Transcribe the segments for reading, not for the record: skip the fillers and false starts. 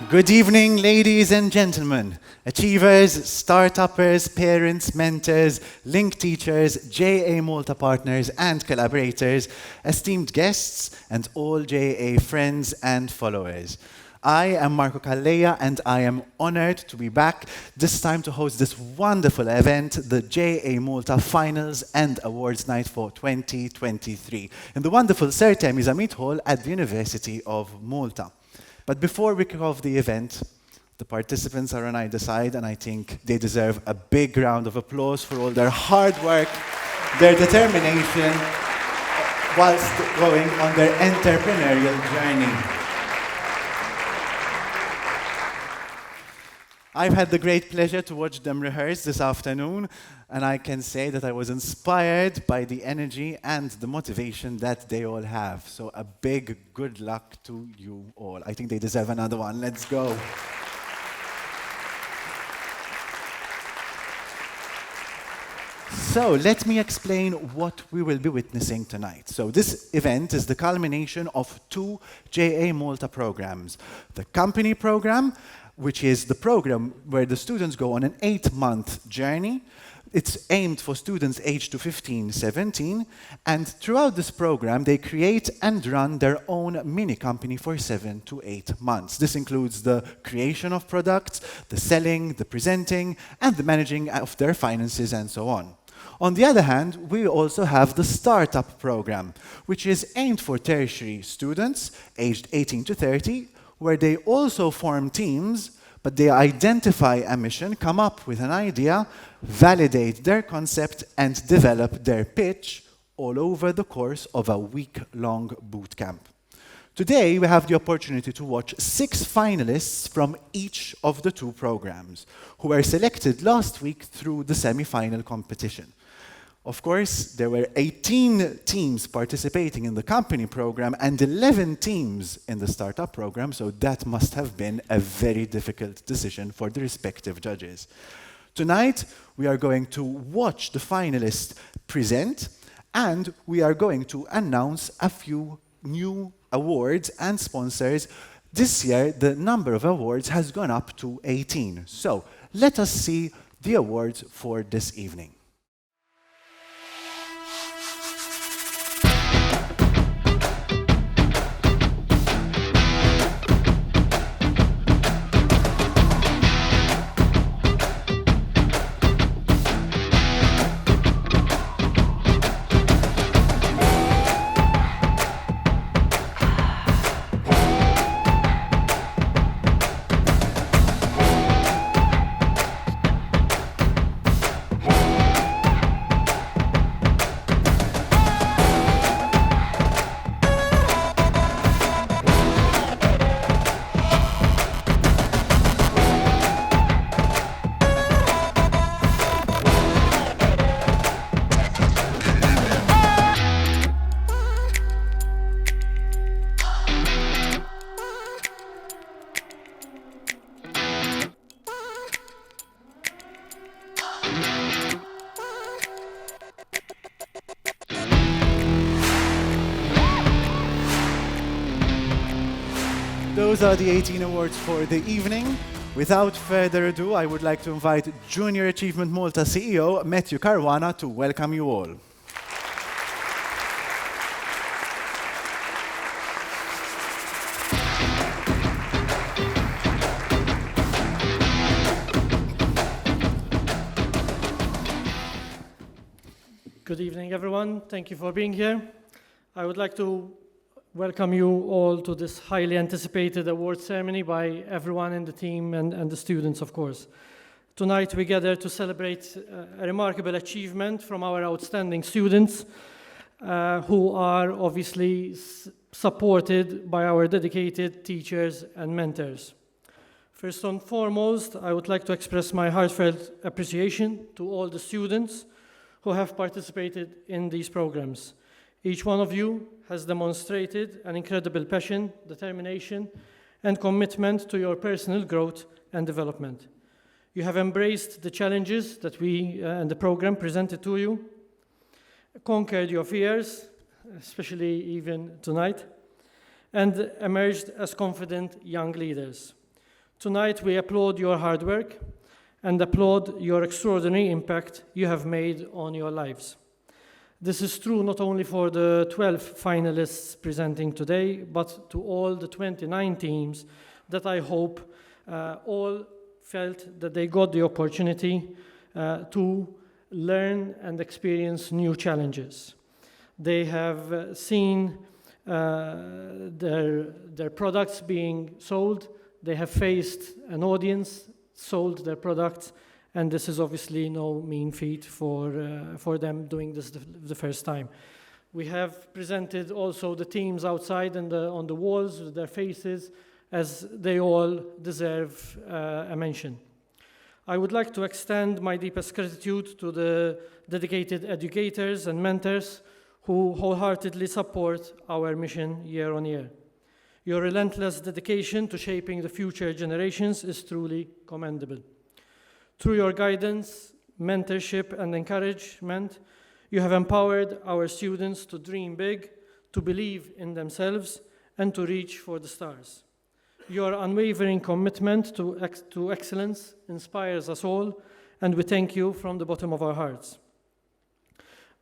Good evening, ladies and gentlemen, achievers, startuppers, parents, mentors, Link teachers, JA Malta partners and collaborators, esteemed guests, and all JA friends and followers. I am Marco Calleja and I am honored to be back, this time to host this wonderful event, the JA Malta Finals and Awards Night for 2023, in the wonderful Sir Temiz Amit Hall at the University of Malta. But before we kick off the event, the participants are on either side, and I think they deserve a big round of applause for all their hard work, their determination, whilst going on their entrepreneurial journey. I've had the great pleasure to watch them rehearse this afternoon, and I can say that I was inspired by the energy and the motivation that they all have. So a big good luck to you all. I think they deserve another one. Let's go. So let me explain what we will be witnessing tonight. So this event is the culmination of two JA Malta programs. The company program, which is the program where the students go on an 8-month journey. It's aimed for students aged to 15, 17, and throughout this program, they create and run their own mini company for 7 to 8 months. This includes the creation of products, the selling, the presenting, and the managing of their finances and so on. On the other hand, we also have the startup program, which is aimed for tertiary students aged 18 to 30, where they also form teams, but they identify a mission, come up with an idea, validate their concept, and develop their pitch all over the course of a week-long boot camp. Today, we have the opportunity to watch 6 finalists from each of the 2 programs, who were selected last week through the semi-final competition. Of course, there were 18 teams participating in the company program and 11 teams in the startup program, so that must have been a very difficult decision for the respective judges. Tonight, we are going to watch the finalists present, and we are going to announce a few new awards and sponsors. This year, the number of awards has gone up to 18. So, let us see the awards for this evening. Those are the 18 awards for the evening. Without further ado, I would like to invite Junior Achievement Malta CEO Matthew Caruana to welcome you all. Good evening, everyone. Thank you for being here. I would like to welcome you all to this highly anticipated award ceremony by everyone in the team and the students, of course. Tonight we gather to celebrate a remarkable achievement from our outstanding students who are obviously supported by our dedicated teachers and mentors. First and foremost, I would like to express my heartfelt appreciation to all the students who have participated in these programs. Each one of you has demonstrated an incredible passion, determination, and commitment to your personal growth and development. You have embraced the challenges that we and the program presented to you, conquered your fears, especially even tonight, and emerged as confident young leaders. Tonight, we applaud your hard work and applaud your extraordinary impact you have made on your lives. This is true not only for the 12 finalists presenting today, but to all the 29 teams that I hope all felt that they got the opportunity to learn and experience new challenges. They have seen their products being sold. They have faced an audience, sold their products, and this is obviously no mean feat for them doing this the first time. We have presented also the teams outside and on the walls with their faces, as they all deserve a mention. I would like to extend my deepest gratitude to the dedicated educators and mentors who wholeheartedly support our mission year on year. Your relentless dedication to shaping the future generations is truly commendable. Through your guidance, mentorship, and encouragement, you have empowered our students to dream big, to believe in themselves, and to reach for the stars. Your unwavering commitment to excellence inspires us all, and we thank you from the bottom of our hearts.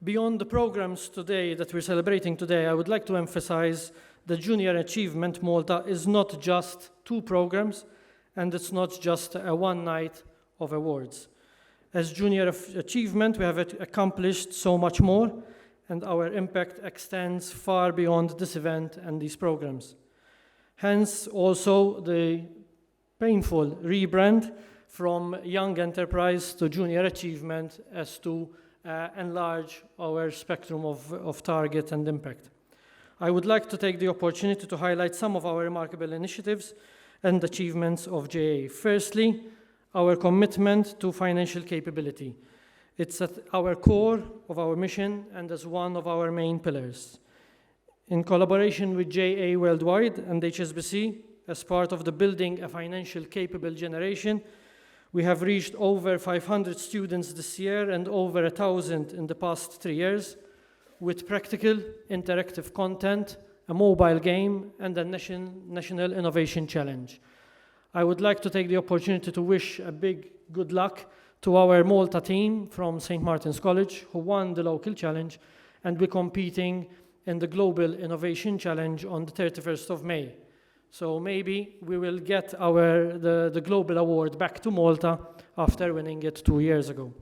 Beyond the programs today that we're celebrating today, I would like to emphasize that Junior Achievement Malta is not just 2 programs, and it's not just a one night of awards. As Junior Achievement, we have accomplished so much more, and our impact extends far beyond this event and these programs. Hence, also the painful rebrand from Young Enterprise to Junior Achievement as to enlarge our spectrum of target and impact. I would like to take the opportunity to highlight some of our remarkable initiatives and achievements of JA. Firstly, our commitment to financial capability. It's at our core of our mission and as one of our main pillars. In collaboration with JA Worldwide and HSBC, as part of the Building a Financial Capable Generation, we have reached over 500 students this year and over 1,000 in the past 3 years, with practical, interactive content, a mobile game, and a national innovation challenge. I would like to take the opportunity to wish a big good luck to our Malta team from St. Martin's College, who won the local challenge and will be competing in the Global Innovation Challenge on the 31st of May. So maybe we will get the Global Award back to Malta after winning it 2 years ago.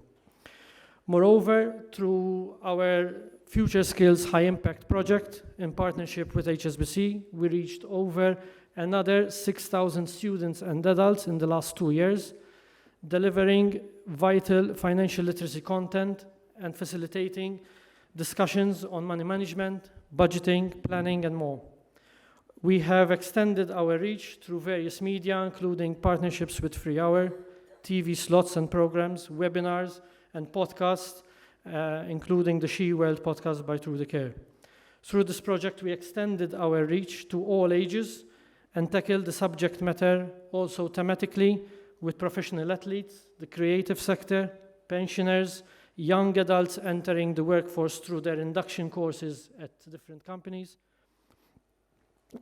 Moreover, through our Future Skills High Impact project in partnership with HSBC, we reached over another 6,000 students and adults in the last 2 years, delivering vital financial literacy content and facilitating discussions on money management, budgeting, planning, and more. We have extended our reach through various media, including partnerships with Free Hour, TV slots and programs, webinars, and podcasts, including the She World podcast by True the Care. Through this project, we extended our reach to all ages and tackled the subject matter also thematically with professional athletes, the creative sector, pensioners, young adults entering the workforce through their induction courses at different companies,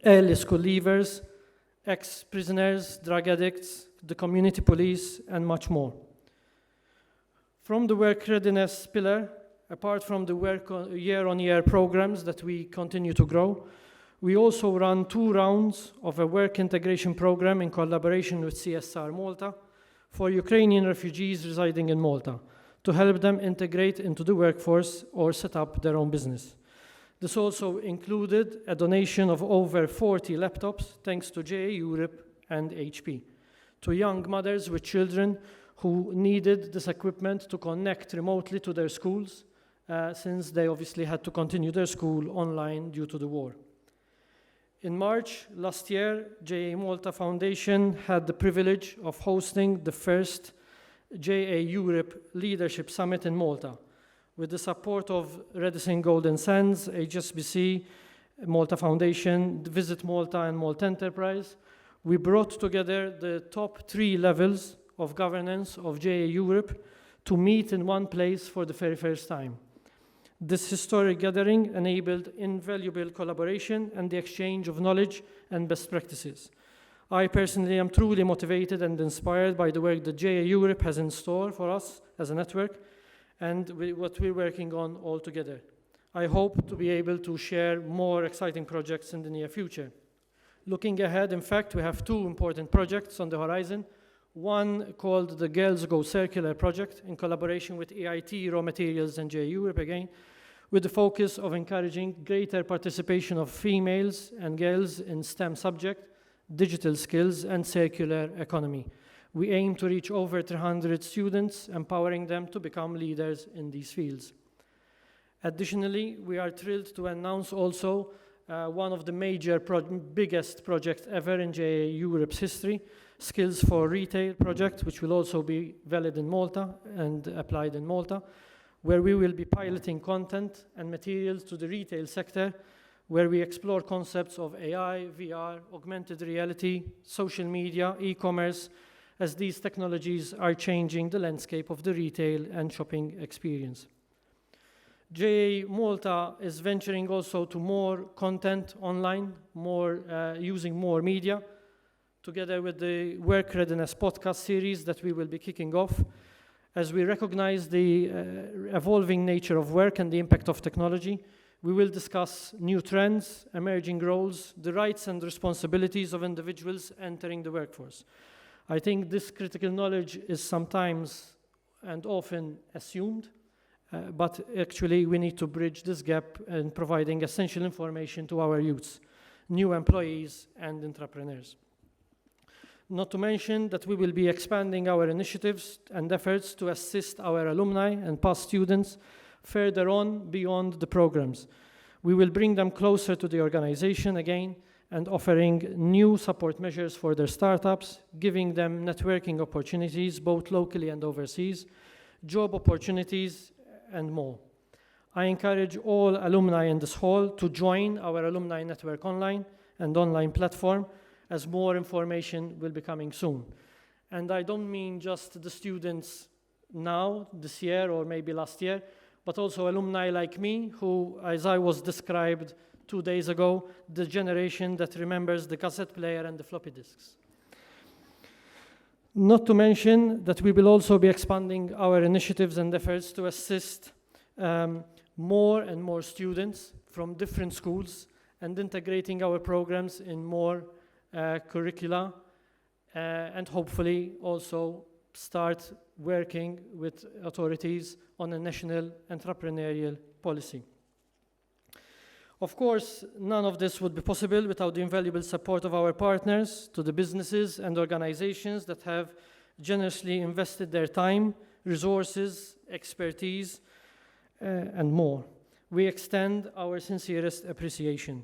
early school leavers, ex-prisoners, drug addicts, the community police, and much more. From the work readiness pillar, apart from the work year-on-year programs that we continue to grow, we also run 2 rounds of a work integration program in collaboration with CSR Malta for Ukrainian refugees residing in Malta to help them integrate into the workforce or set up their own business. This also included a donation of over 40 laptops, thanks to JA Europe and HP, to young mothers with children who needed this equipment to connect remotely to their schools, since they obviously had to continue their school online due to the war. In March last year, JA Malta Foundation had the privilege of hosting the first JA Europe Leadership Summit in Malta, with the support of Radisson Golden Sands, HSBC, Malta Foundation, Visit Malta, and Malta Enterprise. We brought together the top 3 levels of governance of JA Europe to meet in one place for the very first time. This historic gathering enabled invaluable collaboration and the exchange of knowledge and best practices. I personally am truly motivated and inspired by the work that JA Europe has in store for us as a network and what we're working on all together. I hope to be able to share more exciting projects in the near future. Looking ahead, in fact, we have two important projects on the horizon. One called the Girls Go Circular project in collaboration with EIT, Raw Materials, and JA Europe again, with the focus of encouraging greater participation of females and girls in STEM subjects, digital skills, and circular economy. We aim to reach over 300 students, empowering them to become leaders in these fields. Additionally, we are thrilled to announce also one of the biggest projects ever in JA Europe's history, Skills for Retail project, which will also be valid in Malta and applied in Malta, where we will be piloting content and materials to the retail sector, where we explore concepts of AI, VR, augmented reality, social media, e-commerce, as these technologies are changing the landscape of the retail and shopping experience. JA Malta is venturing also to more content online, using more media, together with the Work Readiness podcast series that we will be kicking off, as we recognize the evolving nature of work and the impact of technology. We will discuss new trends, emerging roles, the rights and responsibilities of individuals entering the workforce. I think this critical knowledge is sometimes and often assumed, but actually we need to bridge this gap in providing essential information to our youths, new employees and entrepreneurs. Not to mention that we will be expanding our initiatives and efforts to assist our alumni and past students further on beyond the programs. We will bring them closer to the organization again and offering new support measures for their startups, giving them networking opportunities both locally and overseas, job opportunities, and more. I encourage all alumni in this hall to join our Alumni Network online and online platform, as more information will be coming soon. And I don't mean just the students now, this year, or maybe last year, but also alumni like me, who, as I was described 2 days ago, the generation that remembers the cassette player and the floppy disks. Not to mention that we will also be expanding our initiatives and efforts to assist more and more students from different schools and integrating our programs in more curricula and hopefully also start working with authorities on a national entrepreneurial policy. Of course, none of this would be possible without the invaluable support of our partners, to the businesses and organizations that have generously invested their time, resources, expertise, and more. We extend our sincerest appreciation.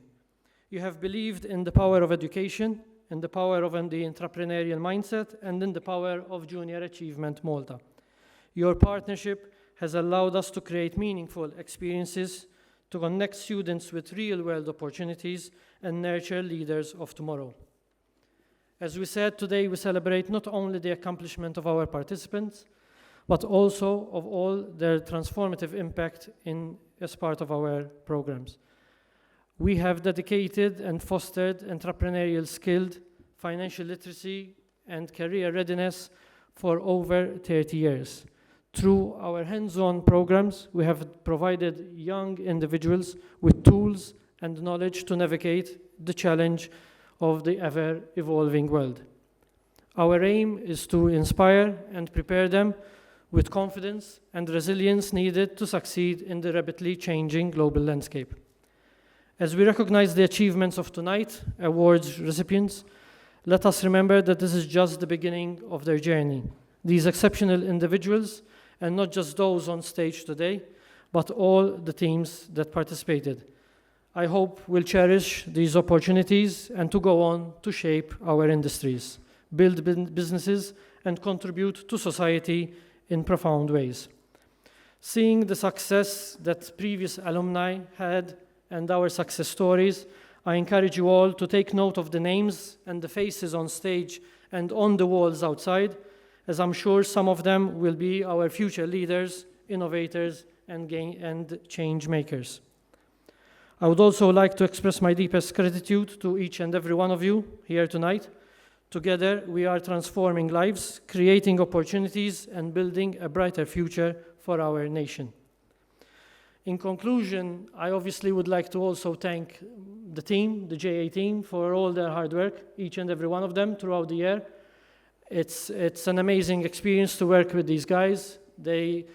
You have believed in the power of education, in the power of the entrepreneurial mindset, and in the power of Junior Achievement Malta. Your partnership has allowed us to create meaningful experiences, to connect students with real-world opportunities, and nurture leaders of tomorrow. As we said, today we celebrate not only the accomplishment of our participants, but also of all their transformative impact as part of our programs. We have dedicated and fostered entrepreneurial skilled, financial literacy, and career readiness for over 30 years. Through our hands-on programs, we have provided young individuals with tools and knowledge to navigate the challenge of the ever-evolving world. Our aim is to inspire and prepare them with confidence and resilience needed to succeed in the rapidly changing global landscape. As we recognize the achievements of tonight, awards recipients, let us remember that this is just the beginning of their journey. These exceptional individuals, and not just those on stage today, but all the teams that participated, I hope will cherish these opportunities and to go on to shape our industries, build businesses, and contribute to society in profound ways. Seeing the success that previous alumni had and our success stories, I encourage you all to take note of the names and the faces on stage and on the walls outside, as I'm sure some of them will be our future leaders, innovators, and change makers. I would also like to express my deepest gratitude to each and every one of you here tonight, Together, we are transforming lives, creating opportunities, and building a brighter future for our nation. In conclusion, I obviously would like to also thank the team, the JA team, for all their hard work, each and every one of them throughout the year. It's an amazing experience to work with these guys. They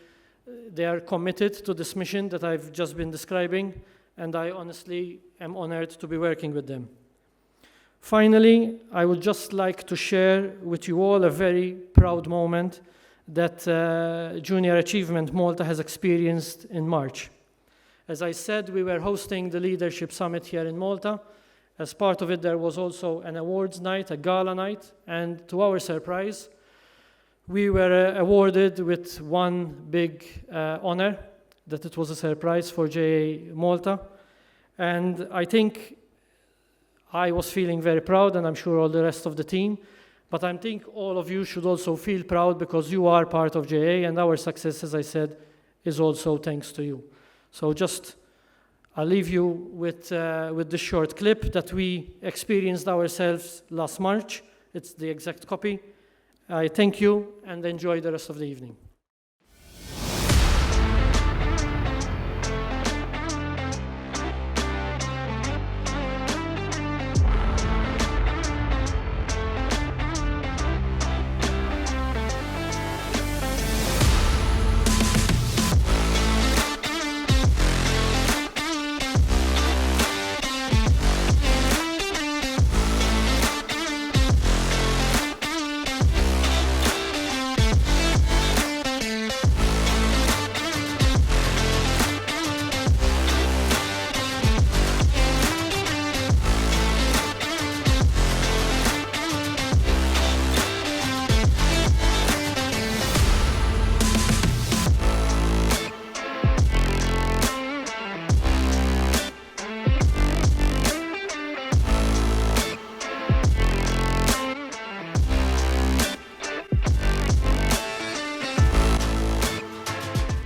are committed to this mission that I've just been describing, and I honestly am honored to be working with them. Finally, I would just like to share with you all a very proud moment that Junior Achievement Malta has experienced in March. As I said, we were hosting the Leadership Summit here in Malta. As part of it, there was also an awards night, a gala night, and to our surprise, we were awarded with one big honor, that it was a surprise for JA Malta. And I think I was feeling very proud, and I'm sure all the rest of the team, but I think all of you should also feel proud because you are part of JA, and our success, as I said, is also thanks to you. So I'll leave you with this short clip that we experienced ourselves last March. It's the exact copy. I thank you and enjoy the rest of the evening.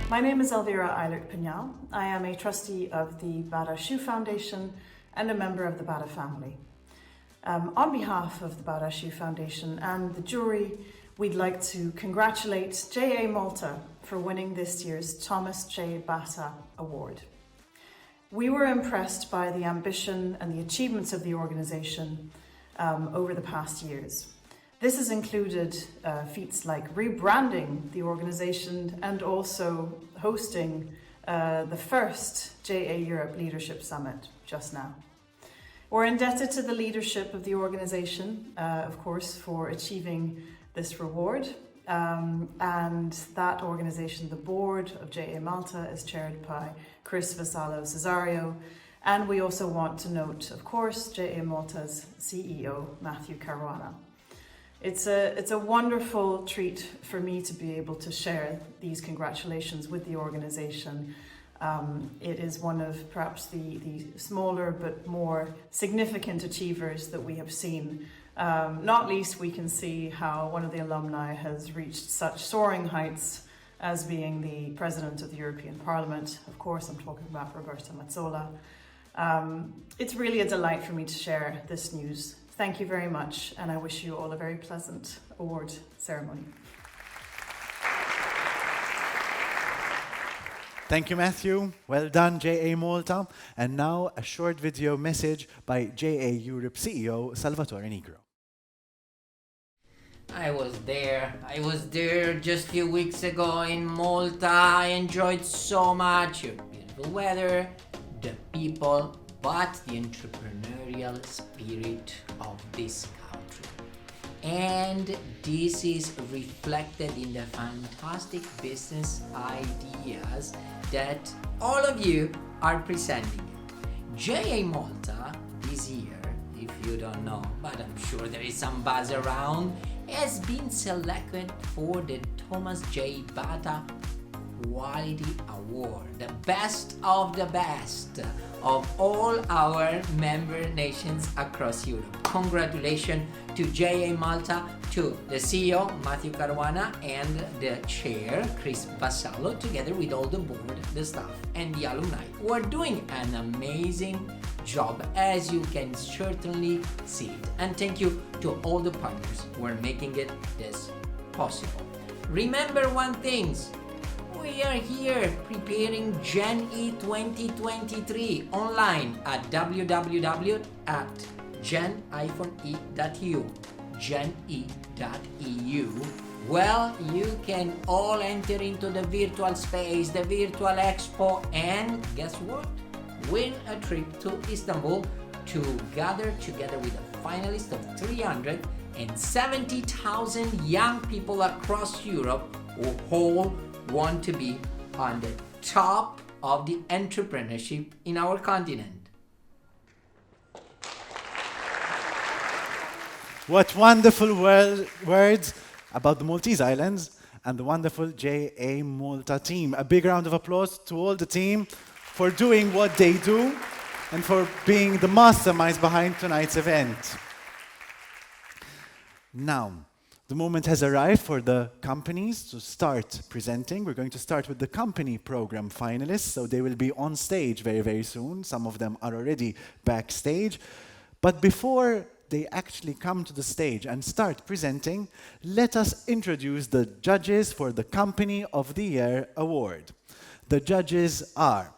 My name is Elvira Eilert-Pinal. I am a trustee of the Bada Shoe Foundation and a member of the Bada family. On behalf of the Bada Shoe Foundation and the jury, we'd like to congratulate JA Malta for winning this year's Thomas J. Bata Award. We were impressed by the ambition and the achievements of the organisation over the past years. This has included feats like rebranding the organisation and also hosting the first JA Europe Leadership Summit just now. We're indebted to the leadership of the organisation, of course, for achieving this reward. And that organisation, the board of JA Malta, is chaired by Chris Vassallo Cesario. And we also want to note, of course, JA Malta's CEO, Matthew Caruana. It's a wonderful treat for me to be able to share these congratulations with the organisation. It is one of perhaps the smaller but more significant achievers that we have seen. Not least, we can see how one of the alumni has reached such soaring heights as being the President of the European Parliament. Of course, I'm talking about Roberta Metsola. It's really a delight for me to share this news. Thank you very much, and I wish you all a very pleasant award ceremony. Thank you, Matthew. Well done, JA Malta. And now a short video message by JA Europe CEO Salvatore Nigro. I was there just a few weeks ago in Malta. I enjoyed so much your beautiful weather, the people, but the entrepreneurial spirit of this country. And this is reflected in the fantastic business ideas that all of you are presenting. JA Malta this year, if you don't know, but I'm sure there is some buzz around, has been selected for the Thomas J. Bata Quality Award, the best of the best of all our member nations across Europe. Congratulations to JA Malta, to the CEO Matthew Caruana and the chair Chris Vassallo, together with all the board, the staff and the alumni who are doing an amazing job, as you can certainly see it. And thank you to all the partners who are making it this possible. Remember one thing, we are here preparing Gen E 2023 online at www.gen-e.eu. gen-e.eu. Well, you can all enter into the virtual space, the virtual expo, and guess what? Win a trip to Istanbul to gather together with a finalist of 370,000 young people across Europe who all want to be on the top of the entrepreneurship in our continent. What wonderful words about the Maltese Islands and the wonderful JA Malta team. A big round of applause to all the team for doing what they do and for being the masterminds behind tonight's event. Now, the moment has arrived for the companies to start presenting. We're going to start with the company program finalists, so they will be on stage very, very soon. Some of them are already backstage. But before they actually come to the stage and start presenting, let us introduce the judges for the Company of the Year award. The judges are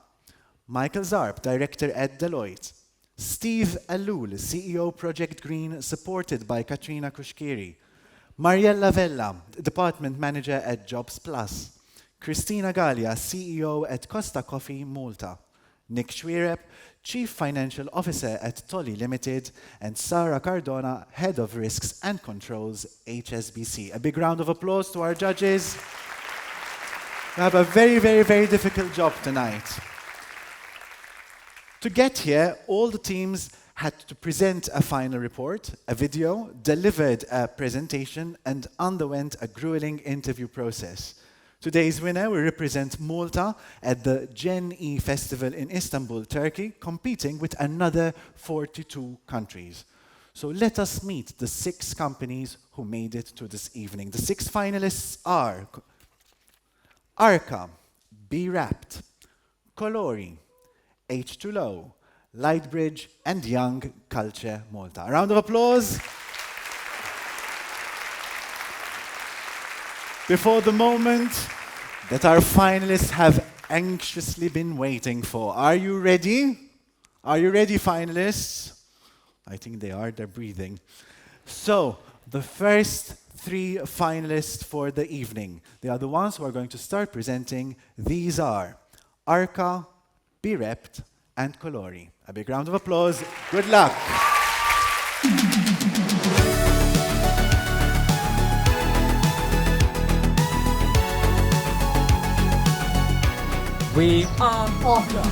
Michael Zarp, Director at Deloitte; Steve Alul, CEO Project Green, supported by Katrina Kushkiri; Mariella Vella, Department Manager at Jobs Plus; Christina Gallia, CEO at Costa Coffee Malta; Nick Schwierep, Chief Financial Officer at Tolly Limited; and Sarah Cardona, Head of Risks and Controls, HSBC. A big round of applause to our judges. We have a very, very, very difficult job tonight. To get here, all the teams had to present a final report, a video, delivered a presentation, and underwent a grueling interview process. Today's winner will represent Malta at the Gen E Festival in Istanbul, Turkey, competing with another 42 countries. So let us meet the 6 companies who made it to this evening. The 6 finalists are Arca, Be Wrapped, Colori, H2Low, Lightbridge, and Young Culture Malta. A round of applause. Before the moment that our finalists have anxiously been waiting for. Are you ready? Are you ready, finalists? I think they are, they're breathing. So, the first 3 finalists for the evening, they are the ones who are going to start presenting. These are Arca, Be Wrapped, and Colori. A big round of applause. Good luck. We are Arca.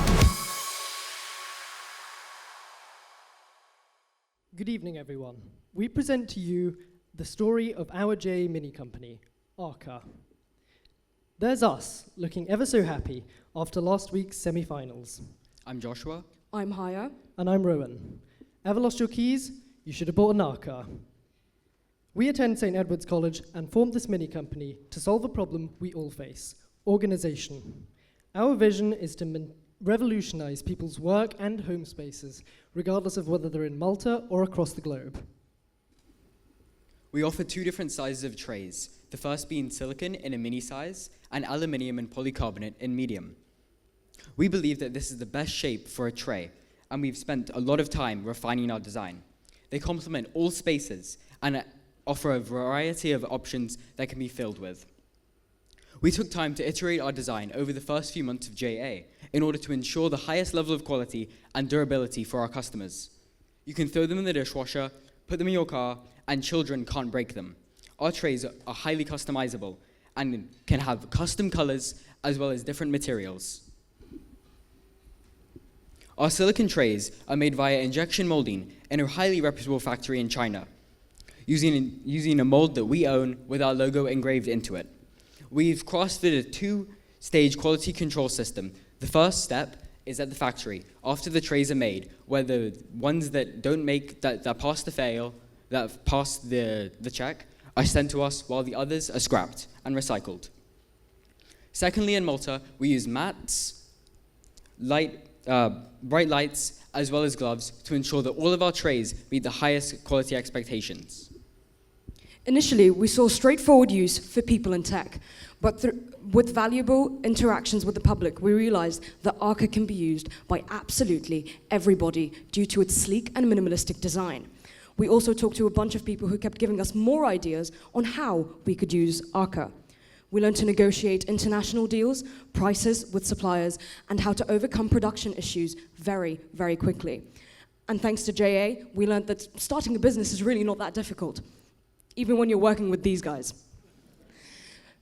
Good evening, everyone. We present to you the story of our JA Mini company, Arca. There's us, looking ever so happy after last week's semi-finals. I'm Joshua. I'm Haya. And I'm Rowan. Ever lost your keys? You should have bought an Arca. We attend St. Edward's College and formed this mini company to solve a problem we all face: organization. Our vision is to revolutionize people's work and home spaces, regardless of whether they're in Malta or across the globe. We offer 2 different sizes of trays, the first being silicon in a mini size and aluminium and polycarbonate in medium. We believe that this is the best shape for a tray, and we've spent a lot of time refining our design. They complement all spaces and offer a variety of options that can be filled with. We took time to iterate our design over the first few months of JA in order to ensure the highest level of quality and durability for our customers. You can throw them in the dishwasher, put them in your car, and children can't break them. Our trays are highly customizable and can have custom colors as well as different materials. Our silicon trays are made via injection molding in a highly reputable factory in China, using a mold that we own with our logo engraved into it. We've cross-fitted a 2-stage quality control system. The first step is at the factory, after the trays are made, where the ones that don't make, that pass the fail, that pass the check, are sent to us, while the others are scrapped and recycled. Secondly, in Malta, we use mats, light bright lights, as well as gloves to ensure that all of our trays meet the highest quality expectations. Initially, we saw straightforward use for people in tech, but with valuable interactions with the public, we realized that Arca can be used by absolutely everybody due to its sleek and minimalistic design. We also talked to a bunch of people who kept giving us more ideas on how we could use Arca. We learned to negotiate international deals, prices with suppliers, and how to overcome production issues very, very quickly. And thanks to JA, we learned that starting a business is really not that difficult, even when you're working with these guys.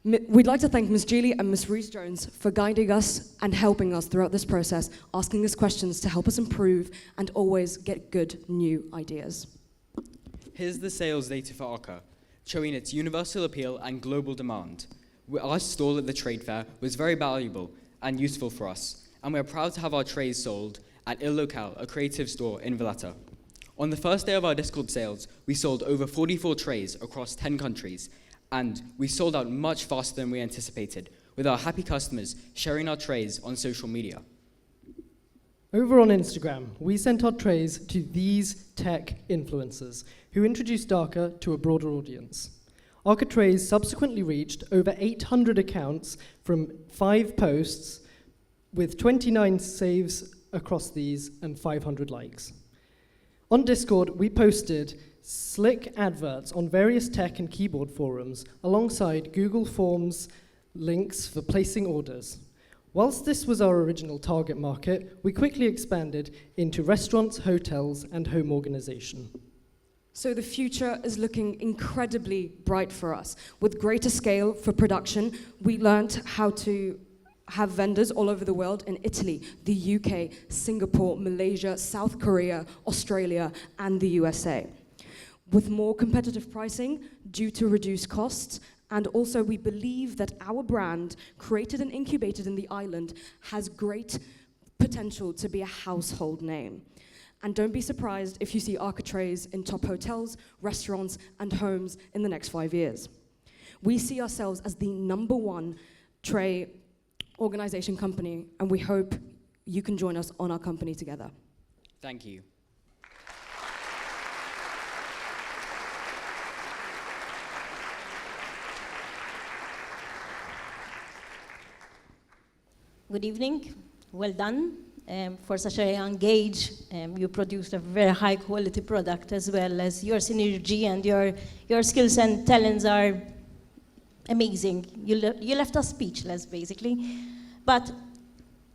We'd like to thank Ms. Geely and Ms. Rees-Jones for guiding us and helping us throughout this process, asking us questions to help us improve and always get good new ideas. Here's the sales data for Arca, showing its universal appeal and global demand. Our stall at the trade fair was very valuable and useful for us, and we're proud to have our trays sold at Il Local, a creative store in Valletta. On the first day of our Discord sales, we sold over 44 trays across 10 countries, and we sold out much faster than we anticipated, with our happy customers sharing our trays on social media. Over on Instagram, we sent our trays to these tech influencers who introduced Arca to a broader audience. Arca trays subsequently reached over 800 accounts from 5 posts, with 29 saves across these and 500 likes. On Discord, we posted slick adverts on various tech and keyboard forums alongside Google Forms links for placing orders. Whilst this was our original target market, we quickly expanded into restaurants, hotels, and home organization. So the future is looking incredibly bright for us. With greater scale for production, we learned how to have vendors all over the world in Italy, the UK, Singapore, Malaysia, South Korea, Australia, and the USA. With more competitive pricing due to reduced costs, and also we believe that our brand, created and incubated in the island, has great potential to be a household name. And don't be surprised if you see Arca trays in top hotels, restaurants, and homes in the next 5 years. We see ourselves as the #1 tray organization company, and we hope you can join us on our company together. Thank you. Good evening. Well done. For such a young age, you produced a very high quality product, as well as your synergy and your skills and talents are amazing. You left us speechless, basically. But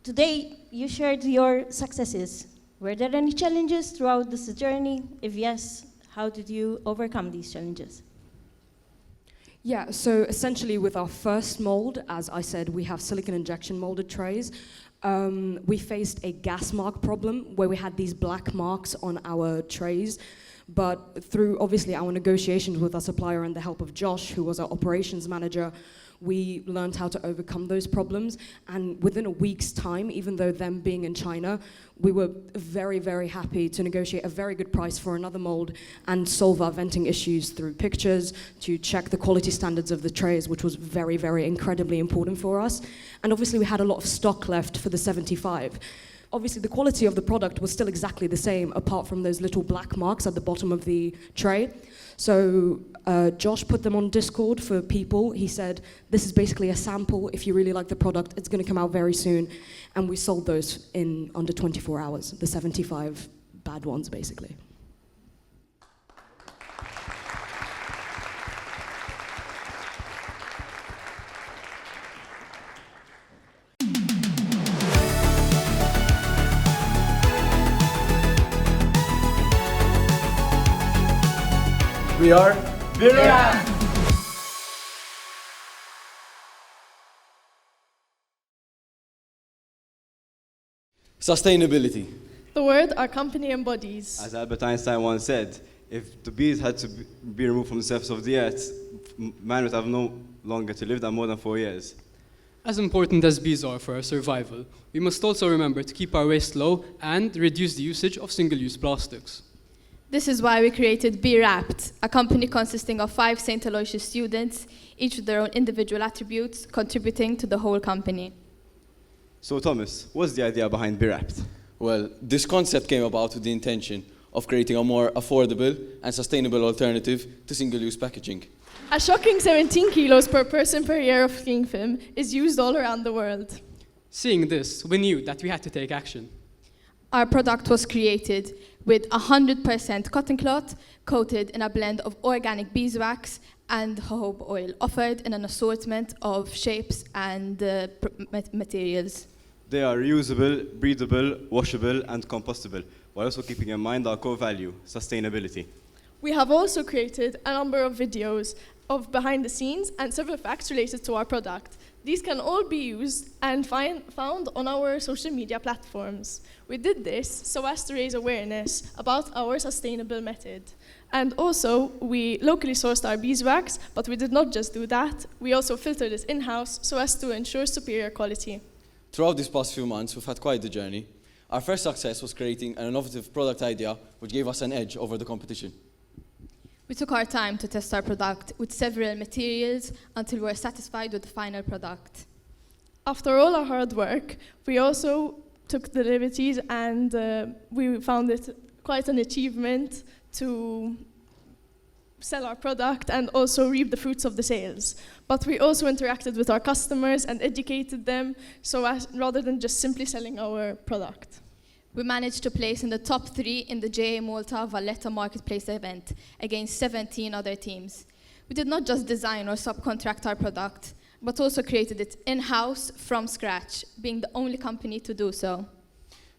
today, you shared your successes. Were there any challenges throughout this journey? If yes, how did you overcome these challenges? Yeah, so essentially with our first mold, as I said, we have silicon injection molded trays. We faced a gas mark problem where we had these black marks on our trays. But through, obviously, our negotiations with our supplier and the help of Josh, who was our operations manager, we learned how to overcome those problems. And within a week's time, even though them being in China, we were very, very happy to negotiate a very good price for another mold and solve our venting issues through pictures, to check the quality standards of the trays, which was very, very incredibly important for us. And obviously, we had a lot of stock left for the 75. Obviously, the quality of the product was still exactly the same, apart from those little black marks at the bottom of the tray. So Josh put them on Discord for people. He said, this is basically a sample. If you really like the product, it's going to come out very soon. And we sold those in under 24 hours, the 75 bad ones, basically. We are Bira. Sustainability. The word our company embodies. As Albert Einstein once said, if the bees had to be removed from the surface of the earth, man would have no longer to live than more than 4 years. As important as bees are for our survival, we must also remember to keep our waste low and reduce the usage of single-use plastics. This is why we created Be Wrapped, a company consisting of 5 St. Aloysius students, each with their own individual attributes, contributing to the whole company. So Thomas, what's the idea behind Be Wrapped? Well, this concept came about with the intention of creating a more affordable and sustainable alternative to single-use packaging. A shocking 17 kilos per person per year of cling film is used all around the world. Seeing this, we knew that we had to take action. Our product was created with 100% cotton cloth coated in a blend of organic beeswax and jojoba oil, offered in an assortment of shapes and materials. They are reusable, breathable, washable, and compostable, while also keeping in mind our core value, sustainability. We have also created a number of videos of behind the scenes and several facts related to our product. These can all be used and found on our social media platforms. We did this so as to raise awareness about our sustainable method. And also, we locally sourced our beeswax, but we did not just do that. We also filtered it in-house so as to ensure superior quality. Throughout these past few months, we've had quite the journey. Our first success was creating an innovative product idea which gave us an edge over the competition. We took our time to test our product with several materials until we were satisfied with the final product. After all our hard work, we also took the liberties and we found it quite an achievement to sell our product and also reap the fruits of the sales. But we also interacted with our customers and educated them rather than just simply selling our product. We managed to place in the top 3 in the JA Malta Valletta Marketplace event against 17 other teams. We did not just design or subcontract our product, but also created it in-house from scratch, being the only company to do so.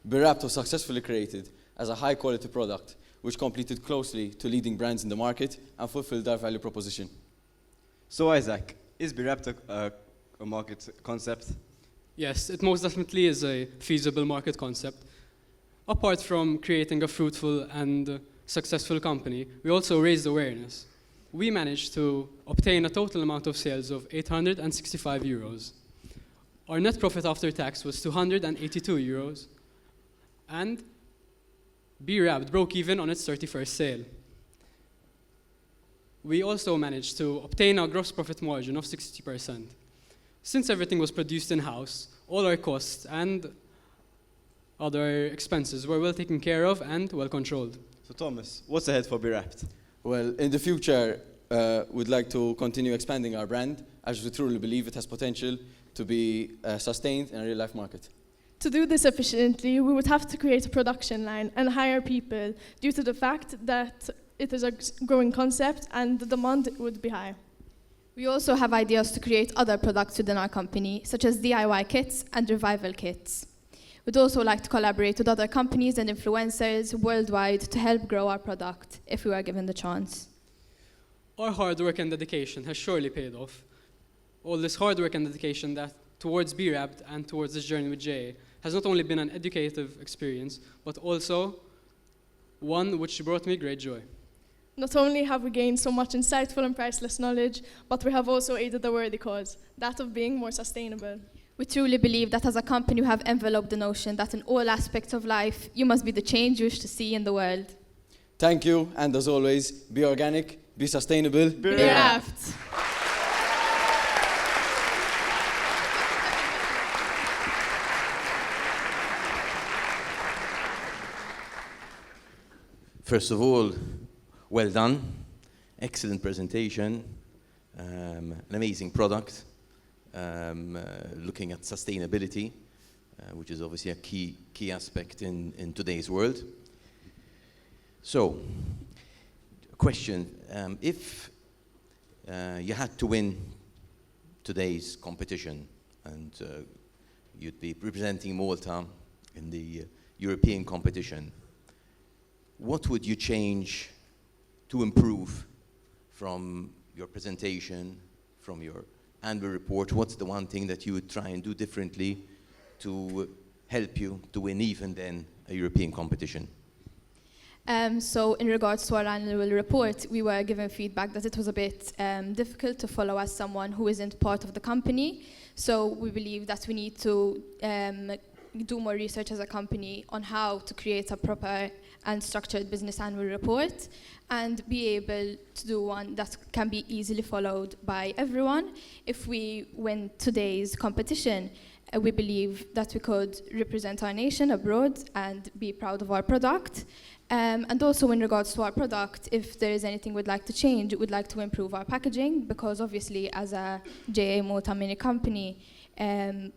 Be Wrapped was successfully created as a high-quality product which competed closely to leading brands in the market and fulfilled their value proposition. So Isaac, is Be Wrapped a market concept? Yes, it most definitely is a feasible market concept. Apart from creating a fruitful and successful company, we also raised awareness. We managed to obtain a total amount of sales of 865 euros. Our net profit after tax was 282 euros, and Be Wrapped broke even on its 31st sale. We also managed to obtain a gross profit margin of 60%. Since everything was produced in-house, all our costs and other expenses were well taken care of and well controlled. So Thomas, what's ahead for Be Wrapped? Well, in the future, we'd like to continue expanding our brand as we truly believe it has potential to be sustained in a real-life market. To do this efficiently, we would have to create a production line and hire people due to the fact that it is a growing concept and the demand would be high. We also have ideas to create other products within our company, such as DIY kits and revival kits. We'd also like to collaborate with other companies and influencers worldwide to help grow our product if we are given the chance. Our hard work and dedication has surely paid off. All this hard work and dedication that towards Be Wrapped and towards this journey with JA has not only been an educative experience, but also one which brought me great joy. Not only have we gained so much insightful and priceless knowledge, but we have also aided a worthy cause, that of being more sustainable. We truly believe that as a company we have enveloped the notion that in all aspects of life, you must be the change you wish to see in the world. Thank you, and as always, be organic, be sustainable, Be Wrapped. First of all, well done, excellent presentation, an amazing product, looking at sustainability, which is obviously a key aspect in today's world. So, question, if you had to win today's competition and you'd be representing Malta in the European competition, what would you change to improve from your presentation, from your annual report? What's the one thing that you would try and do differently to help you to win even then a European competition? So in regards to our annual report, we were given feedback that it was a bit difficult to follow as someone who isn't part of the company. So we believe that we need to do more research as a company on how to create a proper and structured business annual report and be able to do one that can be easily followed by everyone. If we win today's competition, We believe that we could represent our nation abroad and be proud of our product. And also in regards to our product, if there is anything we'd like to change, we'd like to improve our packaging, because obviously as a JA Malta mini company,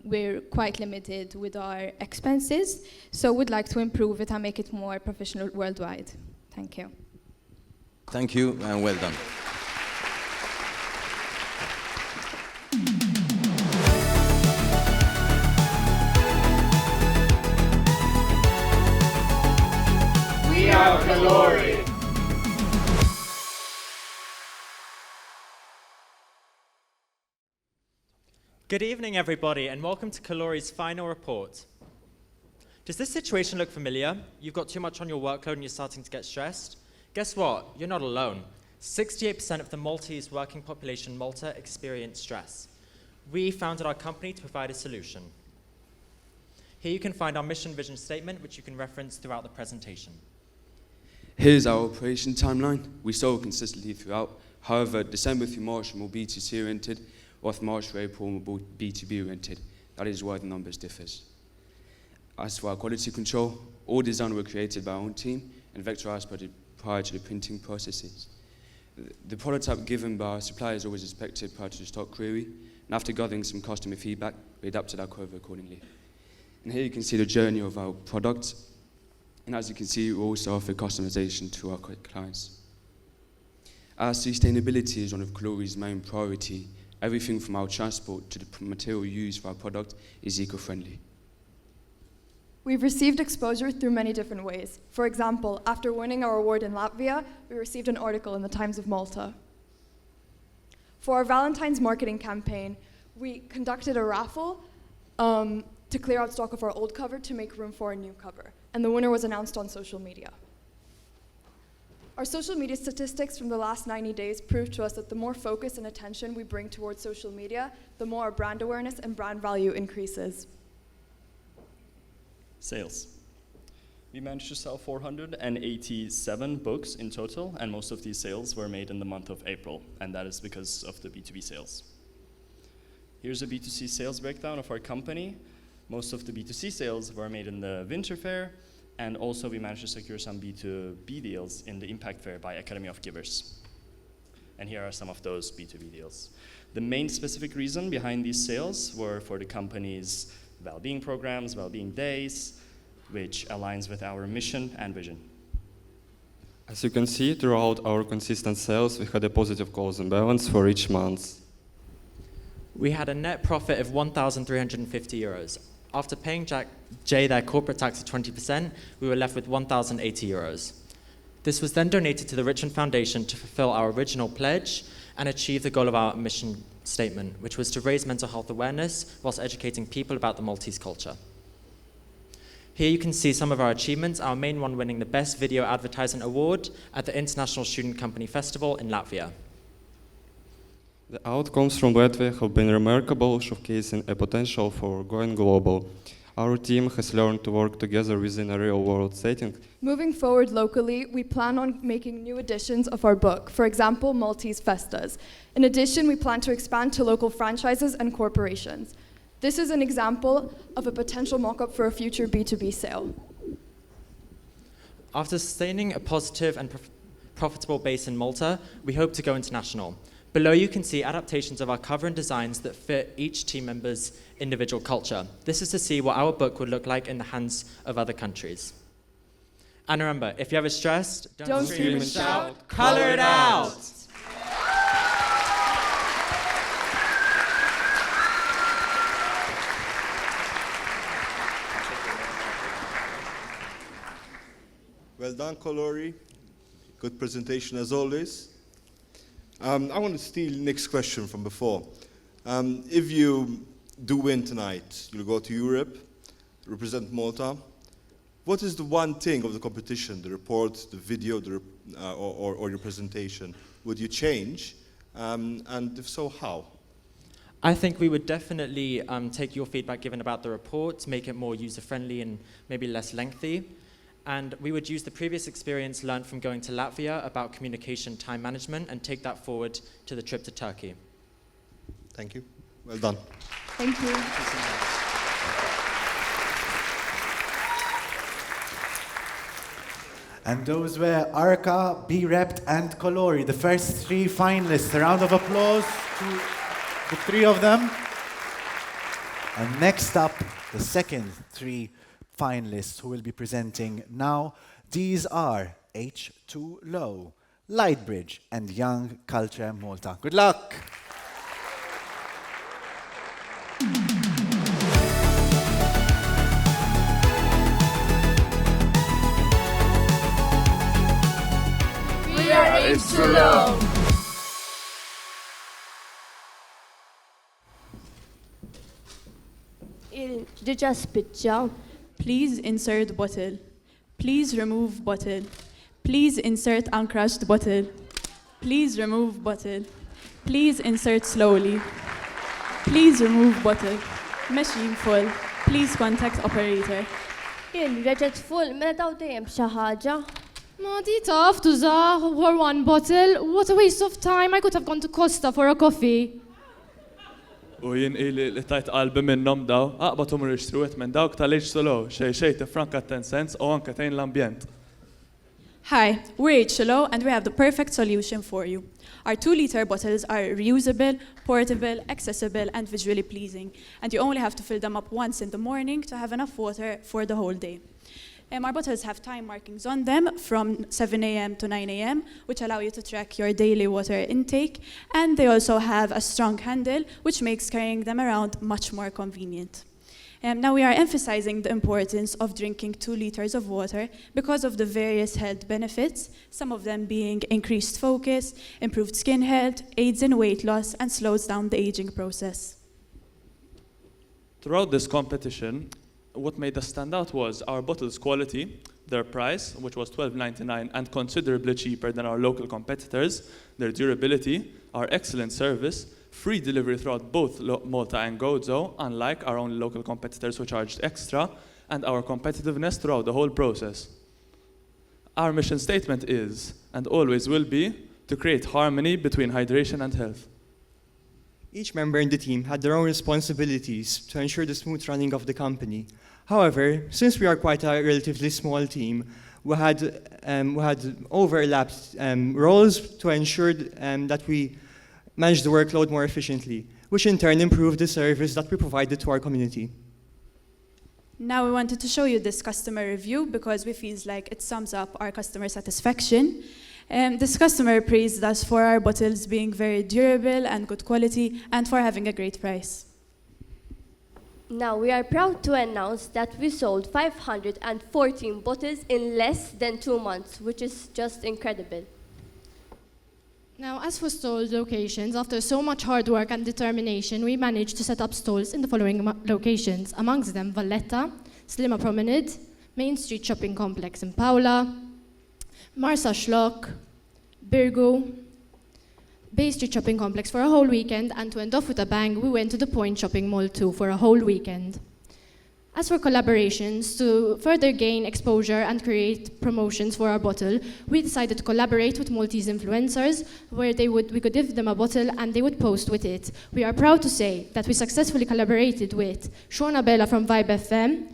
we're quite limited with our expenses. So we'd like to improve it and make it more professional worldwide. Thank you. Thank you, and well done. We are Kalori. Good evening, everybody, and welcome to Kalori's final report. Does this situation look familiar? You've got too much on your workload and you're starting to get stressed? Guess what? You're not alone. 68% of the Maltese working population in Malta experience stress. We founded our company to provide a solution. Here you can find our mission vision statement, which you can reference throughout the presentation. Here's our operation timeline. We sold consistently throughout. However, December through March are more B2C oriented, whilst March to April more B2B oriented. That is why the numbers differs. As for our quality control, all designs were created by our own team and vectorized prior to the printing processes. The prototype given by our suppliers always inspected prior to the stock query, and after gathering some customer feedback, we adapted our code accordingly. And here you can see the journey of our product, and as you can see, we also offer customization to our clients. As sustainability is one of Kalori's main priority, everything from our transport to the material used for our product is eco-friendly. We've received exposure through many different ways. For example, after winning our award in Latvia, we received an article in the Times of Malta. For our Valentine's marketing campaign, we conducted a raffle to clear out stock of our old cover to make room for a new cover, and the winner was announced on social media. Our social media statistics from the last 90 days prove to us that the more focus and attention we bring towards social media, the more our brand awareness and brand value increases. Sales. We managed to sell 487 books in total, and most of these sales were made in the month of April, and that is because of the B2B sales. Here's a B2C sales breakdown of our company. Most of the B2C sales were made in the Winter Fair, and also we managed to secure some B2B deals in the Impact Fair by Academy of Givers. And here are some of those B2B deals. The main specific reason behind these sales were for the company's well-being programs, well-being days, which aligns with our mission and vision. As you can see, throughout our consistent sales, we had a positive closing balance for each month. We had a net profit of €1,350. After paying Jay their corporate tax of 20%, we were left with €1,080. This was then donated to the Richmond Foundation to fulfill our original pledge and achieve the goal of our mission statement, which was to raise mental health awareness whilst educating people about the Maltese culture. Here you can see some of our achievements, our main one winning the Best Video Advertising Award at the International Student Company Festival in Latvia. The outcomes from Latvia have been remarkable, showcasing a potential for going global. Our team has learned to work together within a real-world setting. Moving forward locally, we plan on making new editions of our book, for example, Maltese Festas. In addition, we plan to expand to local franchises and corporations. This is an example of a potential mock-up for a future B2B sale. After sustaining a positive and profitable base in Malta, we hope to go international. Below you can see adaptations of our cover and designs that fit each team member's individual culture. This is to see what our book would look like in the hands of other countries. And remember, if you're ever stressed, don't scream and shout, color it out! Well done, Kalori. Good presentation as always. I want to steal Nick's question from before. If you do win tonight, you'll go to Europe, represent Malta. What is the one thing of the competition, the report, the video, or your presentation, would you change? And if so, how? I think we would definitely take your feedback given about the report, make it more user-friendly and maybe less lengthy. And we would use the previous experience learned from going to Latvia about communication time management and take that forward to the trip to Turkey. Thank you. Well done. Thank you. Thank you so much. And those were Arca, B-Rept, and Colori, the first 3 finalists. A round of applause to the 3 of them. And next up, the second 3 finalists who will be presenting now. These are H2Low, Lightbridge, and Young Culture Malta. Good luck. We are H2Low. Ġiġa spiċċa. Please insert bottle. Please remove bottle. Please insert uncrushed bottle. Please remove bottle. Please insert slowly. Please remove bottle. Machine full. Please contact operator. Il-reġet full, mela daw dejjem xi ħaġa. Ma di taf tuża for one bottle. What a waste of time. I could have gone to Costa for a coffee. U jien li tajt qalbi minnhom daw, aqbadhom irixtru minn dawk tal-H2Low, xejn tifranka 10 cents u anke tgħin l-ambjent. Hi, we're H2Low and we have the perfect solution for you. Our 2-liter bottles are reusable, portable, accessible and visually pleasing. And you only have to fill them up once in the morning to have enough water for the whole day. Our bottles have time markings on them from 7 a.m. to 9 a.m., which allow you to track your daily water intake. And they also have a strong handle, which makes carrying them around much more convenient. Now we are emphasizing the importance of drinking 2 liters of water because of the various health benefits, some of them being increased focus, improved skin health, aids in weight loss, and slows down the aging process. Throughout this competition, what made us stand out was our bottles' quality, their price, which was $12.99 and considerably cheaper than our local competitors, their durability, our excellent service, free delivery throughout both Malta and Gozo, unlike our own local competitors who charged extra, and our competitiveness throughout the whole process. Our mission statement is, and always will be, to create harmony between hydration and health. Each member in the team had their own responsibilities to ensure the smooth running of the company. However, since we are quite a relatively small team, we had overlapped roles to ensure that we manage the workload more efficiently, which in turn improved the service that we provided to our community. Now we wanted to show you this customer review because we feel like it sums up our customer satisfaction. This customer praised us for our bottles being very durable and good quality and for having a great price. Now we are proud to announce that we sold 514 bottles in less than 2 months, which is just incredible. Now, as for stall locations, after so much hard work and determination, we managed to set up stalls in the following locations, amongst them Valletta, Slima Promenade, Main Street Shopping Complex in Paola, Marsa Schlock, Birgu, Bay Street Shopping Complex for a whole weekend, and to end off with a bang, we went to the Point Shopping Mall too for a whole weekend. As for collaborations, to further gain exposure and create promotions for our bottle, we decided to collaborate with Maltese influencers, where we could give them a bottle and they would post with it. We are proud to say that we successfully collaborated with Shona Bella from Vibe FM,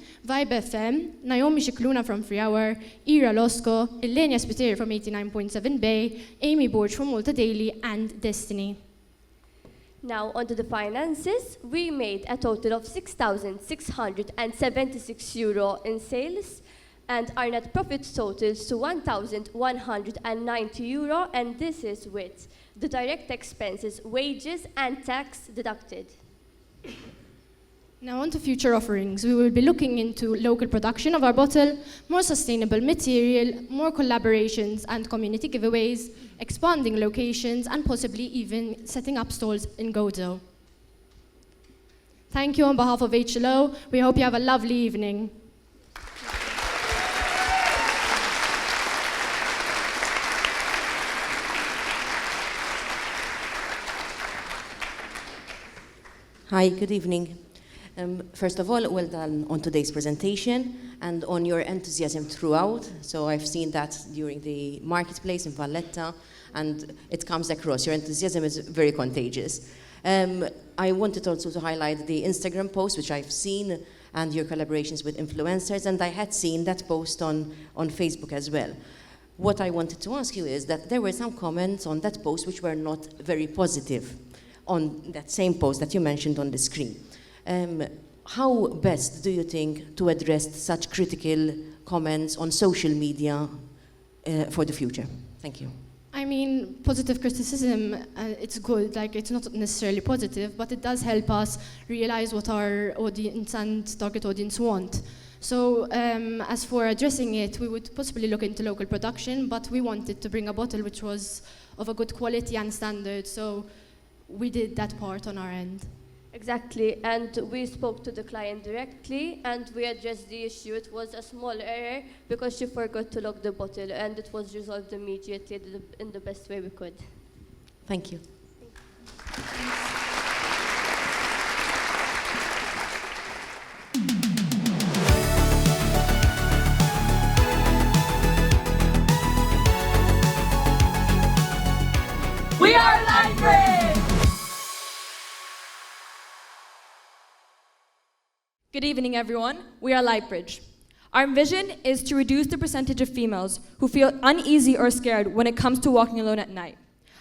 Naomi Shikluna from Free Hour, Ira Losco, Ilenia Spiteri from 89.7 Bay, Amy Borch from Malta Daily, and Destiny. Now, onto the finances, we made a total of €6,676 in sales, and our net profit totals to €1,190, and this is with the direct expenses, wages, and tax deducted. Now on to future offerings. We will be looking into local production of our bottle, more sustainable material, more collaborations and community giveaways, expanding locations, and possibly even setting up stalls in Gozo. Thank you on behalf of H2Low. We hope you have a lovely evening. Hi, good evening. First of all, well done on today's presentation and on your enthusiasm throughout. So I've seen that during the marketplace in Valletta, and it comes across. Your enthusiasm is very contagious. I wanted also to highlight the Instagram post, which I've seen, and your collaborations with influencers, and I had seen that post on Facebook as well. What I wanted to ask you is that there were some comments on that post which were not very positive on that same post that you mentioned on the screen. How best do you think to address such critical comments on social media for the future? Thank you. I mean, positive criticism, it's good. Like, it's not necessarily positive, but it does help us realize what our audience and target audience want. So as for addressing it, we would possibly look into local production, but we wanted to bring a bottle which was of a good quality and standard, so we did that part on our end. Exactly, and we spoke to the client directly and we addressed the issue. It was a small error because she forgot to lock the bottle, and it was resolved immediately in the best way we could. Thank you. We are Lightbridge! Good evening, everyone. We are Lightbridge. Our vision is to reduce the percentage of females who feel uneasy or scared when it comes to walking alone at night.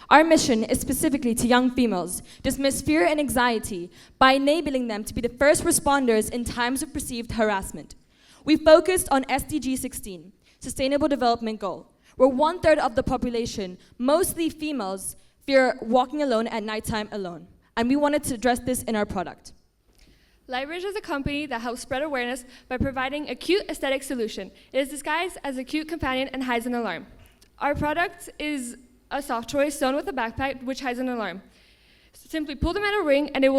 Our mission is specifically to young females, dismiss fear and anxiety by enabling them to be the first responders in times of perceived harassment. We focused on SDG 16, Sustainable Development Goal, where 1/3 of the population, mostly females, fear walking alone at nighttime alone. And we wanted to address this in our product. Lightbridge is a company that helps spread awareness by providing a cute aesthetic solution. It is disguised as a cute companion and hides an alarm. Our product is a soft toy sewn with a backpack which hides an alarm. Simply pull the metal ring and it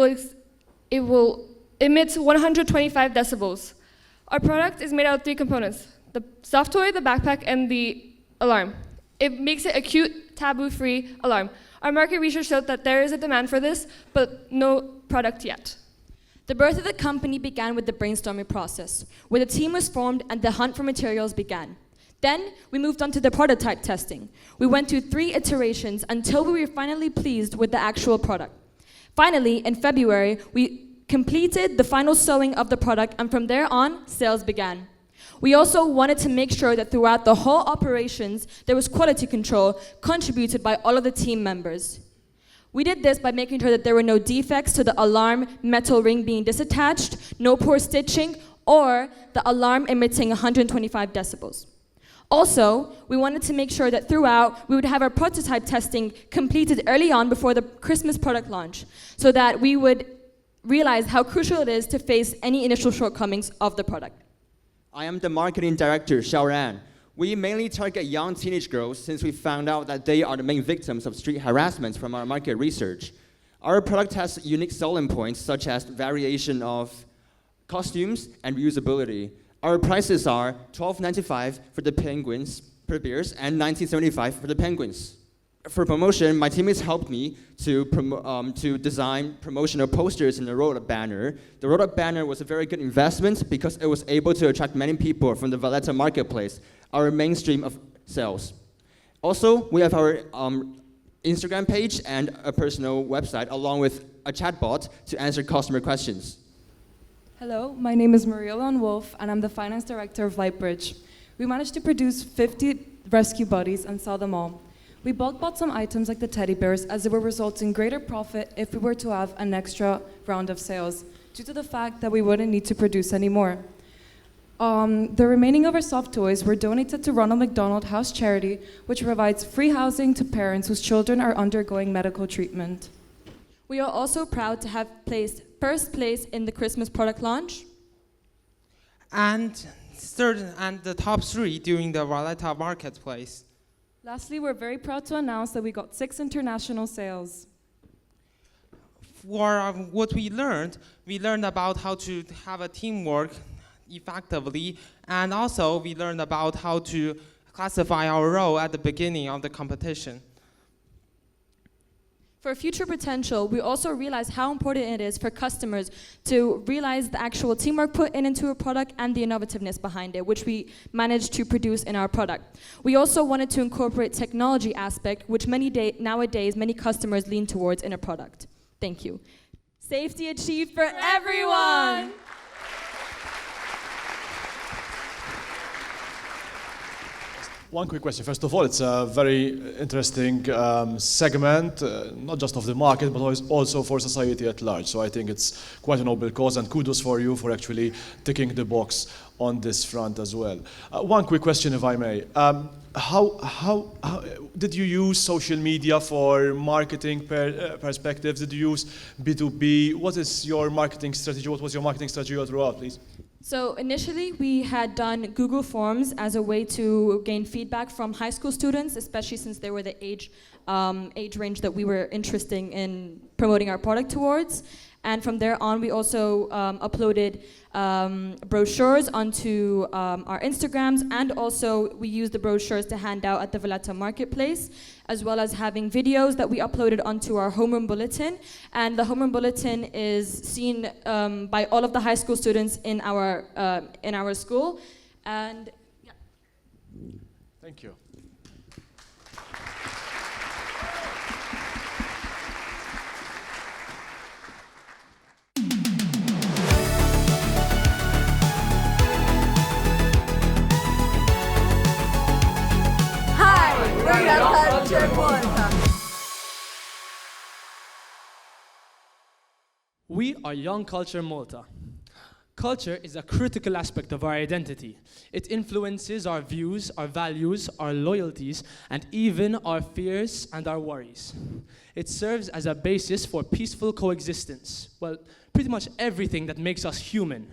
will emit 125 decibels. Our product is made out of 3 components: the soft toy, the backpack, and the alarm. It makes it a cute, taboo-free alarm. Our market research showed that there is a demand for this, but no product yet. The birth of the company began with the brainstorming process, where the team was formed and the hunt for materials began. Then, we moved on to the prototype testing. We went through 3 iterations until we were finally pleased with the actual product. Finally, in February, we completed the final sewing of the product, and from there on, sales began. We also wanted to make sure that throughout the whole operations, there was quality control contributed by all of the team members. We did this by making sure that there were no defects to the alarm metal ring being disattached, no poor stitching, or the alarm emitting 125 decibels. Also, we wanted to make sure that throughout, we would have our prototype testing completed early on before the Christmas product launch, so that we would realize how crucial it is to face any initial shortcomings of the product. I am the marketing director, Xiaoran. We mainly target young teenage girls since we found out that they are the main victims of street harassment from our market research. Our product has unique selling points such as variation of costumes and reusability. Our prices are $12.95 for the penguins per beers and $19.75 for the penguins. For promotion, my teammates helped me to design promotional posters in the roll-up banner. The roll-up banner was a very good investment because it was able to attract many people from the Valletta marketplace, our mainstream of sales. Also, we have our Instagram page and a personal website, along with a chatbot to answer customer questions. Hello, my name is Maria-Lon Wolf, and I'm the finance director of Lightbridge. We managed to produce 50 rescue buddies and sell them all. We bulk bought some items like the teddy bears, as it would result in greater profit if we were to have an extra round of sales, due to the fact that we wouldn't need to produce any more. The remaining of our soft toys were donated to Ronald McDonald House Charity, which provides free housing to parents whose children are undergoing medical treatment. We are also proud to have placed first place in the Christmas product launch. And third and the top 3 during the Valletta marketplace. Lastly, we're very proud to announce that we got 6 international sales. For what we learned about how to have a teamwork effectively, and also we learned about how to classify our role at the beginning of the competition. For future potential, we also realized how important it is for customers to realize the actual teamwork put into a product and the innovativeness behind it, which we managed to produce in our product. We also wanted to incorporate technology aspect, which nowadays many customers lean towards in a product. Thank you. Safety achieved for everyone! One quick question. First of all, it's a very interesting segment, not just of the market, but also for society at large. So I think it's quite a noble cause, and kudos for you for actually ticking the box on this front as well. One quick question, if I may. How did you use social media for marketing perspectives? Did you use B2B? What is your marketing strategy? What was your marketing strategy throughout, please? So initially, we had done Google Forms as a way to gain feedback from high school students, especially since they were the age range that we were interested in promoting our product towards. And from there on, we also uploaded brochures onto our Instagrams, and also we used the brochures to hand out at the Valletta Marketplace, as well as having videos that we uploaded onto our homeroom bulletin. And the homeroom bulletin is seen by all of the high school students in our school. And yeah. Thank you. We are Young Culture Malta. Culture is a critical aspect of our identity. It influences our views, our values, our loyalties, and even our fears and our worries. It serves as a basis for peaceful coexistence. Well, pretty much everything that makes us human.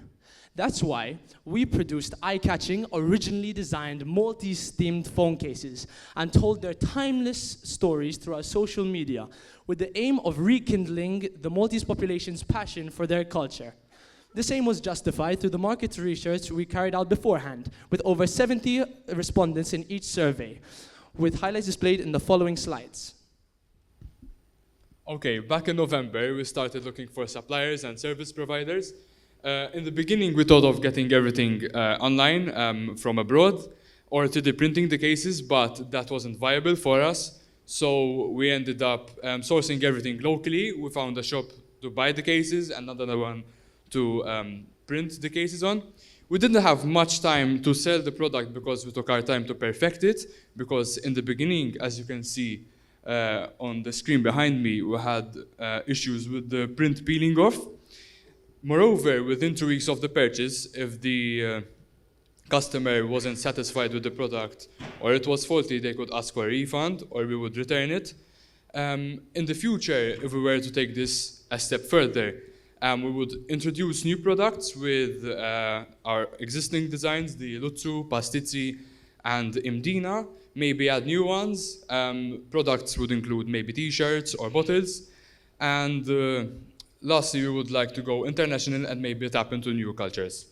That's why we produced eye-catching, originally designed Maltese-themed phone cases and told their timeless stories through our social media with the aim of rekindling the Maltese population's passion for their culture. This aim was justified through the market research we carried out beforehand, with over 70 respondents in each survey, with highlights displayed in the following slides. Okay, back in November, we started looking for suppliers and service providers. In the beginning, we thought of getting everything online from abroad or 3D printing the cases, but that wasn't viable for us. So we ended up sourcing everything locally. We found a shop to buy the cases and another one to print the cases on. We didn't have much time to sell the product because we took our time to perfect it, because in the beginning, as you can see on the screen behind me, we had issues with the print peeling off. Moreover, within 2 weeks of the purchase, if the customer wasn't satisfied with the product or it was faulty, they could ask for a refund or we would return it. In the future, if we were to take this a step further, we would introduce new products with our existing designs, the Lutsu, Pastizzi, and Imdina. Maybe add new ones. Products would include maybe t-shirts or bottles. And lastly, we would like to go international and maybe tap into new cultures.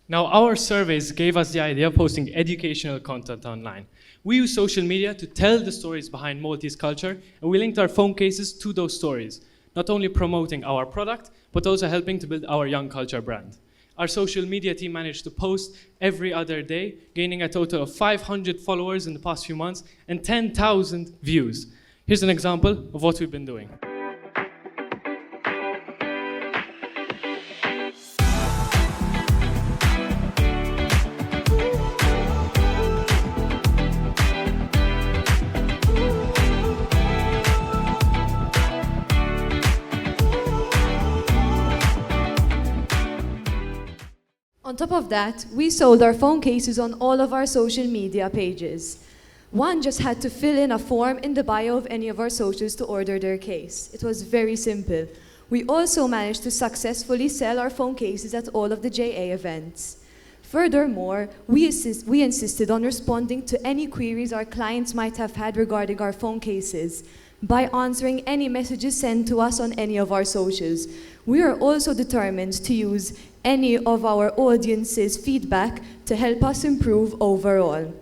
Now, our surveys gave us the idea of posting educational content online. We use social media to tell the stories behind Maltese culture, and we linked our phone cases to those stories, not only promoting our product, but also helping to build our Young Culture brand. Our social media team managed to post every other day, gaining a total of 500 followers in the past few months and 10,000 views. Here's an example of what we've been doing. On top of that, we sold our phone cases on all of our social media pages. One just had to fill in a form in the bio of any of our socials to order their case. It was very simple. We also managed to successfully sell our phone cases at all of the JA events. Furthermore, we insisted on responding to any queries our clients might have had regarding our phone cases by answering any messages sent to us on any of our socials. We are also determined to use any of our audience's feedback to help us improve overall.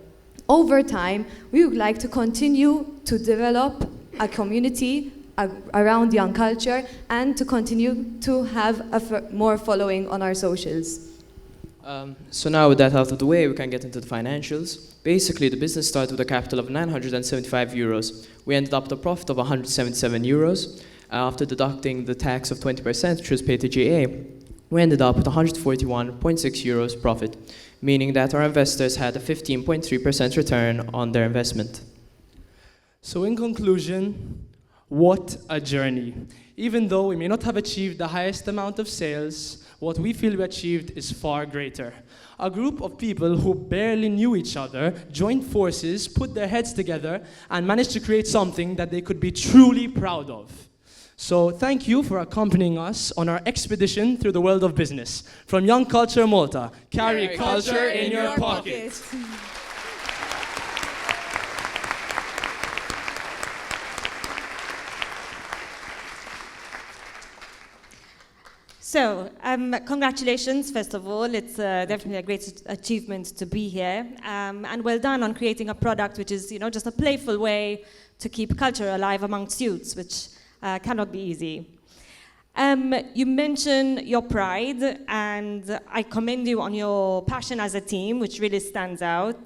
Over time, we would like to continue to develop a community around young culture and to continue to have more following on our socials. So now with that out of the way, we can get into the financials. Basically, the business started with a capital of 975 euros. We ended up with a profit of 177 euros. After deducting the tax of 20%, which was paid to GA, we ended up with 141.6 euros profit. meaning that our investors had a 15.3% return on their investment. So in conclusion, what a journey. Even though we may not have achieved the highest amount of sales, what we feel we achieved is far greater. A group of people who barely knew each other joined forces, put their heads together, and managed to create something that they could be truly proud of. So thank you for accompanying us on our expedition through the world of business. From Young Culture Malta, carry culture in your pocket. So, congratulations, first of all. It's definitely a great achievement to be here. And well done on creating a product which is, just a playful way to keep culture alive amongst youths, which cannot be easy. You mentioned your pride, and I commend you on your passion as a team, which really stands out.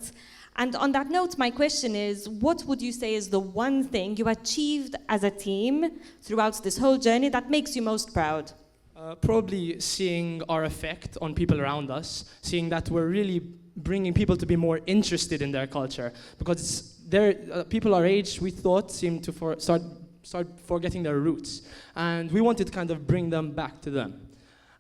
And on that note, my question is, what would you say is the one thing you achieved as a team throughout this whole journey that makes you most proud? Probably seeing our effect on people around us, seeing that we're really bringing people to be more interested in their culture. Because people our age, we thought, seem to start forgetting their roots. And we wanted to kind of bring them back to them.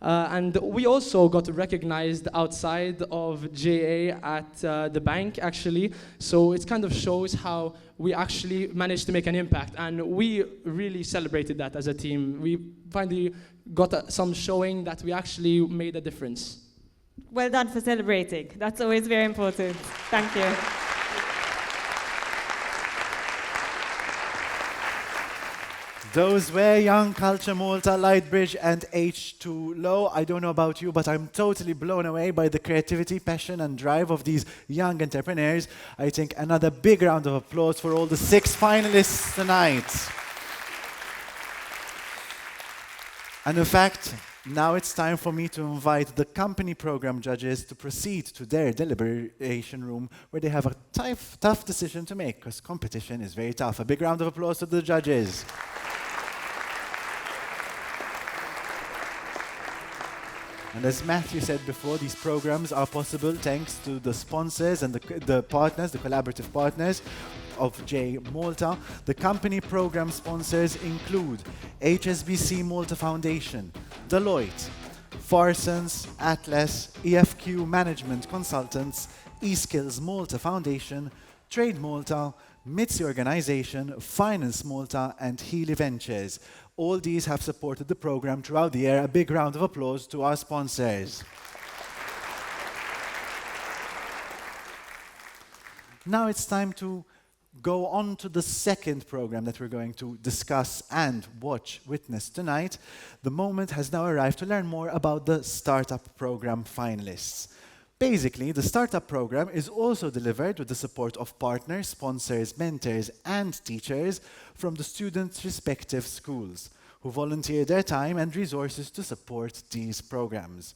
And we also got recognized outside of JA at the bank, actually. So it kind of shows how we actually managed to make an impact. And we really celebrated that as a team. We finally got some showing that we actually made a difference. Well done for celebrating. That's always very important. Thank you. Those were Young Culture Malta, Lightbridge, and H2Low. I don't know about you, but I'm totally blown away by the creativity, passion, and drive of these young entrepreneurs. I think another big round of applause for all the 6 finalists tonight. And in fact, now it's time for me to invite the company program judges to proceed to their deliberation room, where they have a tough decision to make, because competition is very tough. A big round of applause to the judges. And as Matthew said before, these programs are possible thanks to the sponsors and the partners, the collaborative partners of J Malta. The company program sponsors include HSBC Malta Foundation, Deloitte, Farsons, Atlas, EFQ Management Consultants, eSkills Malta Foundation, Trade Malta, Mitzi Organization, Finance Malta, and Healy Ventures. All these have supported the program throughout the year. A big round of applause to our sponsors. Now it's time to go on to the second program that we're going to discuss and witness tonight. The moment has now arrived to learn more about the Startup Program finalists. Basically, the Startup Program is also delivered with the support of partners, sponsors, mentors, and teachers from the students' respective schools, who volunteer their time and resources to support these programs.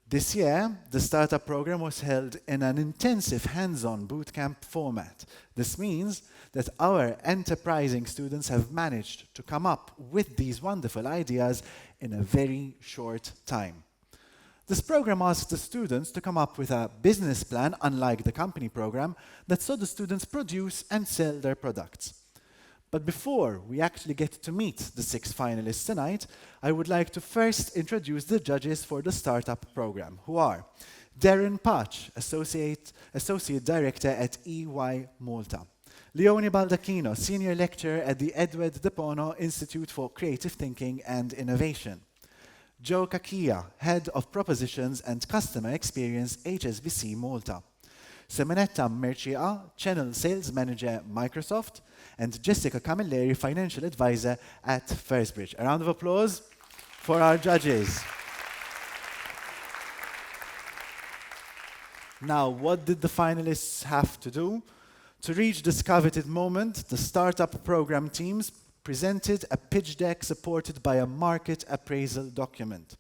This year, the Startup Program was held in an intensive hands-on bootcamp format. This means that our enterprising students have managed to come up with these wonderful ideas in a very short time. This program asks the students to come up with a business plan, unlike the company program, that saw the students produce and sell their products. But before we actually get to meet the 6 finalists tonight, I would like to first introduce the judges for the Startup Program, who are Darren Patch, Associate Director at EY Malta; Leone Baldacchino, Senior Lecturer at the Edward De Bono Institute for Creative Thinking and Innovation; Joe Kakia, Head of Propositions and Customer Experience, HSBC Malta; Simonetta Mercia, Channel Sales Manager, Microsoft; and Jessica Camilleri, Financial Advisor at Firstbridge. A round of applause for our judges. Now, what did the finalists have to do? To reach this coveted moment, the Startup Program teams presented a pitch deck supported by a market appraisal document.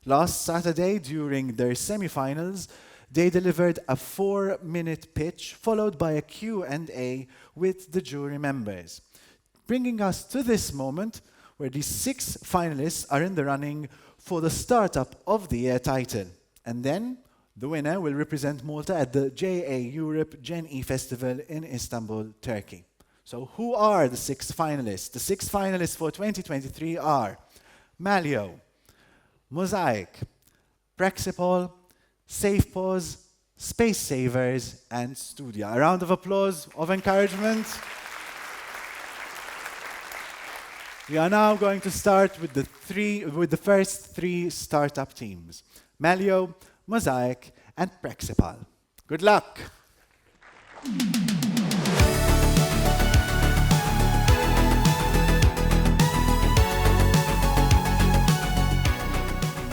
Last Saturday, during their semifinals, they delivered a 4-minute pitch followed by a Q&A with the jury members, bringing us to this moment where these 6 finalists are in the running for the Startup of the Year title. And then, The winner will represent Malta at the JA Europe Gen E Festival in Istanbul, Turkey. So who are the 6 finalists? The 6 finalists for 2023 are Malio, Mosaic, Praxipol, SafePause, Space Savers, and Studia. A round of applause, of encouragement. We are now going to start with the first 3 startup teams: Malio, Mosaic, and Praxipol. Good luck.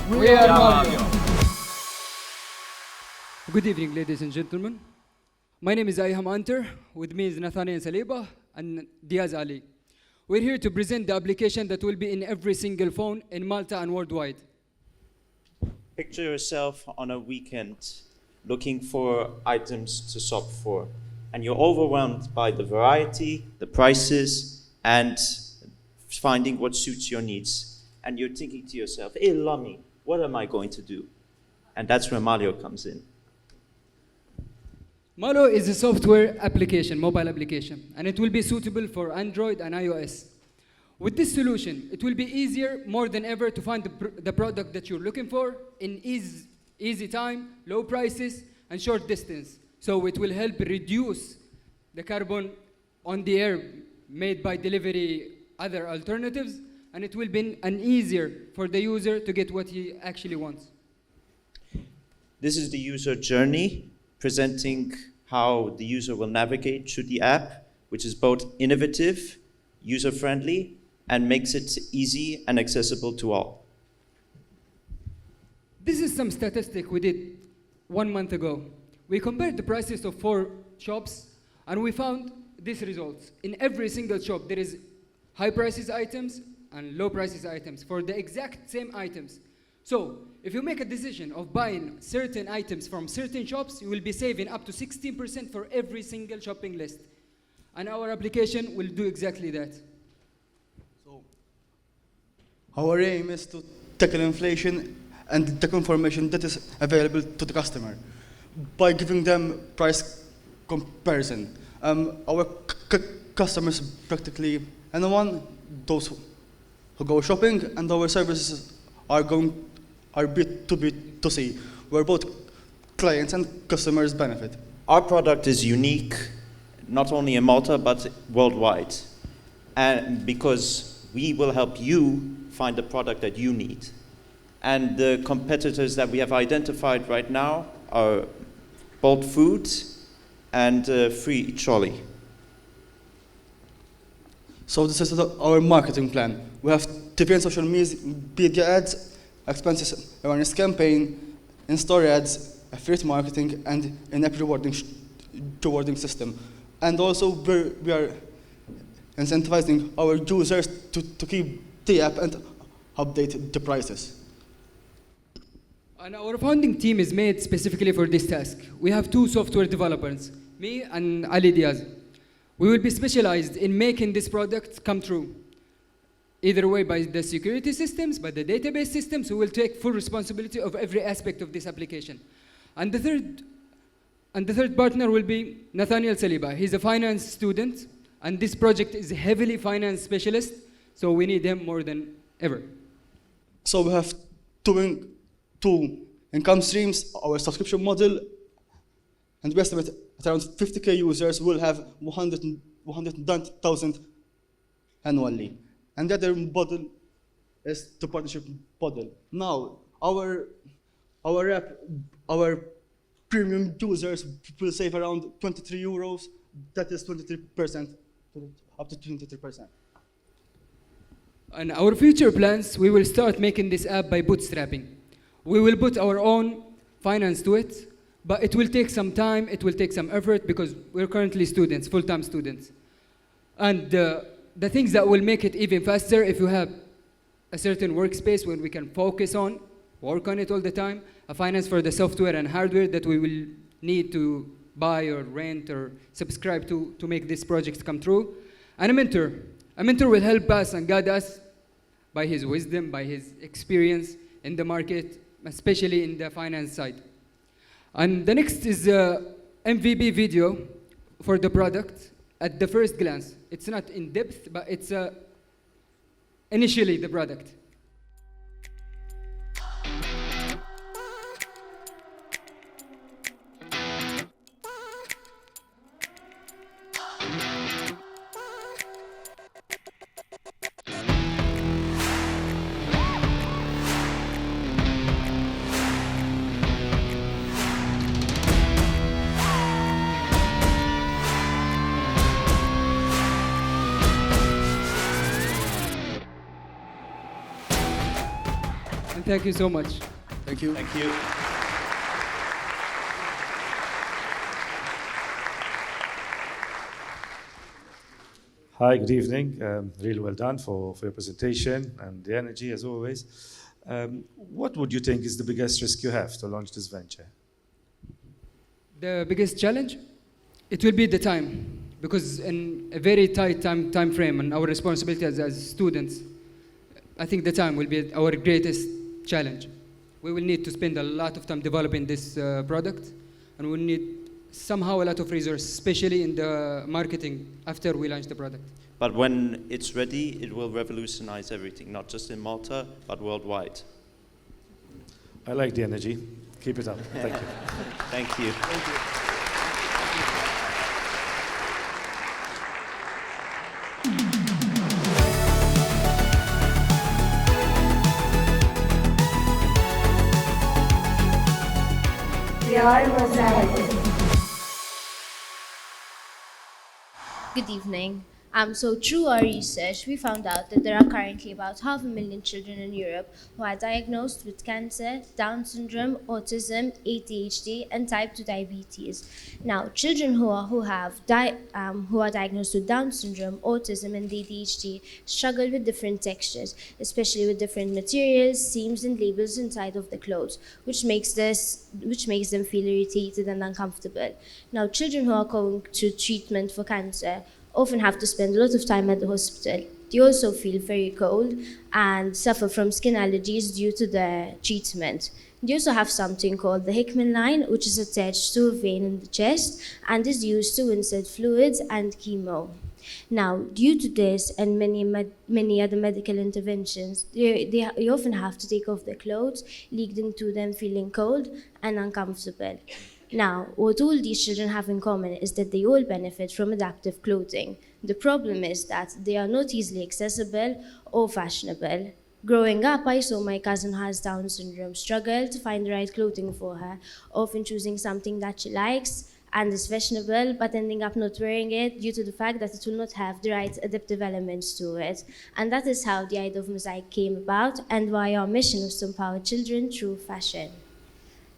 We are Malio. Good evening, ladies and gentlemen. My name is Ayham Anter. With me is Nathaniel Saliba and Diaz Ali. We're here to present the application that will be in every single phone in Malta and worldwide. Picture yourself on a weekend looking for items to shop for, and you're overwhelmed by the variety, the prices, and finding what suits your needs. And you're thinking to yourself, hey, Lami, what am I going to do? And that's where Malio comes in. Malo is a software application, mobile application, and it will be suitable for Android and iOS. With this solution, it will be easier more than ever to find the product that you're looking for in easy time, low prices, and short distance. So it will help reduce the carbon on the air made by delivery other alternatives, and it will be easier for the user to get what he actually wants. This is the user journey, presenting how the user will navigate through the app, which is both innovative, user-friendly, and makes it easy and accessible to all. This is some statistic we did 1 month ago. We compared the prices of 4 shops, and we found these results. In every single shop, there is high prices items and low prices items for the exact same items. So, if you make a decision of buying certain items from certain shops, you will be saving up to 16% for every single shopping list. And our application will do exactly that. Our aim is to tackle inflation and the information that is available to the customer by giving them price comparison. Our customers, practically anyone, those who go shopping, and our services are B2B2C, where both clients and customers benefit. Our product is unique, not only in Malta, but worldwide. And because we will help you find the product that you need. And the competitors that we have identified right now are Bolt Foods and Free Trolley. So this is our marketing plan. We have TV and social media ads, expenses awareness campaign, in-store ads, affiliate marketing, and in-app rewarding system. And also we are incentivizing our users to keep the app and update the prices. And our founding team is made specifically for this task. We have 2 software developers, me and Ali Diaz. We will be specialized in making this product come true. Either way, by the security systems, by the database systems, we will take full responsibility of every aspect of this application. And the third partner will be Nathaniel Saliba. He's a finance student, and this project is a heavily finance specialist, so we need him more than ever. So we have two income streams, our subscription model, and we estimate that around 50K users will have 190,000 annually. And the other model is the partnership model. Now, our premium users will save around 23 euros. That is 23%, up to 23%. And our future plans, we will start making this app by bootstrapping. We will put our own finance to it, but it will take some time, it will take some effort, because we're currently students, full-time students. And the things that will make it even faster, if you have a certain workspace where we can focus on, work on it all the time, a finance for the software and hardware that we will need to buy or rent or subscribe to make this project come true, and a mentor. A mentor will help us and guide us by his wisdom, by his experience in the market, especially in the finance side. And the next is MVP video for the product at the first glance. It's not in depth, but it's initially the product. And thank you so much. Thank you. Thank you. Hi, good evening. Really well done for your presentation and the energy as always. What would you think is the biggest risk you have to launch this venture? The biggest challenge? It will be the time, because in a very tight time frame and our responsibility as students, I think the time will be our greatest challenge. We will need to spend a lot of time developing this product, and we'll need somehow a lot of resources, especially in the marketing after we launch the product. But when it's ready, it will revolutionize everything, not just in Malta, but worldwide. I like the energy. Keep it up. Thank you. Thank you. Thank you. We are Mosaic. Good evening. So through our research, we found out that there are currently about 500,000 children in Europe who are diagnosed with cancer, Down syndrome, autism, ADHD, and type 2 diabetes. Now, children who are diagnosed with Down syndrome, autism, and ADHD struggle with different textures, especially with different materials, seams, and labels inside of the clothes, which makes them feel irritated and uncomfortable. Now, children who are going to treatment for cancer often have to spend a lot of time at the hospital. They also feel very cold and suffer from skin allergies due to the treatment. They also have something called the Hickman line, which is attached to a vein in the chest and is used to insert fluids and chemo. Now, due to this and many other medical interventions, they often have to take off their clothes, leading to them feeling cold and uncomfortable. Now, what all these children have in common is that they all benefit from adaptive clothing. The problem is that they are not easily accessible or fashionable. Growing up, I saw my cousin who has Down syndrome struggle to find the right clothing for her, often choosing something that she likes and is fashionable, but ending up not wearing it due to the fact that it will not have the right adaptive elements to it. And that is how the idea of Mosaic came about, and why our mission was to empower children through fashion.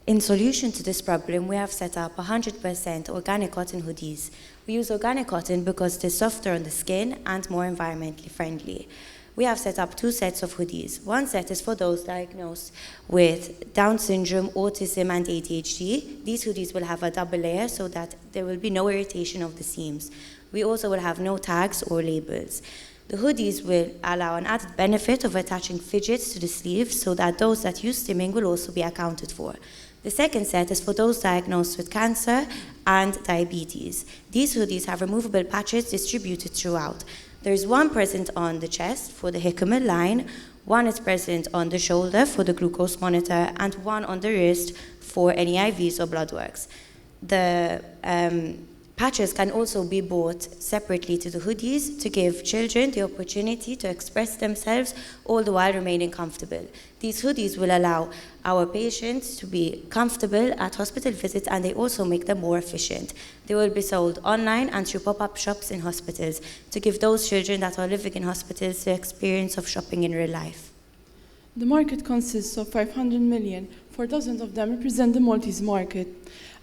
In solution to this problem, we have set up 100% organic cotton hoodies. We use organic cotton because it is softer on the skin and more environmentally friendly. We have set up 2 sets of hoodies. One set is for those diagnosed with Down syndrome, autism, and ADHD. These hoodies will have a double layer so that there will be no irritation of the seams. We also will have no tags or labels. The hoodies will allow an added benefit of attaching fidgets to the sleeves so that those that use stimming will also be accounted for. The second set is for those diagnosed with cancer and diabetes. These hoodies have removable patches distributed throughout. There is one present on the chest for the Hickman line, one is present on the shoulder for the glucose monitor, and one on the wrist for any IVs or blood works. The patches can also be bought separately to the hoodies to give children the opportunity to express themselves all the while remaining comfortable. These hoodies will allow our patients to be comfortable at hospital visits, and they also make them more efficient. They will be sold online and through pop-up shops in hospitals to give those children that are living in hospitals the experience of shopping in real life. The market consists of 500 million. 4,000 of them represent the Maltese market.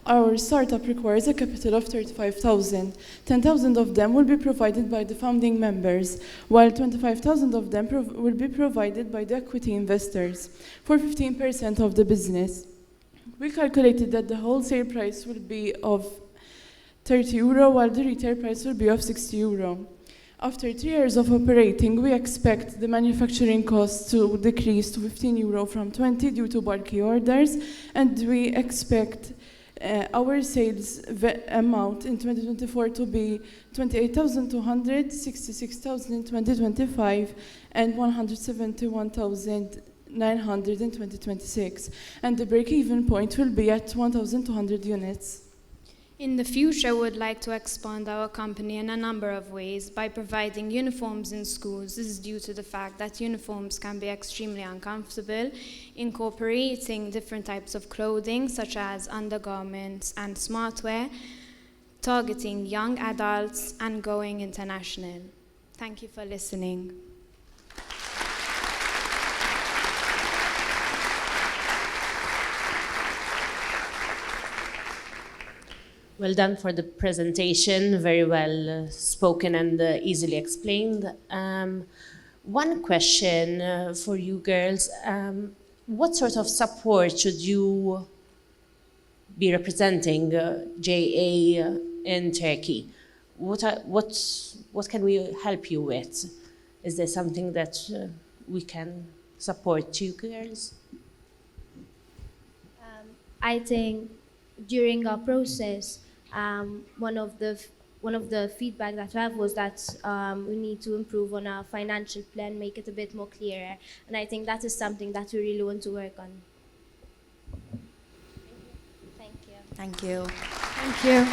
Our startup requires a capital of 35,000. 10,000 of them will be provided by the founding members, while 25,000 of them will be provided by the equity investors for 15% of the business. We calculated that the wholesale price will be of €30, while the retail price will be of €60. After 3 years of operating, we expect the manufacturing costs to decrease to €15 from 20 due to bulky orders, and we expect our sales amount in 2024 to be 28,200, 66,000 in 2025, and 171,900 in 2026. And the break-even point will be at 1,200 units. In the future, we would like to expand our company in a number of ways by providing uniforms in schools. This is due to the fact that uniforms can be extremely uncomfortable, incorporating different types of clothing, such as undergarments and smartwear, targeting young adults, and going international. Thank you for listening. Well done for the presentation, very well spoken and easily explained. One question for you girls. What sort of support should you be representing JA in Turkey? What can we help you with? Is there something that we can support you girls? I think during our process, one of the feedback that we have was that we need to improve on our financial plan, make it a bit more clearer, and I think that is something that we really want to work on. Thank you. Thank you. Thank you.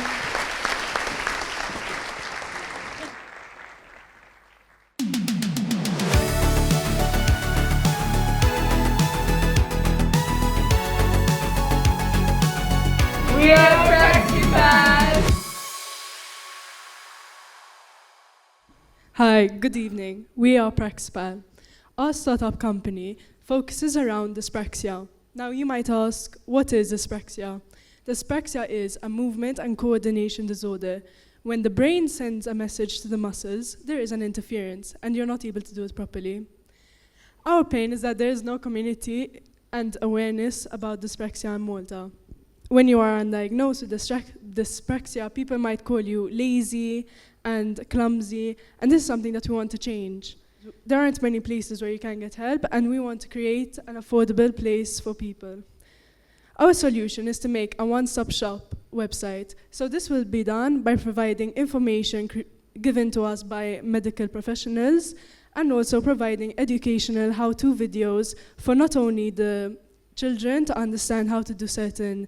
We are Praxipal. Hi, good evening. We are Praxipal. Our startup company focuses around dyspraxia. Now you might ask, what is dyspraxia? Dyspraxia is a movement and coordination disorder. When the brain sends a message to the muscles, there is an interference and you're not able to do it properly. Our pain is that there is no community and awareness about dyspraxia in Malta. When you are undiagnosed with dyspraxia, people might call you lazy and clumsy, and this is something that we want to change. There aren't many places where you can get help, and we want to create an affordable place for people. Our solution is to make a one-stop shop website. So this will be done by providing information given to us by medical professionals, and also providing educational how-to videos for not only the children to understand how to do certain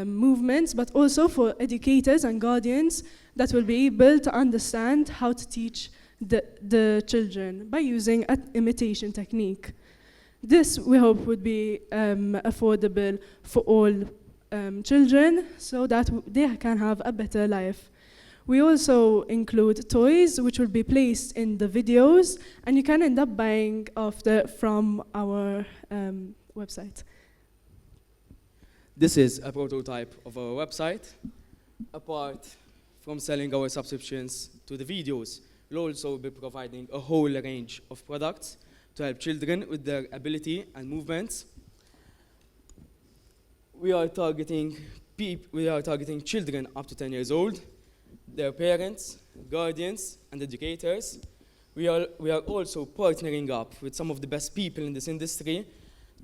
movements, but also for educators and guardians that will be able to understand how to teach the children by using an imitation technique. This, we hope, would be affordable for all children so that they can have a better life. We also include toys which will be placed in the videos, and you can end up buying after from our website. This is a prototype of our website. Apart from selling our subscriptions to the videos, we'll also be providing a whole range of products to help children with their ability and movements. We are targeting children up to 10 years old, their parents, guardians, and educators. We are also partnering up with some of the best people in this industry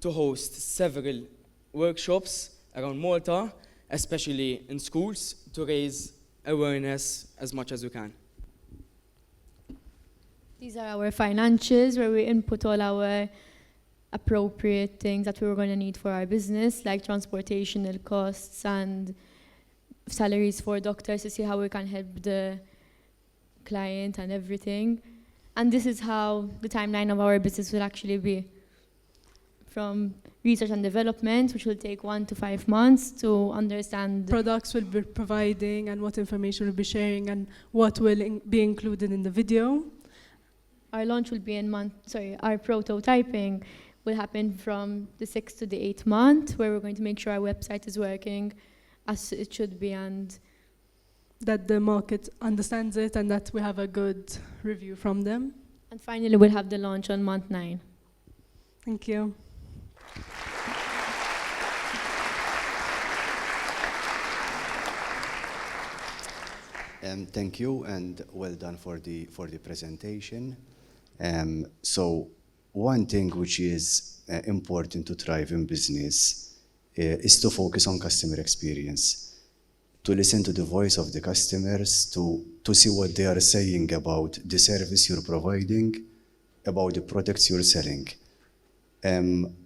to host several workshops around Malta, especially in schools, to raise awareness as much as we can. These are our financials, where we input all our appropriate things that we were going to need for our business, like transportational costs and salaries for doctors, to see how we can help the client and everything. And this is how the timeline of our business will actually be. From research and development, which will take 1 to 5 months to understand products we'll be providing and what information we'll be sharing and what will be included in the video. Our launch will be our prototyping will happen from the 6th to the 8th month, where we're going to make sure our website is working as it should be and that the market understands it and that we have a good review from them. And finally, we'll have the launch on month 9. Thank you. Thank you, and well done for the presentation. So one thing which is important to thrive in business is to focus on customer experience, to listen to the voice of the customers, to see what they are saying about the service you're providing, about the products you're selling.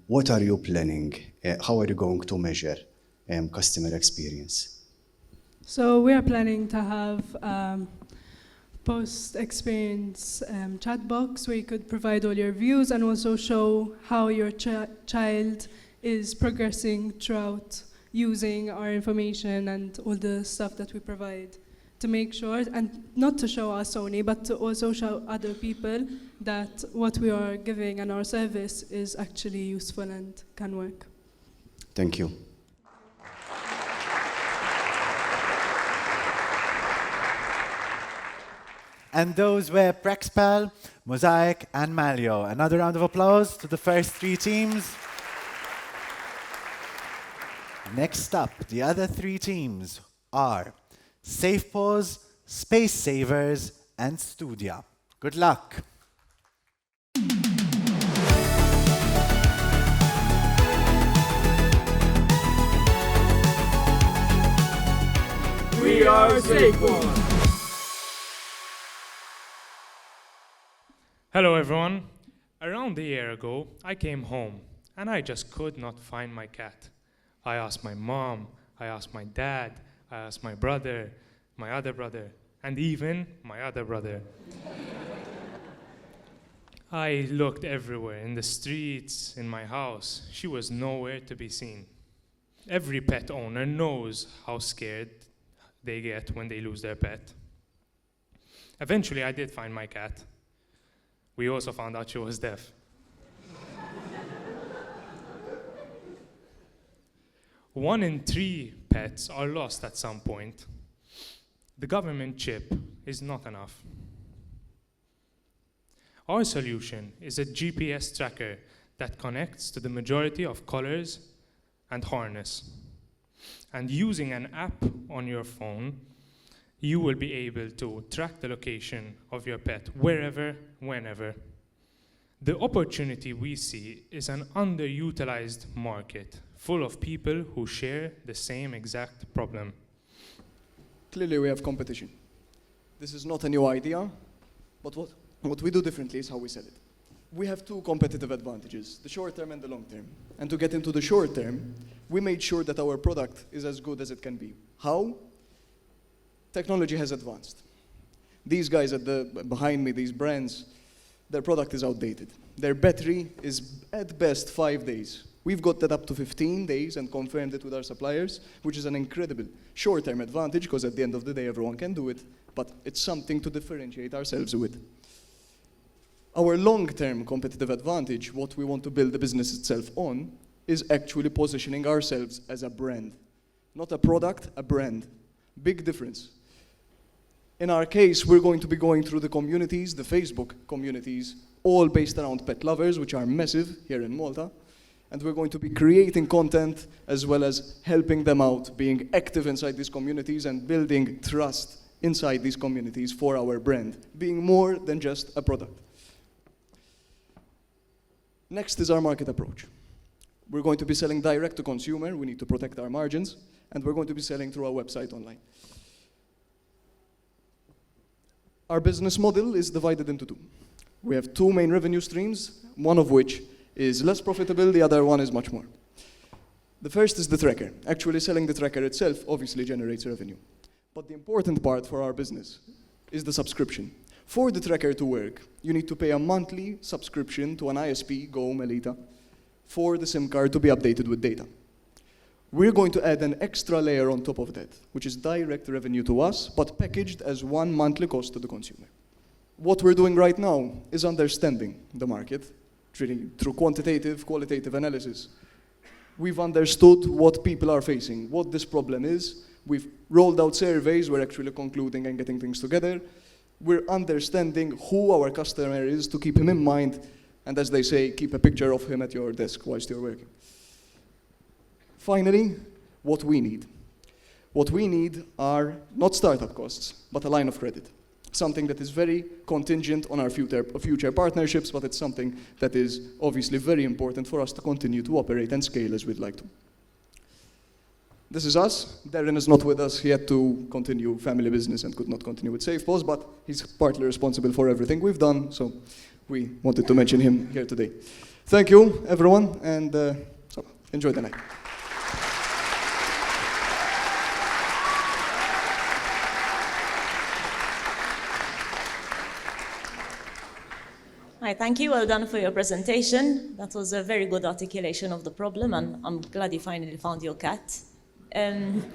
What are you planning? How are you going to measure customer experience? So we are planning to have post-experience chat box where you could provide all your views and also show how your child is progressing throughout using our information and all the stuff that we provide, to make sure, and not to show us only, but to also show other people that what we are giving and our service is actually useful and can work. Thank you. And those were Prexpal, Mosaic, and Malio. Another round of applause to the first three teams. Next up, the other three teams are SafePause, Space Savers, and Studia. Good luck. We are SafePause. Hello everyone. Around a year ago, I came home and I just could not find my cat. I asked my mom, I asked my dad, I asked my brother, my other brother, and even my other brother. I looked everywhere, in the streets, in my house. She was nowhere to be seen. Every pet owner knows how scared they get when they lose their pet. Eventually, I did find my cat. We also found out she was deaf. One in 3 pets are lost at some point. The government chip is not enough. Our solution is a GPS tracker that connects to the majority of collars and harness. And using an app on your phone, you will be able to track the location of your pet wherever, whenever. The opportunity we see is an underutilized market full of people who share the same exact problem. Clearly we have competition. This is not a new idea, but what we do differently is how we sell it. We have 2 competitive advantages, the short term and the long term. And to get into the short term, we made sure that our product is as good as it can be. How? Technology has advanced. These guys behind me, these brands, their product is outdated. Their battery is at best 5 days. We've got that up to 15 days and confirmed it with our suppliers, which is an incredible short-term advantage because at the end of the day everyone can do it, but it's something to differentiate ourselves with. Our long-term competitive advantage, what we want to build the business itself on, is actually positioning ourselves as a brand. Not a product, a brand. Big difference. In our case, we're going to be going through the communities, the Facebook communities, all based around pet lovers, which are massive here in Malta. And we're going to be creating content as well as helping them out, being active inside these communities and building trust inside these communities for our brand, being more than just a product. Next is our market approach. We're going to be selling direct to consumer. We need to protect our margins. And we're going to be selling through our website online. Our business model is divided into 2. We have 2 main revenue streams, one of which is less profitable, the other one is much more. The first is the tracker. Actually selling the tracker itself obviously generates revenue. But the important part for our business is the subscription. For the tracker to work, you need to pay a monthly subscription to an ISP, Go, Melita, for the SIM card to be updated with data. We're going to add an extra layer on top of that, which is direct revenue to us, but packaged as one monthly cost to the consumer. What we're doing right now is understanding the market through quantitative, qualitative analysis. We've understood what people are facing, what this problem is. We've rolled out surveys, we're actually concluding and getting things together. We're understanding who our customer is to keep him in mind, and as they say, keep a picture of him at your desk whilst you're working. Finally, what we need. What we need are not startup costs, but a line of credit. Something that is very contingent on our future partnerships, but it's something that is obviously very important for us to continue to operate and scale as we'd like to. This is us. Darren is not with us. He had to continue family business and could not continue with SafePOS, but he's partly responsible for everything we've done, so we wanted to mention him here today. Thank you, everyone, and so enjoy the night. Hi, thank you. Well done for your presentation. That was a very good articulation of the problem, and I'm glad you finally found your cat. I'm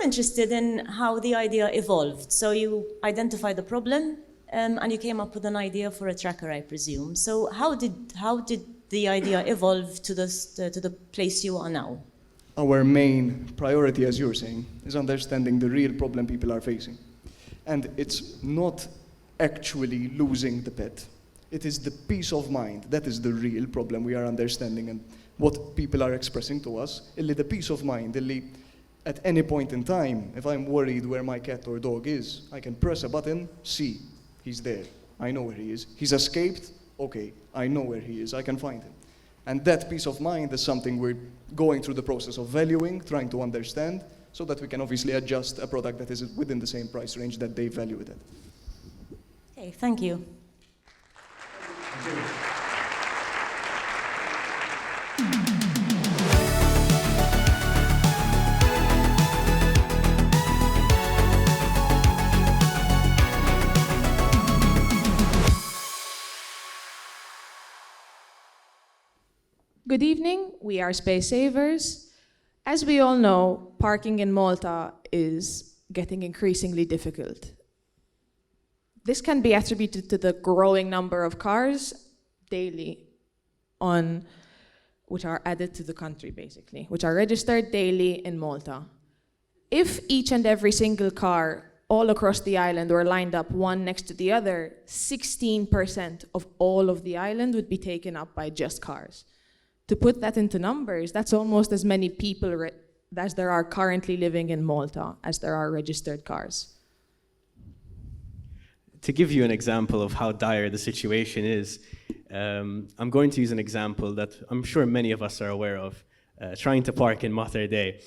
interested in how the idea evolved. So you identified the problem, and you came up with an idea for a tracker, I presume. So how did the idea evolve to the place you are now? Our main priority, as you're saying, is understanding the real problem people are facing. And it's not actually losing the pet. It is the peace of mind. That is the real problem we are understanding and what people are expressing to us. Illi the peace of mind, illi at any point in time, if I'm worried where my cat or dog is, I can press a button, see, he's there. I know where he is. He's escaped, okay, I know where he is, I can find him. And that peace of mind is something we're going through the process of valuing, trying to understand, so that we can obviously adjust a product that is within the same price range that they value it at. Okay, thank you. Good evening, we are Space Savers. As we all know, parking in Malta is getting increasingly difficult. This can be attributed to the growing number of cars daily which are added to the country, basically, which are registered daily in Malta. If each and every single car all across the island were lined up one next to the other, 16% of all of the island would be taken up by just cars. To put that into numbers, that's almost as many people as there are currently living in Malta as there are registered cars. To give you an example of how dire the situation is, I'm going to use an example that I'm sure many of us are aware of, trying to park in Mater Dei.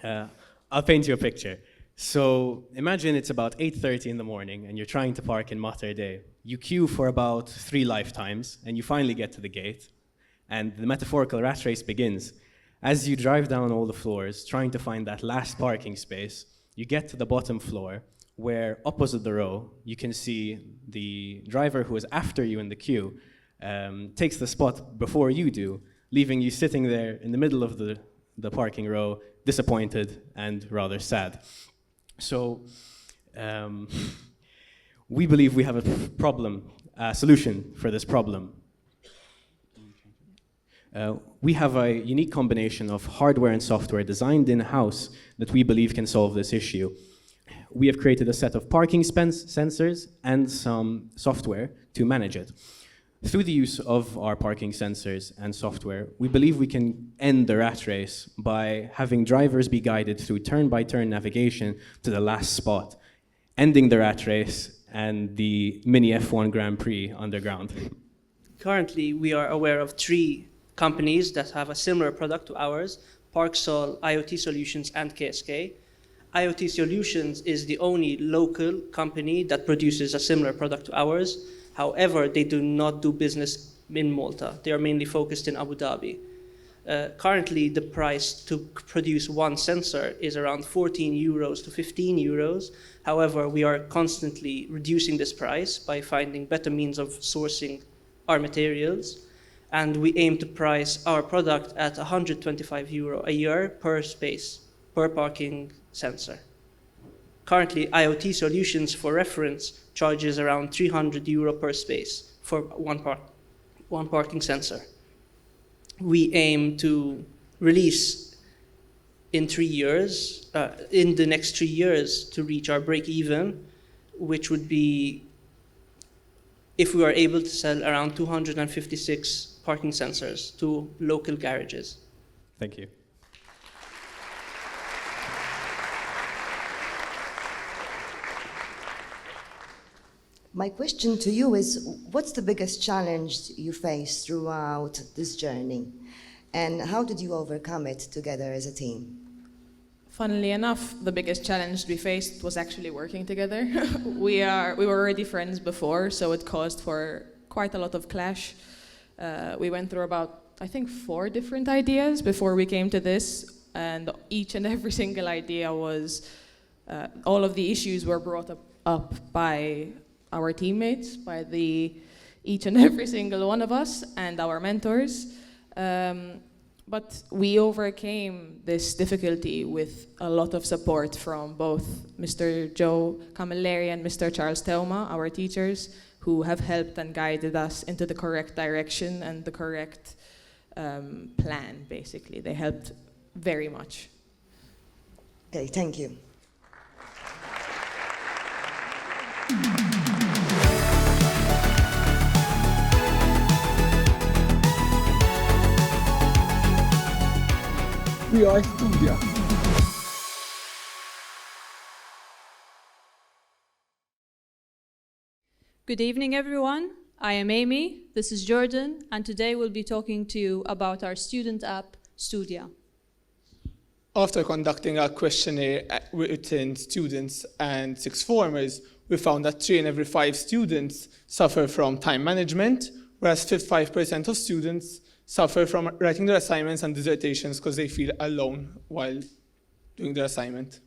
I'll paint you a picture. So imagine it's about 8:30 in the morning and you're trying to park in Mater Dei. You queue for about 3 lifetimes and you finally get to the gate and the metaphorical rat race begins. As you drive down all the floors, trying to find that last parking space, you get to the bottom floor where opposite the row, you can see the driver who is after you in the queue takes the spot before you do, leaving you sitting there in the middle of the parking row, disappointed and rather sad. So we believe we have a solution for this problem. We have a unique combination of hardware and software designed in-house that we believe can solve this issue. We have created a set of parking sensors and some software to manage it. Through the use of our parking sensors and software, we believe we can end the rat race by having drivers be guided through turn-by-turn navigation to the last spot, ending the rat race and the mini F1 Grand Prix underground. Currently, we are aware of 3 companies that have a similar product to ours: Parksol, IoT Solutions, and KSK. IoT Solutions is the only local company that produces a similar product to ours. However, they do not do business in Malta. They are mainly focused in Abu Dhabi. Currently, the price to produce one sensor is around 14 euros to 15 euros. However, we are constantly reducing this price by finding better means of sourcing our materials. And we aim to price our product at 125 euro a year per space, per parking sensor. Currently, IoT Solutions, for reference, charges around 300 euro per space for one parking sensor. We aim to release in 3 years, in the next 3 years, to reach our break-even, which would be if we are able to sell around 256 parking sensors to local garages. Thank you. My question to you is, what's the biggest challenge you faced throughout this journey? And how did you overcome it together as a team? Funnily enough, the biggest challenge we faced was actually working together. We were already friends before, so it caused for quite a lot of clash. We went through about, I think, 4 different ideas before we came to this, and each and every single idea was, all of the issues were brought up by our teammates, by each and every single one of us, and our mentors. But we overcame this difficulty with a lot of support from both Mr. Joe Camilleri and Mr. Charles Teuma, our teachers, who have helped and guided us into the correct direction and the correct plan, basically. They helped very much. Okay, thank you. We are Studia. Good evening, everyone. I am Amy, this is Jordan, and today we'll be talking to you about our student app, Studia. After conducting a questionnaire within students and sixth formers, we found that 3 in every 5 students suffer from time management, whereas 55% of students suffer from writing their assignments and dissertations because they feel alone while doing their assignment.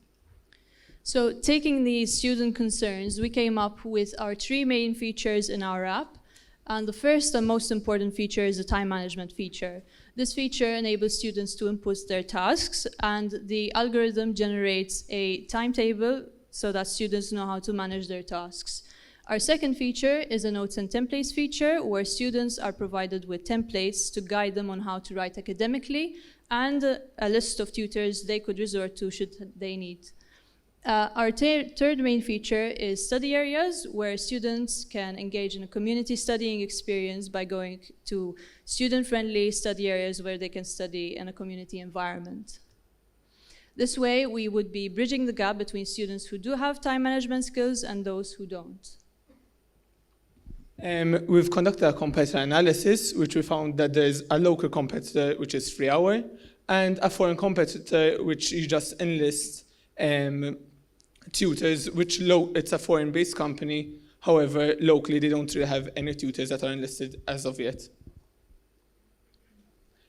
So, taking these student concerns, we came up with our 3 main features in our app. And the first and most important feature is the time management feature. This feature enables students to input their tasks, and the algorithm generates a timetable so that students know how to manage their tasks. Our second feature is a notes and templates feature, where students are provided with templates to guide them on how to write academically, and a list of tutors they could resort to should they need. Our third main feature is study areas, where students can engage in a community studying experience by going to student-friendly study areas where they can study in a community environment. This way, we would be bridging the gap between students who do have time management skills and those who don't. We've conducted a competitor analysis, which we found that there's a local competitor, which is 3 hour, and a foreign competitor, which you just enlist tutors, which it's a foreign-based company. However, locally, they don't really have any tutors that are enlisted as of yet.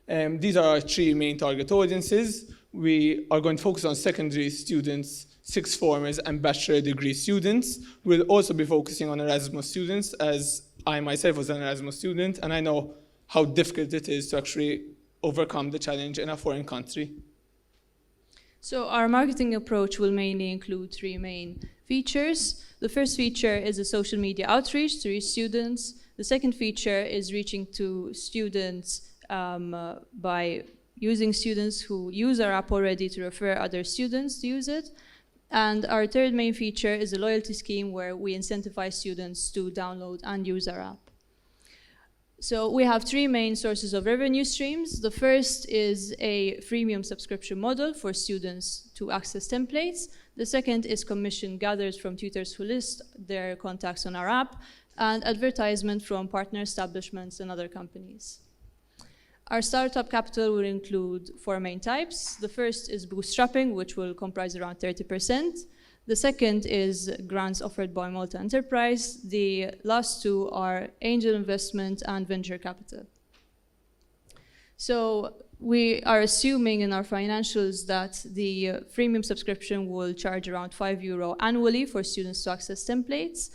These are our 3 main target audiences. We are going to focus on secondary students, sixth formers, and bachelor degree students. We'll also be focusing on Erasmus students, as I myself was an Erasmus student, and I know how difficult it is to actually overcome the challenge in a foreign country. So our marketing approach will mainly include 3 main features. The first feature is a social media outreach to reach students. The second feature is reaching to students by using students who use our app already to refer other students to use it. And our third main feature is a loyalty scheme where we incentivize students to download and use our app. So we have 3 main sources of revenue streams. The first is a freemium subscription model for students to access templates. The second is commission gathered from tutors who list their contacts on our app, and advertisement from partner establishments and other companies. Our startup capital will include 4 main types. The first is bootstrapping, which will comprise around 30%. The second is grants offered by Malta Enterprise. The last 2 are angel investment and venture capital. So we are assuming in our financials that the freemium subscription will charge around €5 annually for students to access templates,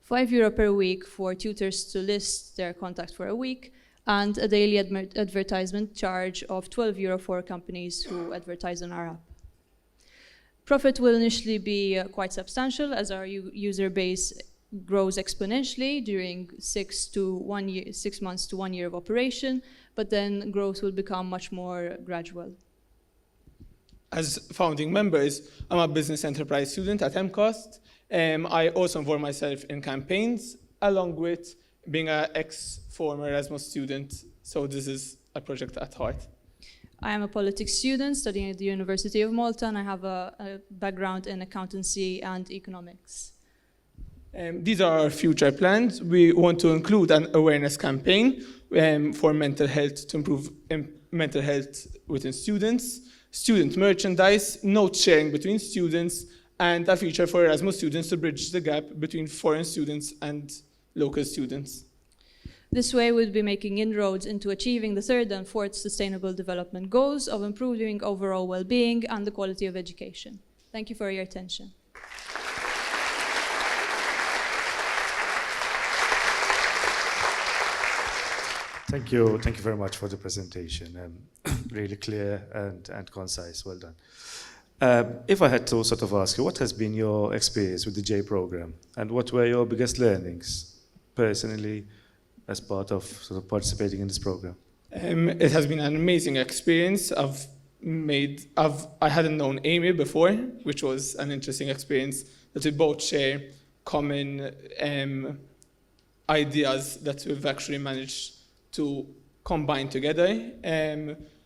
€5 per week for tutors to list their contact for a week, and a daily advertisement charge of €12 for companies who advertise on our app. Profit will initially be quite substantial as our user base grows exponentially during 6 months to 1 year of operation, but then growth will become much more gradual. As founding members, I'm a business enterprise student at MCOST. I also involve myself in campaigns, along with being an ex-former Erasmus student, so this is a project at heart. I am a politics student studying at the University of Malta, and I have a background in accountancy and economics. These are our future plans. We want to include an awareness campaign for mental health, to improve mental health within students. student merchandise, note sharing between students, and a feature for Erasmus students to bridge the gap between foreign students and local students. This way, we'll be making inroads into achieving the third and fourth Sustainable Development Goals of improving overall well-being and the quality of education. Thank you for your attention. Thank you very much for the presentation. Really clear and concise. Well done. If I had to sort of ask you, what has been your experience with the J program, and what were your biggest learnings personally as part of sort of participating in this program? It has been an amazing experience. I hadn't known Amy before, which was an interesting experience, that we both share common ideas that we've actually managed to combine together.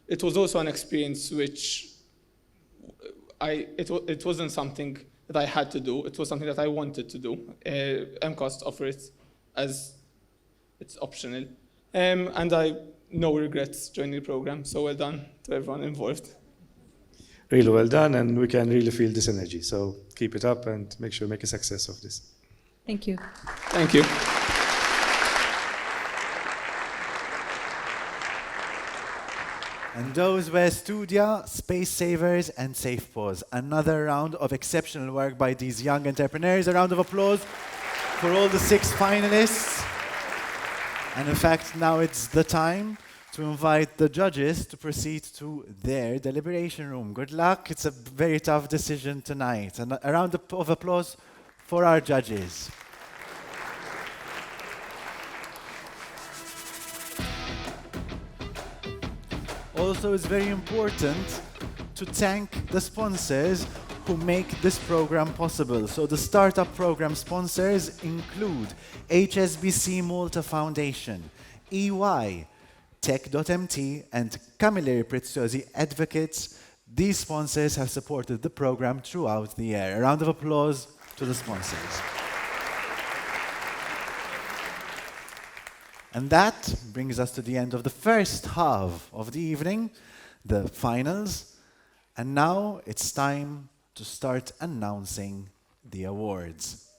It was also an experience which it wasn't something that I had to do, it was something that I wanted to do. MCAST offers it as it's optional. And I no regrets joining the program, so well done to everyone involved. Really well done, and we can really feel this energy. So keep it up and make sure you make a success of this. Thank you. Thank you. And those were Studia, Space Savers, and SafePause. Another round of exceptional work by these young entrepreneurs. A round of applause for all the 6 finalists. And in fact, now it's the time to invite the judges to proceed to their deliberation room. Good luck. It's a very tough decision tonight. And a round of applause for our judges. Also, it's very important to thank the sponsors who make this program possible. So the startup program sponsors include HSBC Malta Foundation, EY, Tech.mt, and Camilleri Preziosi Advocates. These sponsors have supported the program throughout the year. A round of applause to the sponsors. And that brings us to the end of the first half of the evening, the finals. And now it's time to start announcing the awards.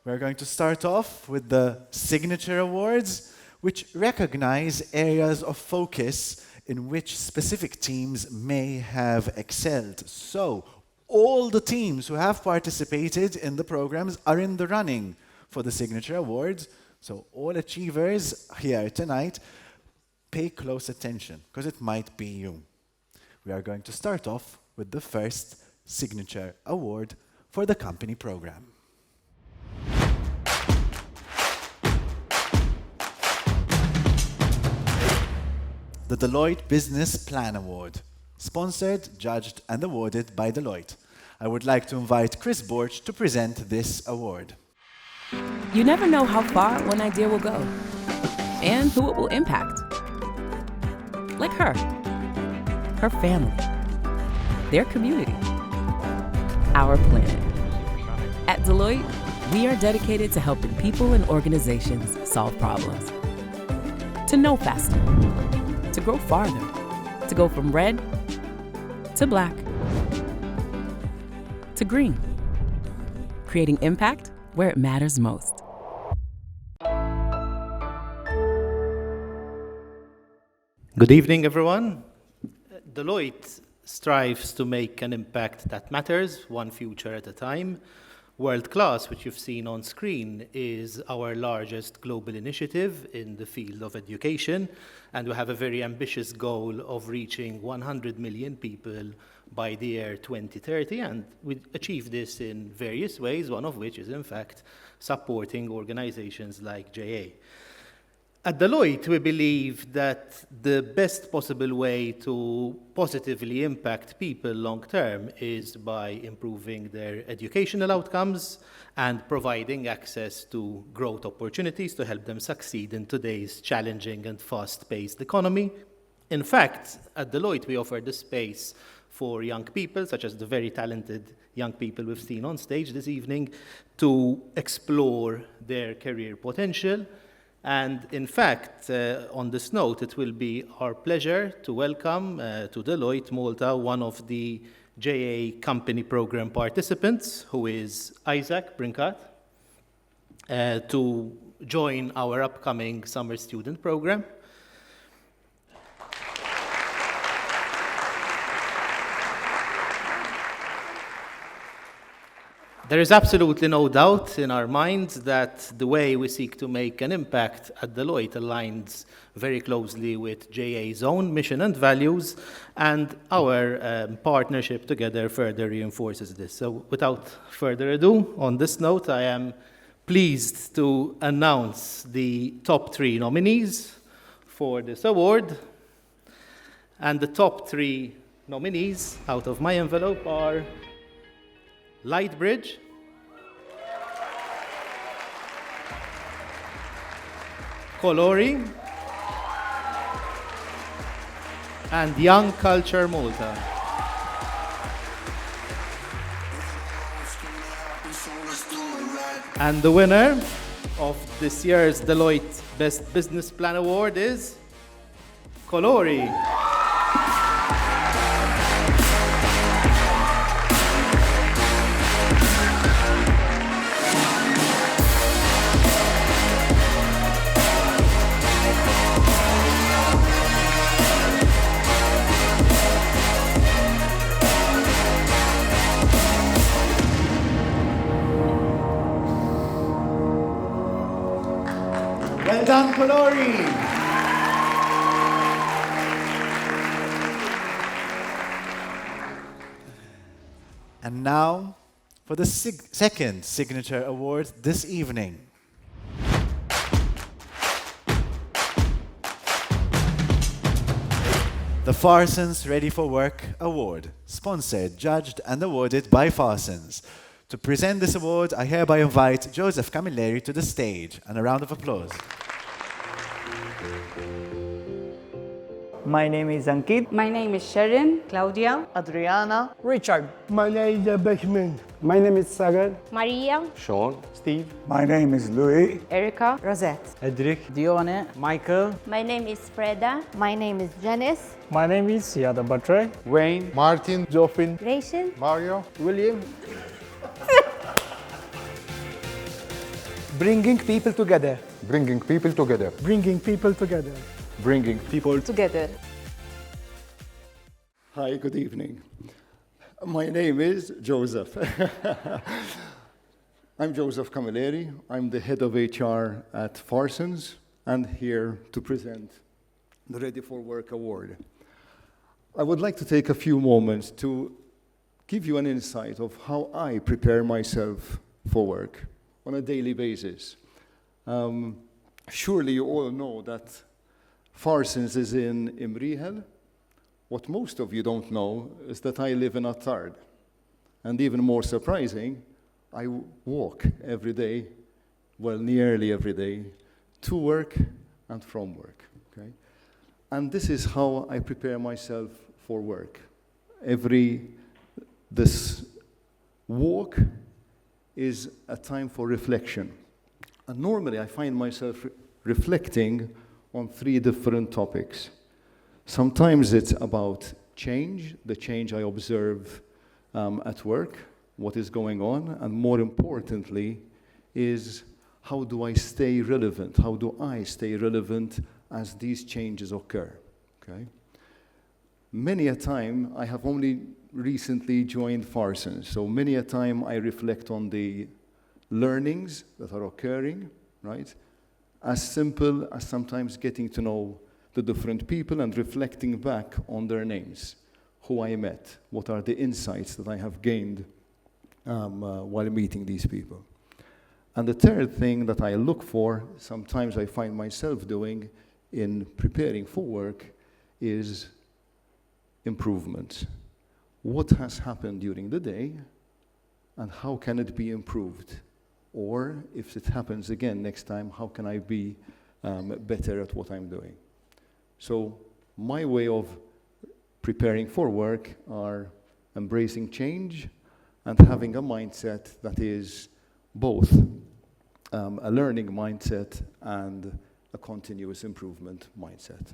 We're going to start off with the Signature Awards, which recognize areas of focus in which specific teams may have excelled. So all the teams who have participated in the programs are in the running for the Signature Awards. So all achievers here tonight, pay close attention, because it might be you. We are going to start off with the first Signature Award for the company program. The Deloitte Business Plan Award, sponsored, judged, and awarded by Deloitte. I would like to invite Chris Borch to present this award. You never know how far one idea will go and who it will impact. Like her family, their community, our planet. At Deloitte, we are dedicated to helping people and organizations solve problems. To know faster, to grow farther, to go from red to black to green, creating impact where it matters most. Good evening, everyone. Deloitte strives to make an impact that matters, one future at a time. World Class, which you've seen on screen, is our largest global initiative in the field of education, and we have a very ambitious goal of reaching 100 million people by the year 2030, and we achieve this in various ways, one of which is, in fact, supporting organizations like JA. At Deloitte, we believe that the best possible way to positively impact people long-term is by improving their educational outcomes and providing access to growth opportunities to help them succeed in today's challenging and fast-paced economy. In fact, at Deloitte, we offer the space for young people, such as the very talented young people we've seen on stage this evening, to explore their career potential And in fact, on this note, it will be our pleasure to welcome to Deloitte Malta one of the JA Company Program participants, who is Isaac Brinkat, to join our upcoming summer student program. There is absolutely no doubt in our minds that the way we seek to make an impact at Deloitte aligns very closely with JA's own mission and values, and our partnership together further reinforces this. So without further ado, on this note, I am pleased to announce the top 3 nominees for this award. And the top 3 nominees out of my envelope are Lightbridge, Colori, and Young Culture Malta. And the winner of this year's Deloitte Best Business Plan Award is Colori. Well done, Colori! And now for the second signature award this evening. The Farsons Ready for Work Award, sponsored, judged and awarded by Farsons. To present this award, I hereby invite Joseph Camilleri to the stage, and a round of applause. My name is Ankit. My name is Sharon. Claudia. Adriana. Richard. My name is Beckman. My name is Sagar. Maria. Sean. Steve. My name is Louis. Erica. Rosette. Edric. Dione. Michael. My name is Freda. My name is Janice. My name is Siada Batre. Wayne. Martin. Joffin. Rachel. Mario. William. Bringing people together. Bringing people together. Bringing people together. Bringing people together. Hi, good evening. My name is Joseph. I'm Joseph Camilleri. I'm the head of HR at Farsons and here to present the Ready for Work Award. I would like to take a few moments to give you an insight of how I prepare myself for work on a daily basis. Surely you all know that Farsons is in Imrihel. What most of you don't know is that I live in Attard. And even more surprising, I walk every day, well, nearly every day, to work and from work. Okay? And this is how I prepare myself for work. This walk is a time for reflection. And normally I find myself reflecting on 3 different topics. Sometimes it's about change, the change I observe at work, what is going on, and more importantly is how do I stay relevant? How do I stay relevant as these changes occur? Okay? Many a time, I have only recently joined Farsons, so many a time I reflect on the learnings that are occurring, right? As simple as sometimes getting to know the different people and reflecting back on their names, who I met, what are the insights that I have gained while meeting these people. And the third thing that I look for, sometimes I find myself doing in preparing for work, is improvement. What has happened during the day and how can it be improved? Or if it happens again next time, how can I be better at what I'm doing? So my way of preparing for work are embracing change and having a mindset that is both a learning mindset and a continuous improvement mindset.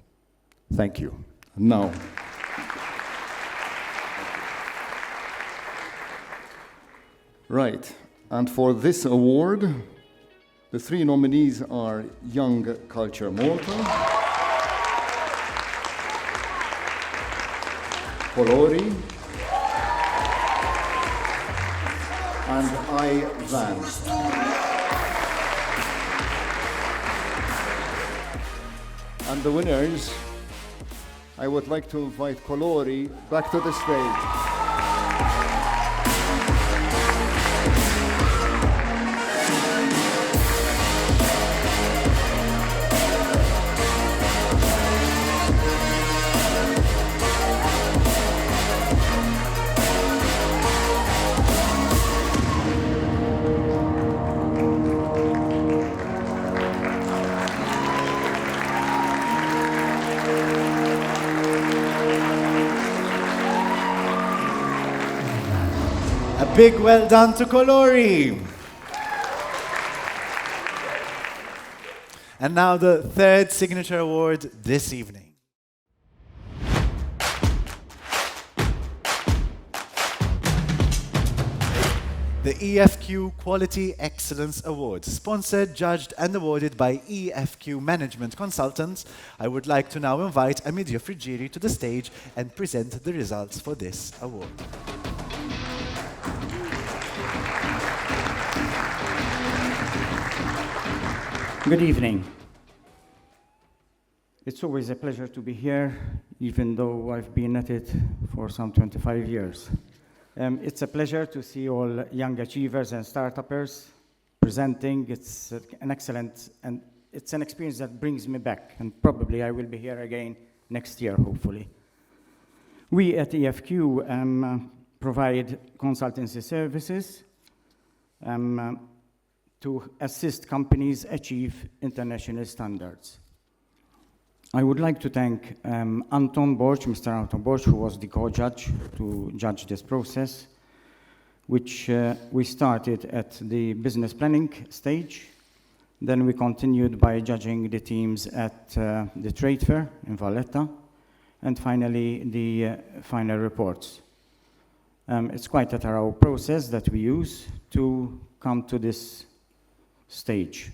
Thank you. Now, right, and for this award, the three nominees are Young Culture Malta, Colori, and iVan. And the winners, I would like to invite Colori back to the stage. Big well done to Colori. And now the third signature award this evening. The EFQ Quality Excellence Award, sponsored, judged and awarded by EFQ Management Consultants. I would like to now invite Amidio Frigieri to the stage and present the results for this award. Good evening. It's always a pleasure to be here, even though I've been at it for some 25 years. It's a pleasure to see all young achievers and startuppers presenting. It's an excellent, and it's an experience that brings me back, and probably I will be here again next year, hopefully. We at EFQ provide consultancy services to assist companies achieve international standards. I would like to thank Anton Borch, Mr. Anton Borch, who was the co-judge to judge this process, which we started at the business planning stage. Then we continued by judging the teams at the trade fair in Valletta, and finally the final reports. It's quite a thorough process that we use to come to this stage.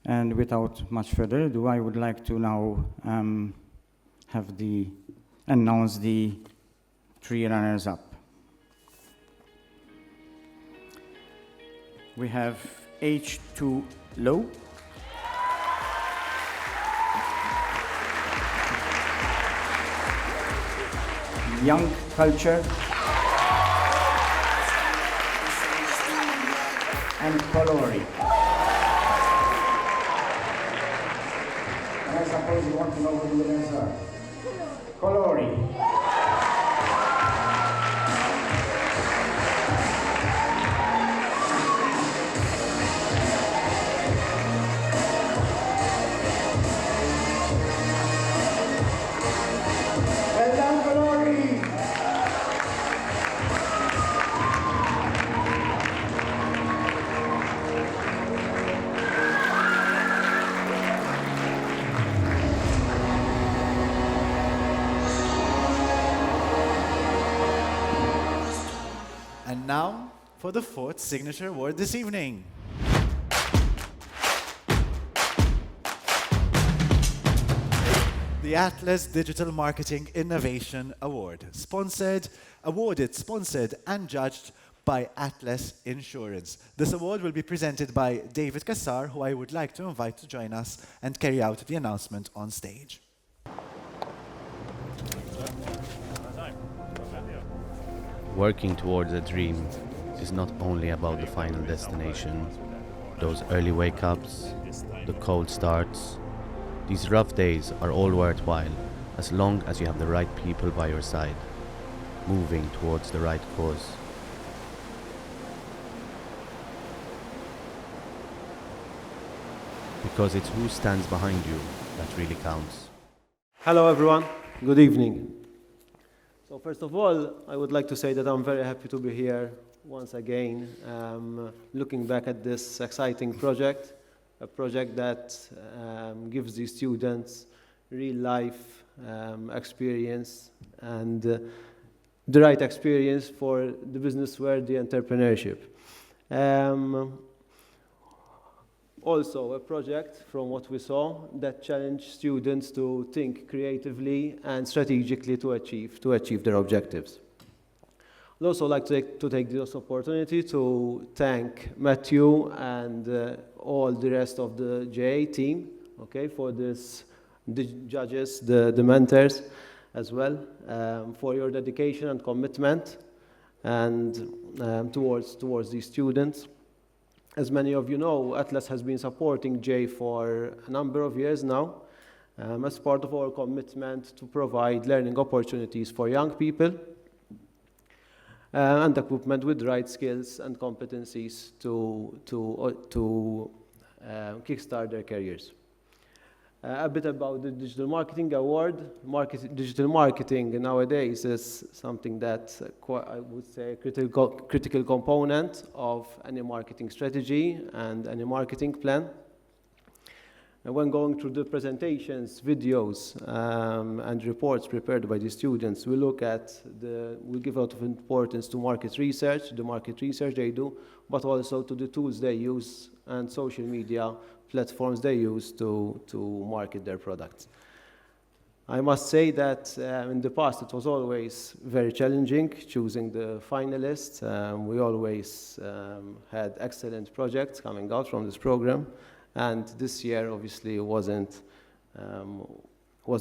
And without much further ado, I would like to now announce the three runners-up. We have H2 Low, Young Culture, and Colori. And I suppose you want to know who the winners are. Colori. Well done, Colori. And now for the fourth signature award this evening. The Atlas Digital Marketing Innovation Award, awarded, sponsored and judged by Atlas Insurance. This award will be presented by David Kassar, who I would like to invite to join us and carry out the announcement on stage. Working towards a dream is not only about the final destination. Those early wake-ups, the cold starts, these rough days are all worthwhile as long as you have the right people by your side, moving towards the right cause. Because it's who stands behind you that really counts. Hello everyone, good evening. So first of all, I would like to say that I'm very happy to be here once again, looking back at this exciting project a project that gives the students real life experience and the right experience for the business-worthy entrepreneurship. Also, a project, from what we saw, that challenged students to think creatively and strategically to achieve their objectives. I'd also like to take this opportunity to thank Matthew and all the rest of the JA team, okay, for this, the judges, the mentors as well, for your dedication and commitment and towards these students. As many of you know, Atlas has been supporting J for a number of years now as part of our commitment to provide learning opportunities for young people and equipment with the right skills and competencies to kickstart their careers. A bit about the Digital Marketing Award. Digital marketing nowadays is something that I would say a critical component of any marketing strategy and any marketing plan. And when going through the presentations, videos, and reports prepared by the students, we look at we give a lot of importance to market research, the market research they do, but also to the tools they use and social media platforms they use to market their products. I must say that in the past it was always very challenging choosing the finalists. We always had excellent projects coming out from this program, and this year obviously was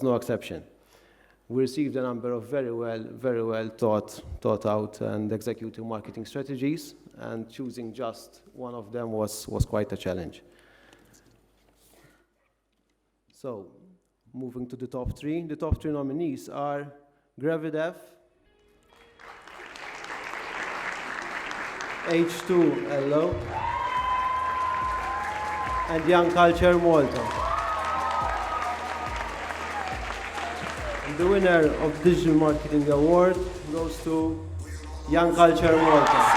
no exception. We received a number of very well thought out and executed marketing strategies, and choosing just one of them was quite a challenge. So, moving to the top three. The top three nominees are Gravidev, H2LO, and Young Culture Malta. And the winner of the Digital Marketing Award goes to Young Culture Malta.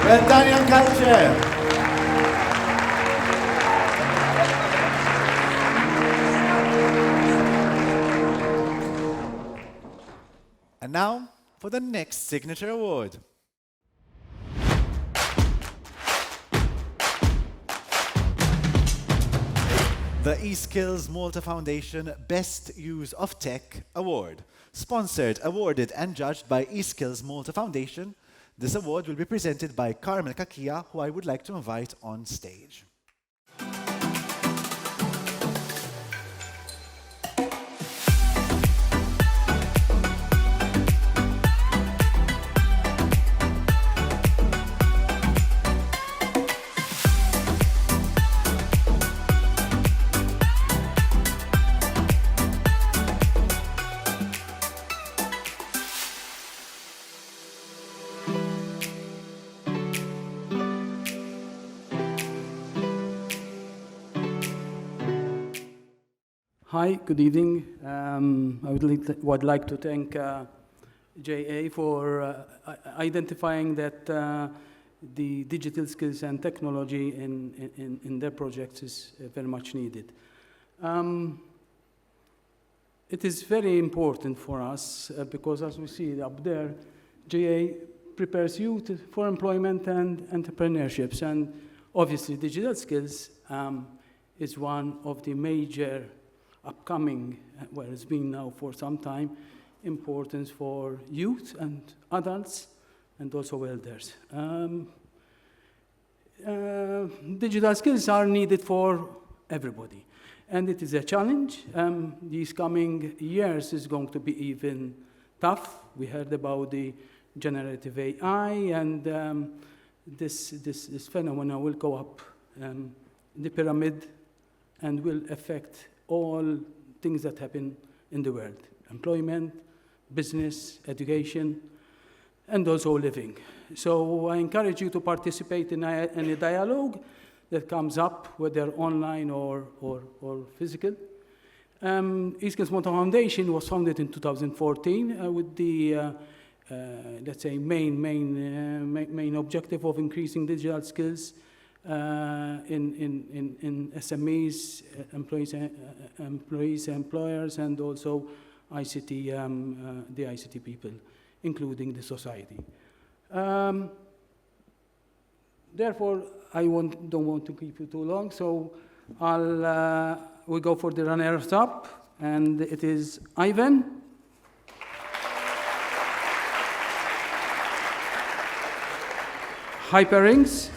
Well done, Young Culture. And now for the next signature award. The eSkills Malta Foundation Best Use of Tech Award. Sponsored, awarded and judged by eSkills Malta Foundation. This award will be presented by Carmel Kakia, who I would like to invite on stage. Hi, good evening. I would like to thank JA for identifying that the digital skills and technology in their projects is very much needed. It is very important for us because, as we see up there, JA prepares youth for employment and entrepreneurships, and obviously digital skills is one of the major upcoming, well, it's been now for some time, importance for youth and adults and also elders. Digital skills are needed for everybody, and it is a challenge. These coming years is going to be even tough. We heard about the generative AI, and this phenomenon will go up the pyramid and will affect all things that happen in the world: employment, business, education, and also living. So I encourage you to participate in a dialogue that comes up, whether online or physical. East Kills Malta Foundation was founded in 2014 with the, let's say, main objective of increasing digital skills in SMEs, employees, employers, and also ICT, the ICT people, including the society. Therefore, I don't want to keep you too long, so we go for the runners-up, and it is Ivan, Hyperrings,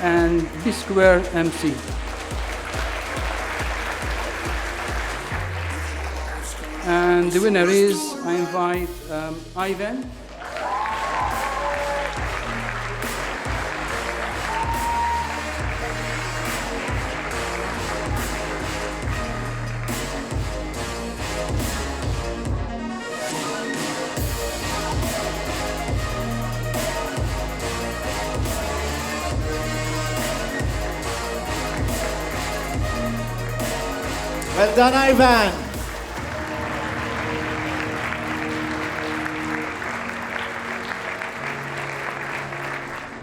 and B-Square MC. And the winner is, I invite Ivan. Well done, Ivan.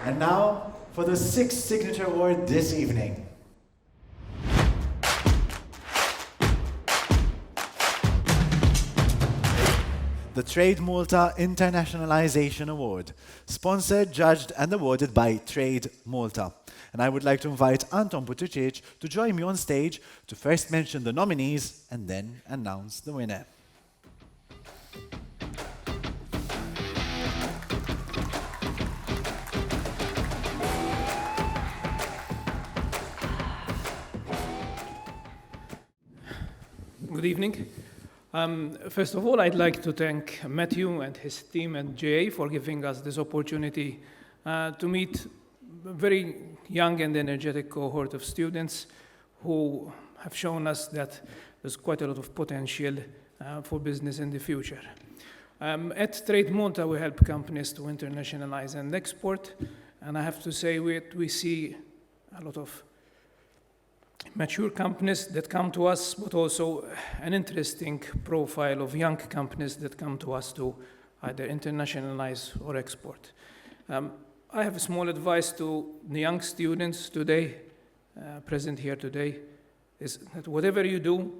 And now for the sixth signature award this evening. The Trade Malta Internationalization Award, sponsored, judged and awarded by Trade Malta. And I would like to invite Anton Buttigieg to join me on stage to first mention the nominees and then announce the winner. Good evening. First of all, I'd like to thank Matthew and his team at JA for giving us this opportunity to meet a very young and energetic cohort of students who have shown us that there's quite a lot of potential for business in the future. At Trade Malta, we help companies to internationalize and export, and I have to say we see a lot of mature companies that come to us, but also an interesting profile of young companies that come to us to either internationalize or export. I have a small advice to the young students today, present here today, is that whatever you do,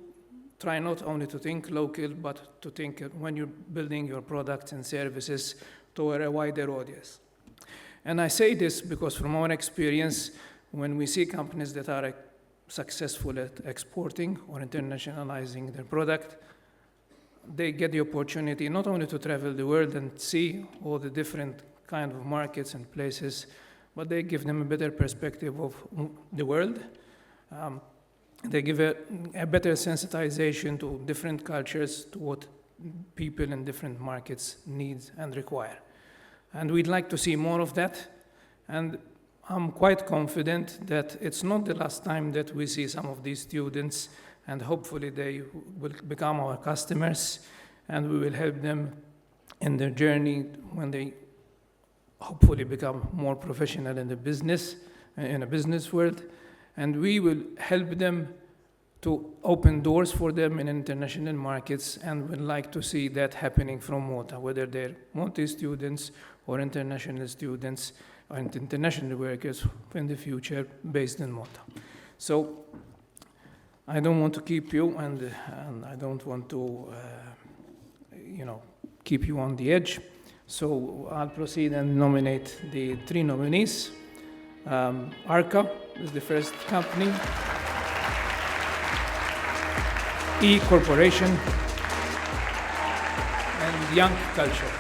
try not only to think local, but to think when you're building your products and services to a wider audience. And I say this because from our experience, when we see companies that are successful at exporting or internationalizing their product, they get the opportunity not only to travel the world and see all the different kind of markets and places, but they give them a better perspective of the world. They give a better sensitization to different cultures, to what people in different markets need and require. And we'd like to see more of that. And I'm quite confident that it's not the last time that we see some of these students, and hopefully they will become our customers, and we will help them in their journey when they hopefully become more professional in the business, in a business world, and we will help them to open doors for them in international markets, and we'd like to see that happening from Malta, whether they're Maltese students or international students and international workers in the future based in Malta. So I don't want to keep you, and I don't want to, keep you on the edge. So I'll proceed and nominate the three nominees. Arca is the first company. E Corporation and Young Culture.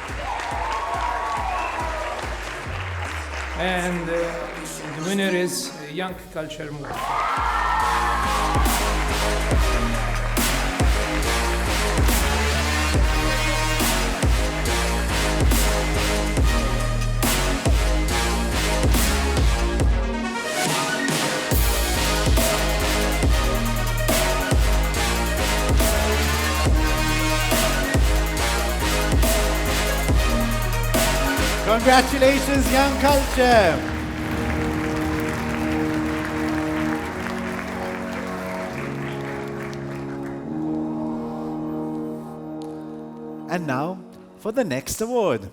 And the winner is Young Culture Movement. Congratulations, Young Culture. And now for the next award.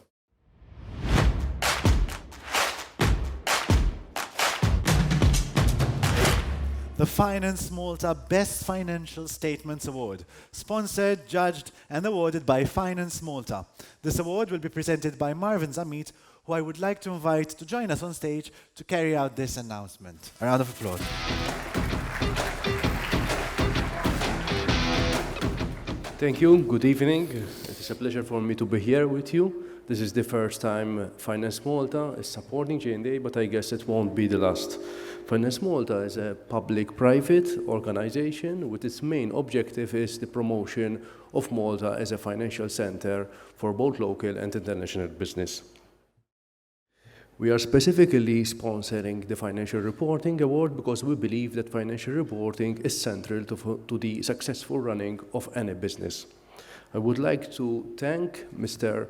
The Finance Malta Best Financial Statements Award, sponsored, judged, and awarded by Finance Malta. This award will be presented by Marvin Zamit, who I would like to invite to join us on stage to carry out this announcement. A round of applause. Thank you. Good evening. It is a pleasure for me to be here with you. This is the first time Finance Malta is supporting J&A, but I guess it won't be the last. Finance Malta is a public-private organization with its main objective is the promotion of Malta as a financial center for both local and international business. We are specifically sponsoring the Financial Reporting Award because we believe that financial reporting is central to the successful running of any business. I would like to thank Mr.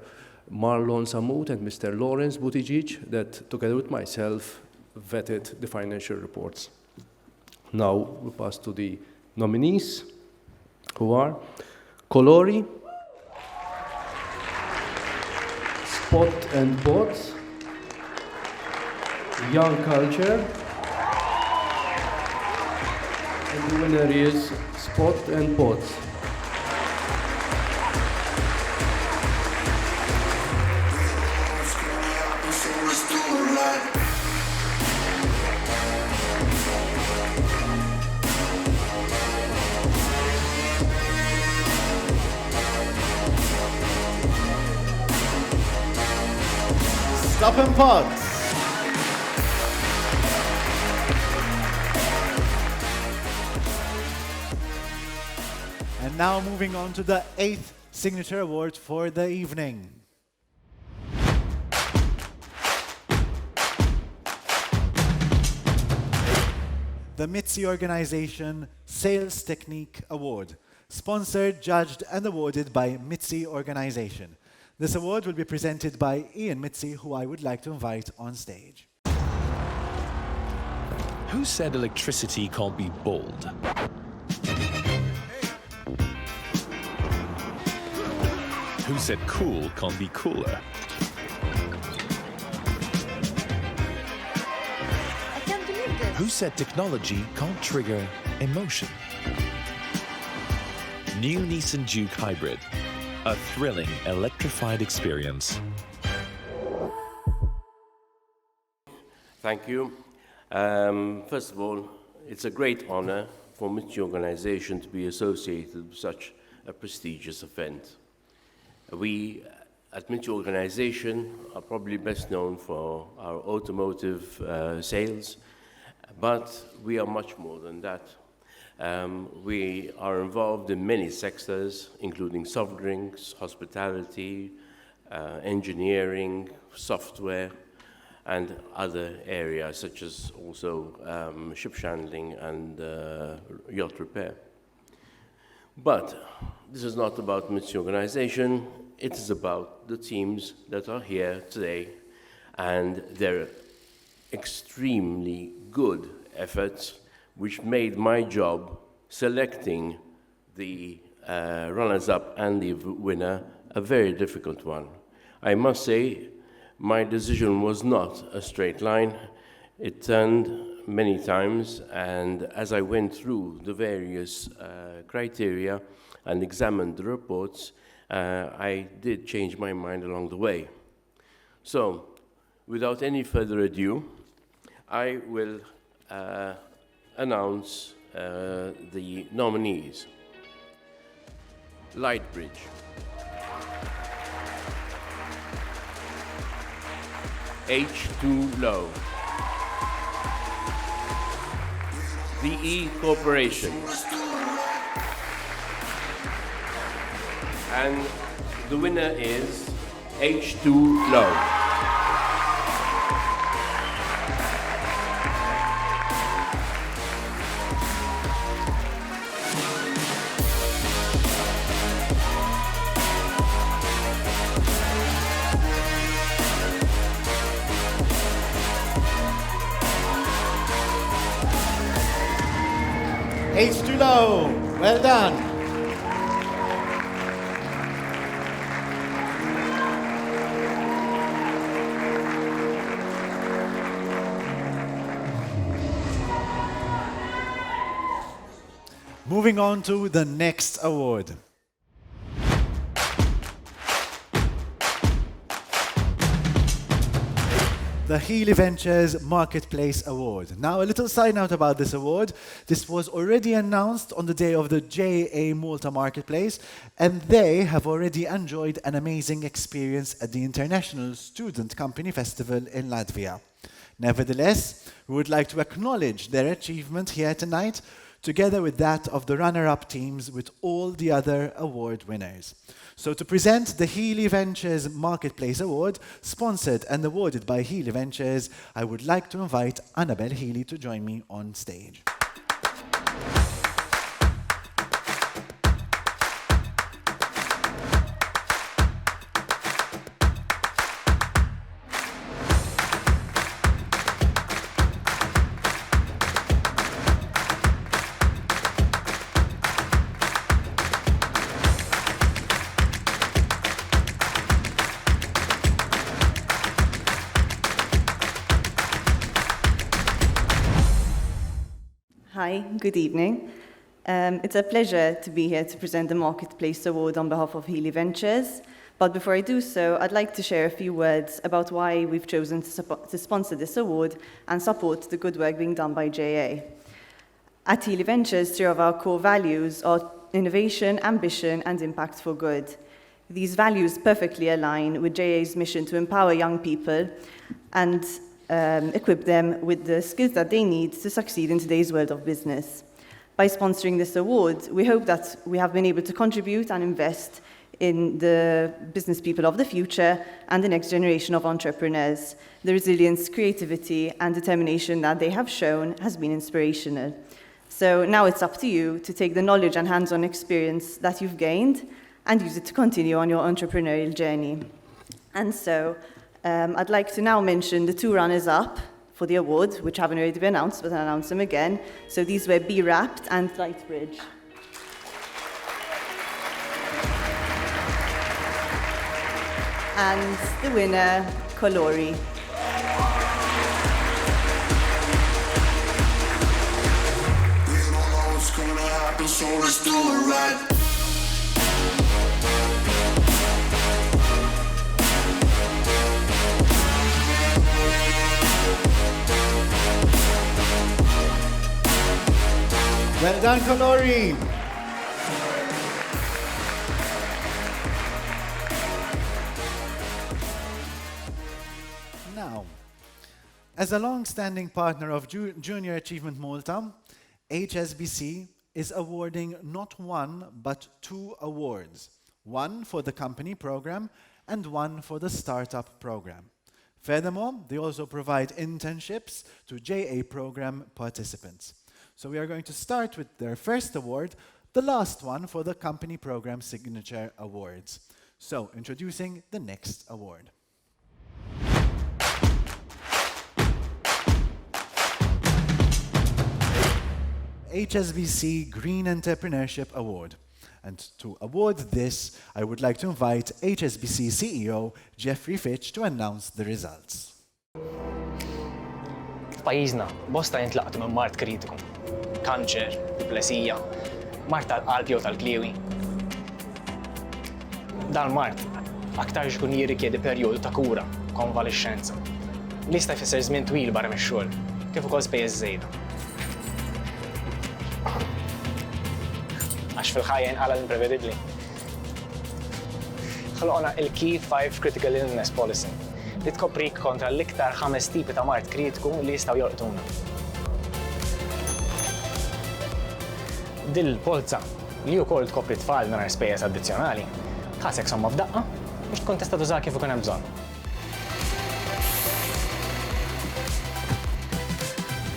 Marlon Samut and Mr. Lawrence Buttigieg that, together with myself, vetted the financial reports. Now we pass to the nominees, who are Colori, Spot and Pots, Young Culture, and the winner is Spot and Pots. Stop and Pots. And now moving on to the 8th Signature Award for the evening. The Mitzi Organization Sales Technique Award, sponsored, judged, and awarded by Mitzi Organization. This award will be presented by Ian Mitzi, who I would like to invite on stage. Who said electricity can't be bold? Who said cool can't be cooler? I can't believe this. Who said technology can't trigger emotion? New Nissan Juke Hybrid. A thrilling electrified experience. Thank you. First of all, it's a great honor for Mitzi Organization to be associated with such a prestigious event. We at Mitzi Organization are probably best known for our automotive sales, but we are much more than that. We are involved in many sectors, including soft drinks, hospitality, engineering, software, and other areas, such as also ship handling and yacht repair. But this is not about Mitzi Organization. It is about the teams that are here today and their extremely good efforts, which made my job selecting the runners-up and the winner a very difficult one. I must say, my decision was not a straight line. It turned many times, and as I went through the various criteria and examined the reports, I did change my mind along the way. So, without any further ado, I will announce the nominees. Lightbridge. H2Low. The E Corporation. And the winner is H2Low. H too low. Well done. Moving on to the next award. The Healy Ventures Marketplace Award. Now, a little side note about this award. This was already announced on the day of the JA Malta Marketplace, and they have already enjoyed an amazing experience at the International Student Company Festival in Latvia. Nevertheless, we would like to acknowledge their achievement here tonight, together with that of the runner-up teams with all the other award winners. So to present the Healy Ventures Marketplace Award, sponsored and awarded by Healy Ventures, I would like to invite Annabelle Healy to join me on stage. Hi, good evening. It's a pleasure to be here to present the Marketplace Award on behalf of Healy Ventures. But before I do so, I'd like to share a few words about why we've chosen to sponsor this award and support the good work being done by JA. At Healy Ventures, three of our core values are innovation, ambition, and impact for good. These values perfectly align with JA's mission to empower young people and equip them with the skills that they need to succeed in today's world of business. By sponsoring this award, we hope that we have been able to contribute and invest in the business people of the future and the next generation of entrepreneurs. The resilience, creativity, and determination that they have shown has been inspirational. So now it's up to you to take the knowledge and hands-on experience that you've gained and use it to continue on your entrepreneurial journey. And so, I'd like to now mention the two runners-up for the award, which haven't already been announced, but I'll announce them again. So these were Be Wrapped and Lightbridge. And the winner, Colori. We don't know what's gonna happen, so let's do it right. Well done, Colori. Now, as a long-standing partner of Junior Achievement Malta, HSBC is awarding not one, but two awards. One for the company program and one for the startup program. Furthermore, they also provide internships to JA program participants. So we are going to start with their first award, the last one for the Company Program Signature Awards. So, introducing the next award. HSBC Green Entrepreneurship Award. And to award this, I would like to invite HSBC CEO Jeffrey Fitch to announce the results. F'pajjiżna bosta jintlaqtu minn mart kritiku. Kanċer, diplesija, mart tal-qalb jew tal-kliewi. Dan mart aktar xkun jirrikjedi perjodu ta' kura, konvalescenza. Li jista' jfisser żmien twil barra mix-xogħol, kif ukoll spejjeż żejda. Għax fil-ħajja jinqala l-imprevedibbli. Ħloqna il-Key 5 Critical Illness Policy li tkoprik kontra l-iktar 5 tipi ta' mart kritiku li jistgħu jorqtuna. Din il-polza li wkoll tkopri tfal mingħajr spejjeż addizzjonali tħassek somma f'daqqa biex tkun tista' tużaha kif ikun hemm bżonn.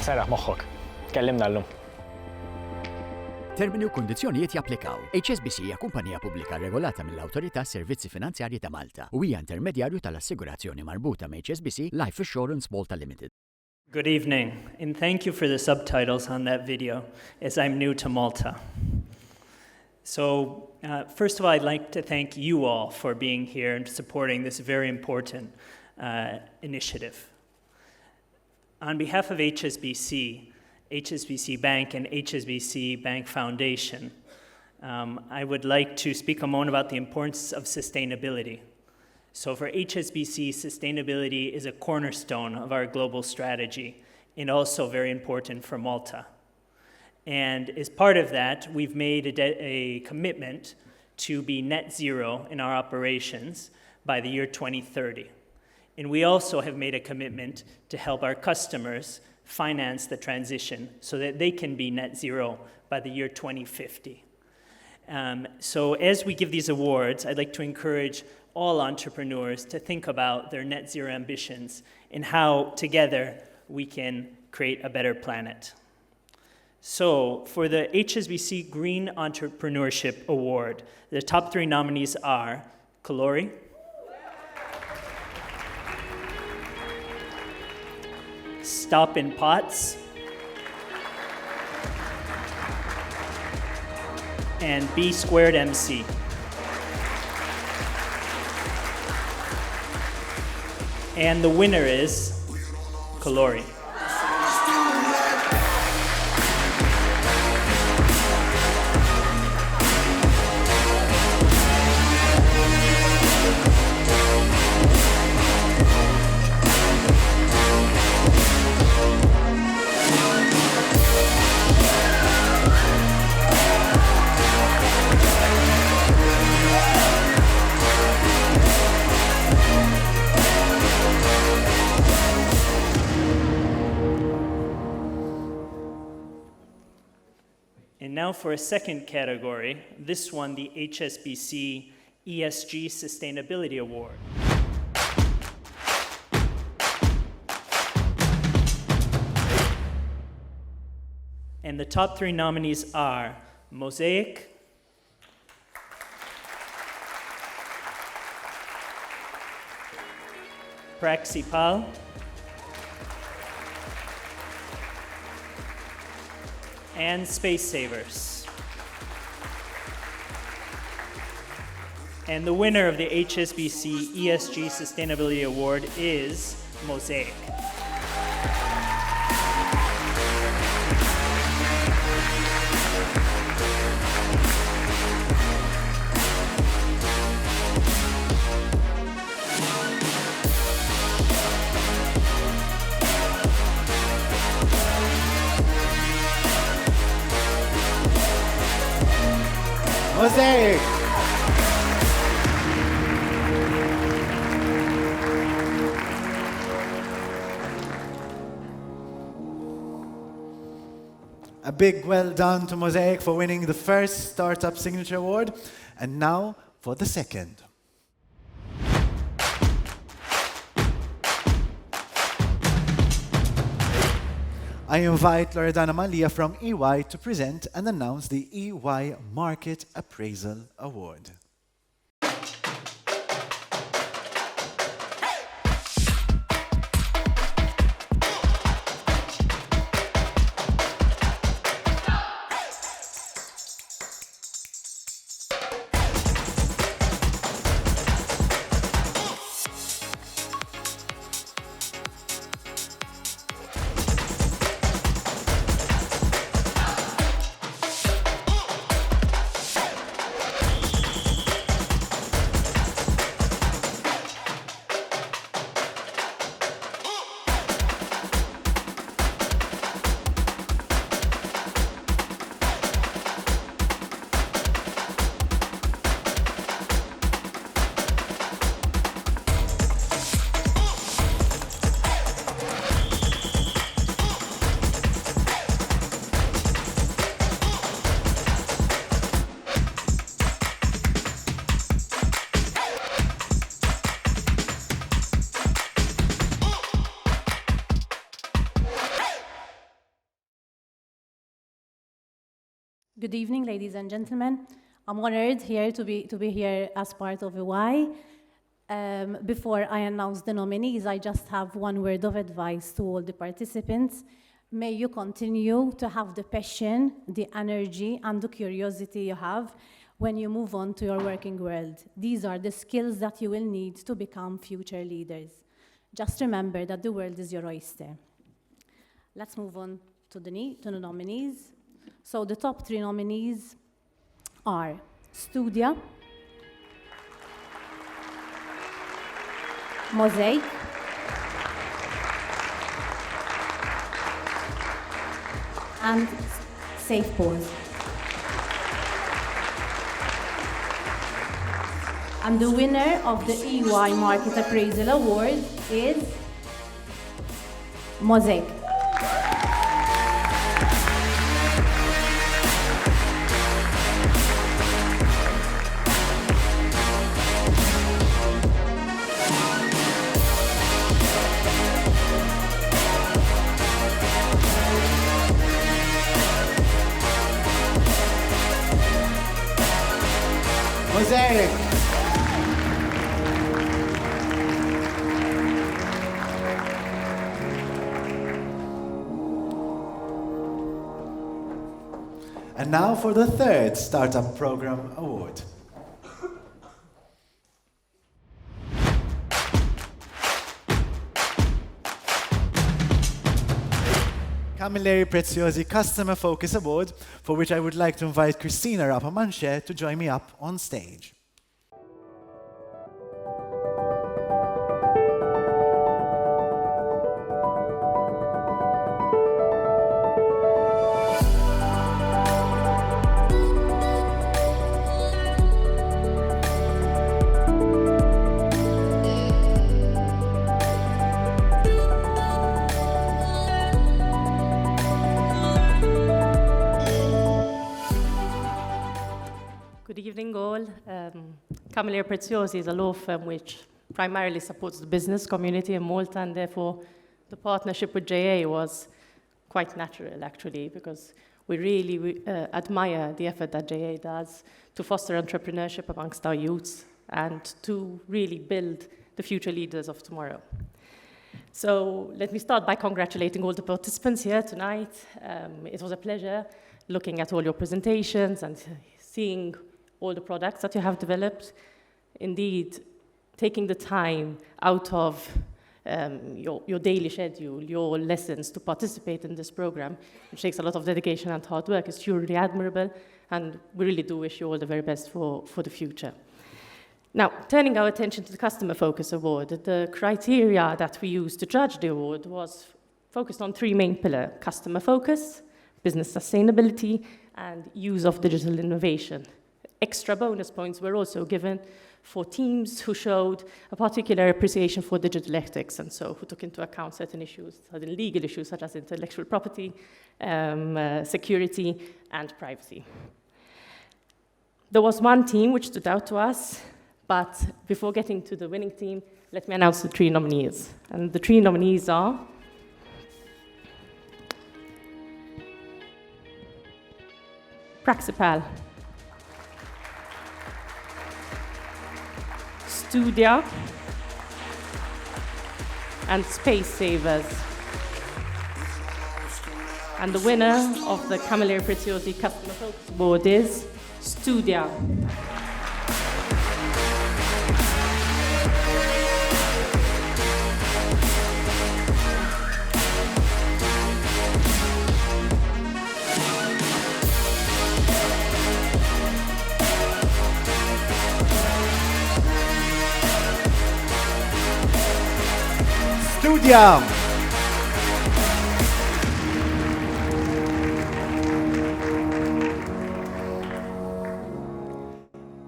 Serraħ moħħok, tkellimna llum. Termini u kundizzjonijiet japplikaw. HSBC hija kumpanija pubblika regolata mill-Awtorità Servizzi Finanzjarji ta' Malta u hija intermedjarju tal-assigurazzjoni marbuta ma' HSBC Life Assurance Malta Limited. Good evening, and thank you for the subtitles on that video, as I'm new to Malta. So, first of all, I'd like to thank you all for being here and supporting this very important initiative. On behalf of HSBC, HSBC Bank, and HSBC Bank Foundation, I would like to speak a moment about the importance of sustainability. So for HSBC, sustainability is a cornerstone of our global strategy and also very important for Malta. And as part of that, we've made a commitment to be net zero in our operations by the year 2030. And we also have made a commitment to help our customers finance the transition so that they can be net zero by the year 2050. So as we give these awards, I'd like to encourage all entrepreneurs to think about their net zero ambitions and how together we can create a better planet. So for the HSBC Green Entrepreneurship Award, the top 3 nominees are Kalori, Stop in Pots, and B Squared MC. And the winner is Kalori. And now for a second category, this one, the HSBC ESG Sustainability Award. And the top 3 nominees are Mosaic, Praxipal, and Space Savers. And the winner of the HSBC ESG Sustainability Award is Mosaic. Mosaic! A big well done to Mosaic for winning the first Startup Signature Award. And now for the second. I invite Loredana Malia from EY to present and announce the EY Market Appraisal Award. Good evening, ladies and gentlemen. I'm honored here to be here as part of EY. Before I announce the nominees, I just have one word of advice to all the participants. May you continue to have the passion, the energy, and the curiosity you have when you move on to your working world. These are the skills that you will need to become future leaders. Just remember that the world is your oyster. Let's move on to the nominees. So the top 3 nominees are Studia, Mosaic, and Safe Pause. And the winner of the EY Market Appraisal Award is Mosaic. Mosaic. And now for the 3rd Startup Program Award. Camilleri Preziosi Customer Focus Award, for which I would like to invite Christina Rapamanche to join me up on stage. Good evening, all. Camilleri Preziosi is a law firm which primarily supports the business community in Malta, and therefore the partnership with JA was quite natural, actually, because we really admire the effort that JA does to foster entrepreneurship amongst our youths and to really build the future leaders of tomorrow. So let me start by congratulating all the participants here tonight. It was a pleasure looking at all your presentations and seeing all the products that you have developed. Indeed, taking the time out of your daily schedule, your lessons to participate in this program, which takes a lot of dedication and hard work, is truly admirable, and we really do wish you all the very best for the future. Now, turning our attention to the Customer Focus Award, the criteria that we used to judge the award was focused on 3 main pillars: customer focus, business sustainability, and use of digital innovation. Extra bonus points were also given for teams who showed a particular appreciation for digital ethics, and so who took into account certain issues, certain legal issues such as intellectual property, security, and privacy. There was one team which stood out to us, but before getting to the winning team, let me announce the 3 nominees. And the 3 nominees are Praxipal, Studia, and Space Savers. And the winner of the Camilleri Preziosi Customer Focus Award is Studia. Studia.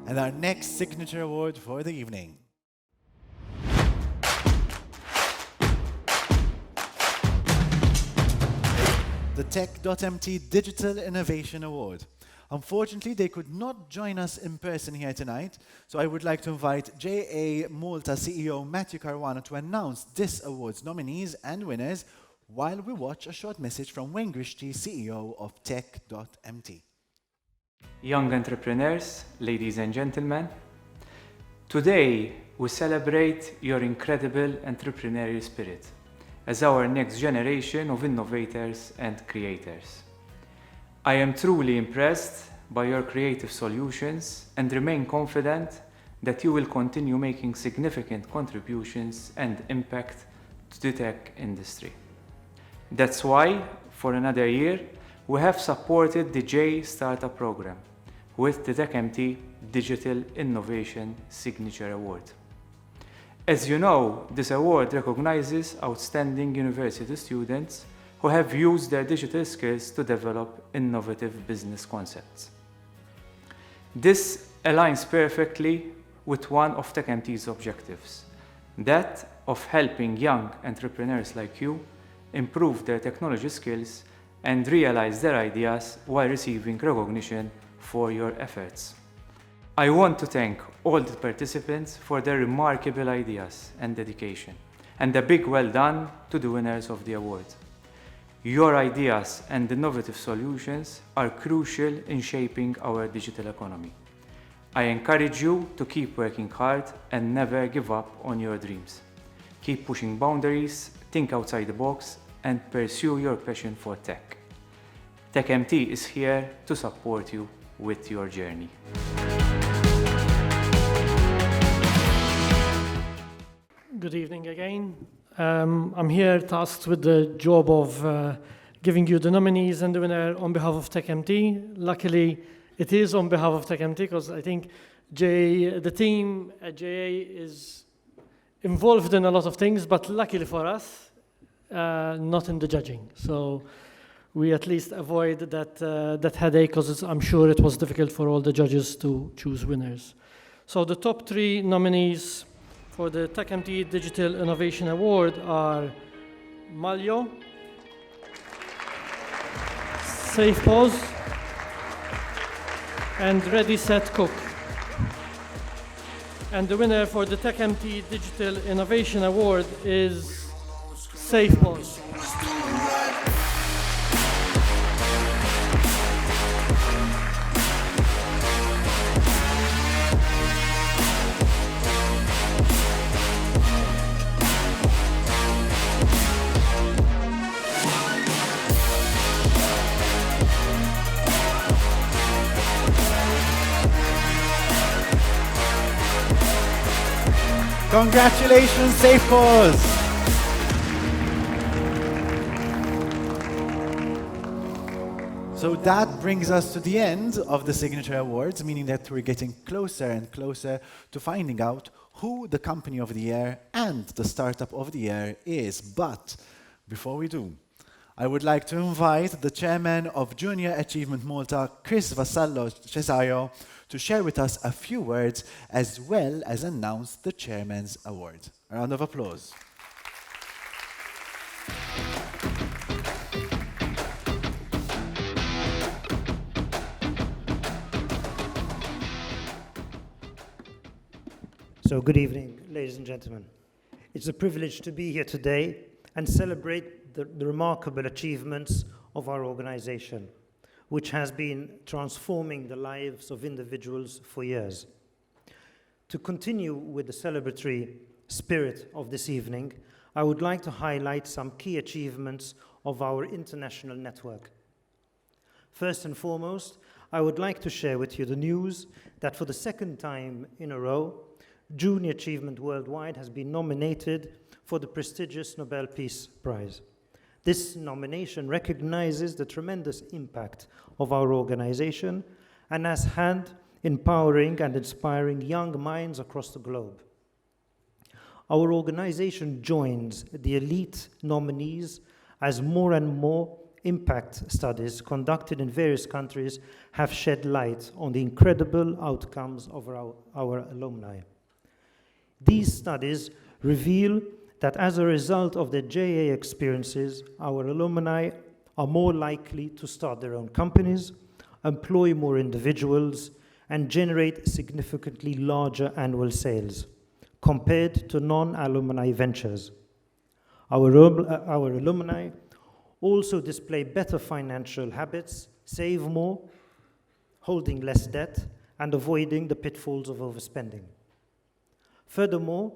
And our next signature award for the evening. The Tech.mt Digital Innovation Award. Unfortunately, they could not join us in person here tonight, so I would like to invite JA Malta CEO Matthew Caruana to announce this award's nominees and winners while we watch a short message from Wayne Grishti, CEO of Tech.mt. Young entrepreneurs, ladies and gentlemen, today we celebrate your incredible entrepreneurial spirit as our next generation of innovators and creators. I am truly impressed by your creative solutions and remain confident that you will continue making significant contributions and impact to the tech industry. That's why, for another year, we have supported the J Startup Program with the TechMT Digital Innovation Signature Award. As you know, this award recognizes outstanding university students who have used their digital skills to develop innovative business concepts. This aligns perfectly with one of TechMT's objectives, that of helping young entrepreneurs like you improve their technology skills and realize their ideas while receiving recognition for your efforts. I want to thank all the participants for their remarkable ideas and dedication, and a big well done to the winners of the award. Your ideas and innovative solutions are crucial in shaping our digital economy. I encourage you to keep working hard and never give up on your dreams. Keep pushing boundaries, think outside the box, and pursue your passion for tech. TechMT is here to support you with your journey. Good evening again. I'm here tasked with the job of giving you the nominees and the winner on behalf of TechMT. Luckily, it is on behalf of TechMT because I think the team at JA is involved in a lot of things, but luckily for us, not in the judging. So we at least avoid that headache because I'm sure it was difficult for all the judges to choose winners. So the top 3 nominees for the TechMT Digital Innovation Award are Malio, SafePOS, and Ready Set Cook. And the winner for the TechMT Digital Innovation Award is SafePOS. Congratulations, SafePOS! So that brings us to the end of the Signature Awards, meaning that we're getting closer and closer to finding out who the Company of the Year and the Startup of the Year is. But before we do, I would like to invite the Chairman of Junior Achievement Malta, Chris Vassallo Cesario, to share with us a few words as well as announce the Chairman's Award. A round of applause. So good evening, ladies and gentlemen. It's a privilege to be here today and celebrate the remarkable achievements of our organization, which has been transforming the lives of individuals for years. To continue with the celebratory spirit of this evening, I would like to highlight some key achievements of our international network. First and foremost, I would like to share with you the news that for the second time in a row, Junior Achievement Worldwide has been nominated for the prestigious Nobel Peace Prize. This nomination recognizes the tremendous impact of our organization and has had empowering and inspiring young minds across the globe. Our organization joins the elite nominees as more and more impact studies conducted in various countries have shed light on the incredible outcomes of our alumni. These studies reveal that as a result of their JA experiences, our alumni are more likely to start their own companies, employ more individuals, and generate significantly larger annual sales compared to non-alumni ventures. Our alumni also display better financial habits, save more, holding less debt, and avoiding the pitfalls of overspending. Furthermore,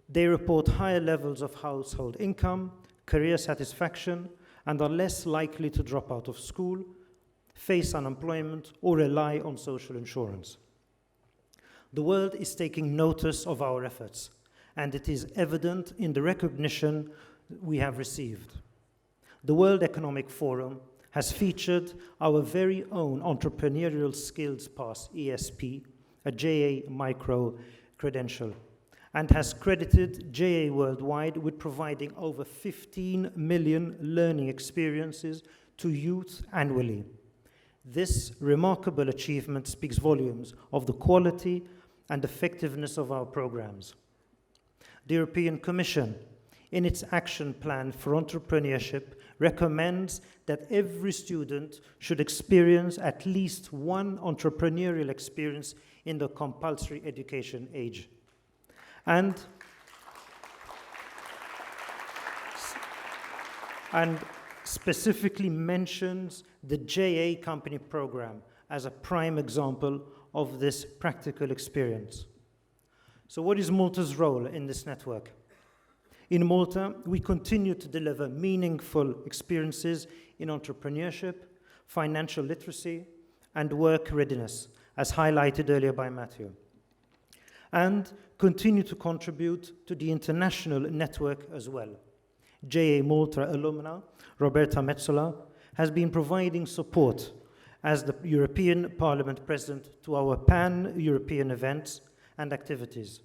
they report higher levels of household income, career satisfaction, and are less likely to drop out of school, face unemployment, or rely on social insurance. The world is taking notice of our efforts, and it is evident in the recognition we have received. The World Economic Forum has featured our very own Entrepreneurial Skills Pass, ESP, a JA micro credential, and has credited JA worldwide with providing over 15 million learning experiences to youth annually. This remarkable achievement speaks volumes of the quality and effectiveness of our programs. The European Commission, in its action plan for entrepreneurship, recommends that every student should experience at least one entrepreneurial experience in the compulsory education age. And specifically mentions the JA Company program as a prime example of this practical experience. So what is Malta's role in this network? In Malta, we continue to deliver meaningful experiences in entrepreneurship, financial literacy, and work readiness, as highlighted earlier by Matthew, and continue to contribute to the international network as well. JA Malta alumna Roberta Metsola has been providing support as the European Parliament President to our pan-European events and activities.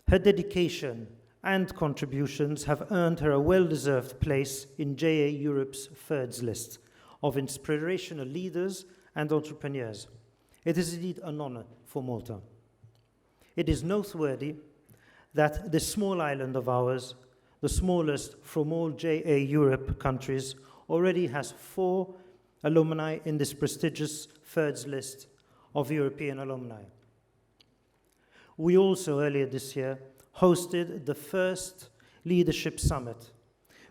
Her dedication and contributions have earned her a well-deserved place in JA Europe's thirds list of inspirational leaders and entrepreneurs. It is indeed an honor for Malta. It is noteworthy that this small island of ours, the smallest from all JA Europe countries, already has 4 alumni in this prestigious thirds list of European alumni. We also, earlier this year, hosted the first Leadership Summit,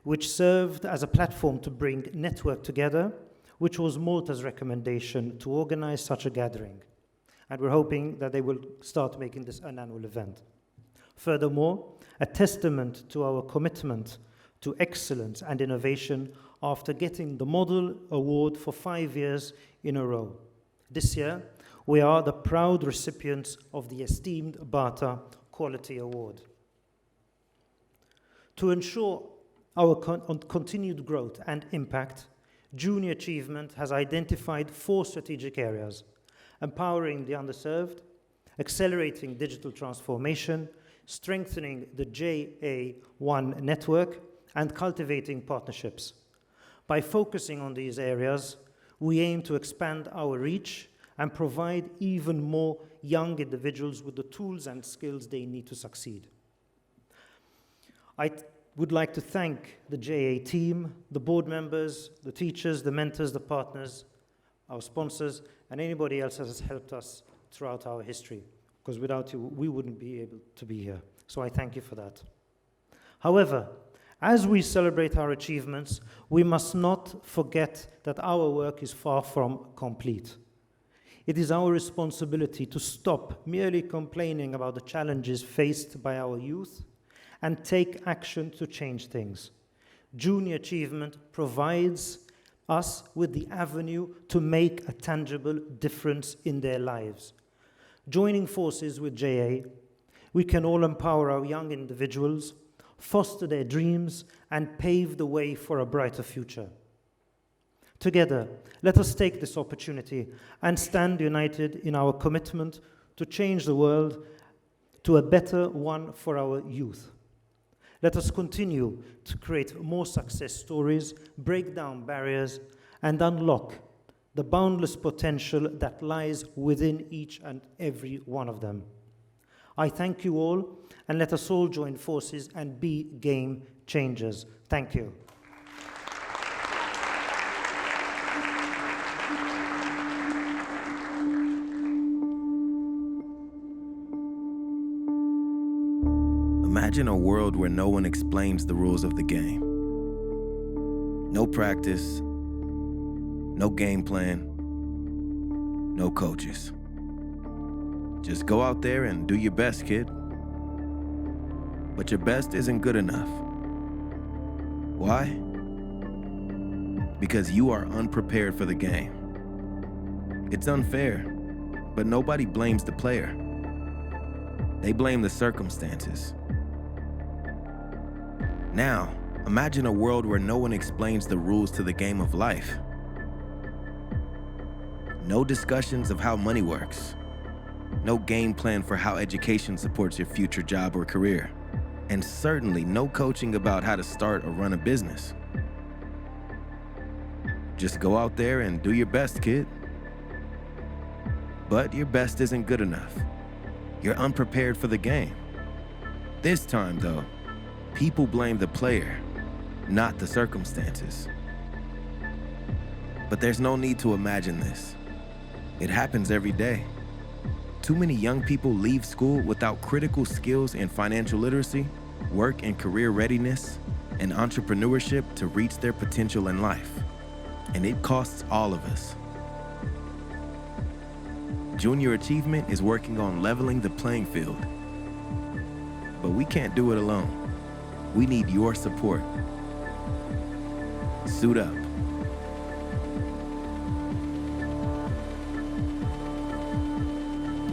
which served as a platform to bring network together, which was Malta's recommendation to organize such a gathering. And we're hoping that they will start making this an annual event. Furthermore, a testament to our commitment to excellence and innovation after getting the Model Award for 5 years in a row. This year, we are the proud recipients of the esteemed BATA Quality Award. To ensure our continued growth and impact, Junior Achievement has identified 4 strategic areas: empowering the underserved, accelerating digital transformation, strengthening the JA1 network, and cultivating partnerships. By focusing on these areas, we aim to expand our reach and provide even more young individuals with the tools and skills they need to succeed. I would like to thank the JA team, the board members, the teachers, the mentors, the partners, our sponsors, and anybody else that has helped us throughout our history, because without you, we wouldn't be able to be here. So I thank you for that. However, as we celebrate our achievements, we must not forget that our work is far from complete. It is our responsibility to stop merely complaining about the challenges faced by our youth and take action to change things. Junior Achievement provides us with the avenue to make a tangible difference in their lives. Joining forces with JA, we can all empower our young individuals, foster their dreams, and pave the way for a brighter future. Together, let us take this opportunity and stand united in our commitment to change the world to a better one for our youth. Let us continue to create more success stories, break down barriers, and unlock the boundless potential that lies within each and every one of them. I thank you all, and let us all join forces and be game changers. Thank you. Imagine a world where no one explains the rules of the game. No practice, no game plan, no coaches. Just go out there and do your best, kid. But your best isn't good enough. Why? Because you are unprepared for the game. It's unfair, but nobody blames the player. They blame the circumstances. Now, imagine a world where no one explains the rules to the game of life. No discussions of how money works. No game plan for how education supports your future job or career. And certainly no coaching about how to start or run a business. Just go out there and do your best, kid. But your best isn't good enough. You're unprepared for the game. This time, though, people blame the player, not the circumstances. But there's no need to imagine this. It happens every day. Too many young people leave school without critical skills in financial literacy, work and career readiness, and entrepreneurship to reach their potential in life. And it costs all of us. Junior Achievement is working on leveling the playing field. But we can't do it alone. We need your support. Suit up.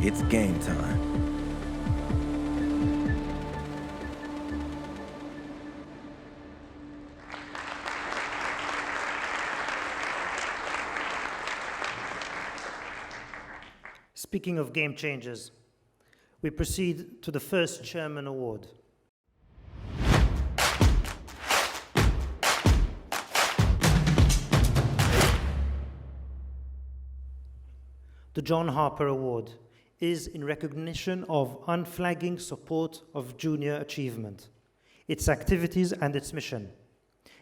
It's game time. Speaking of game changers, we proceed to the first Chairman Award. The John Harper Award is in recognition of unflagging support of junior achievement, its activities and its mission.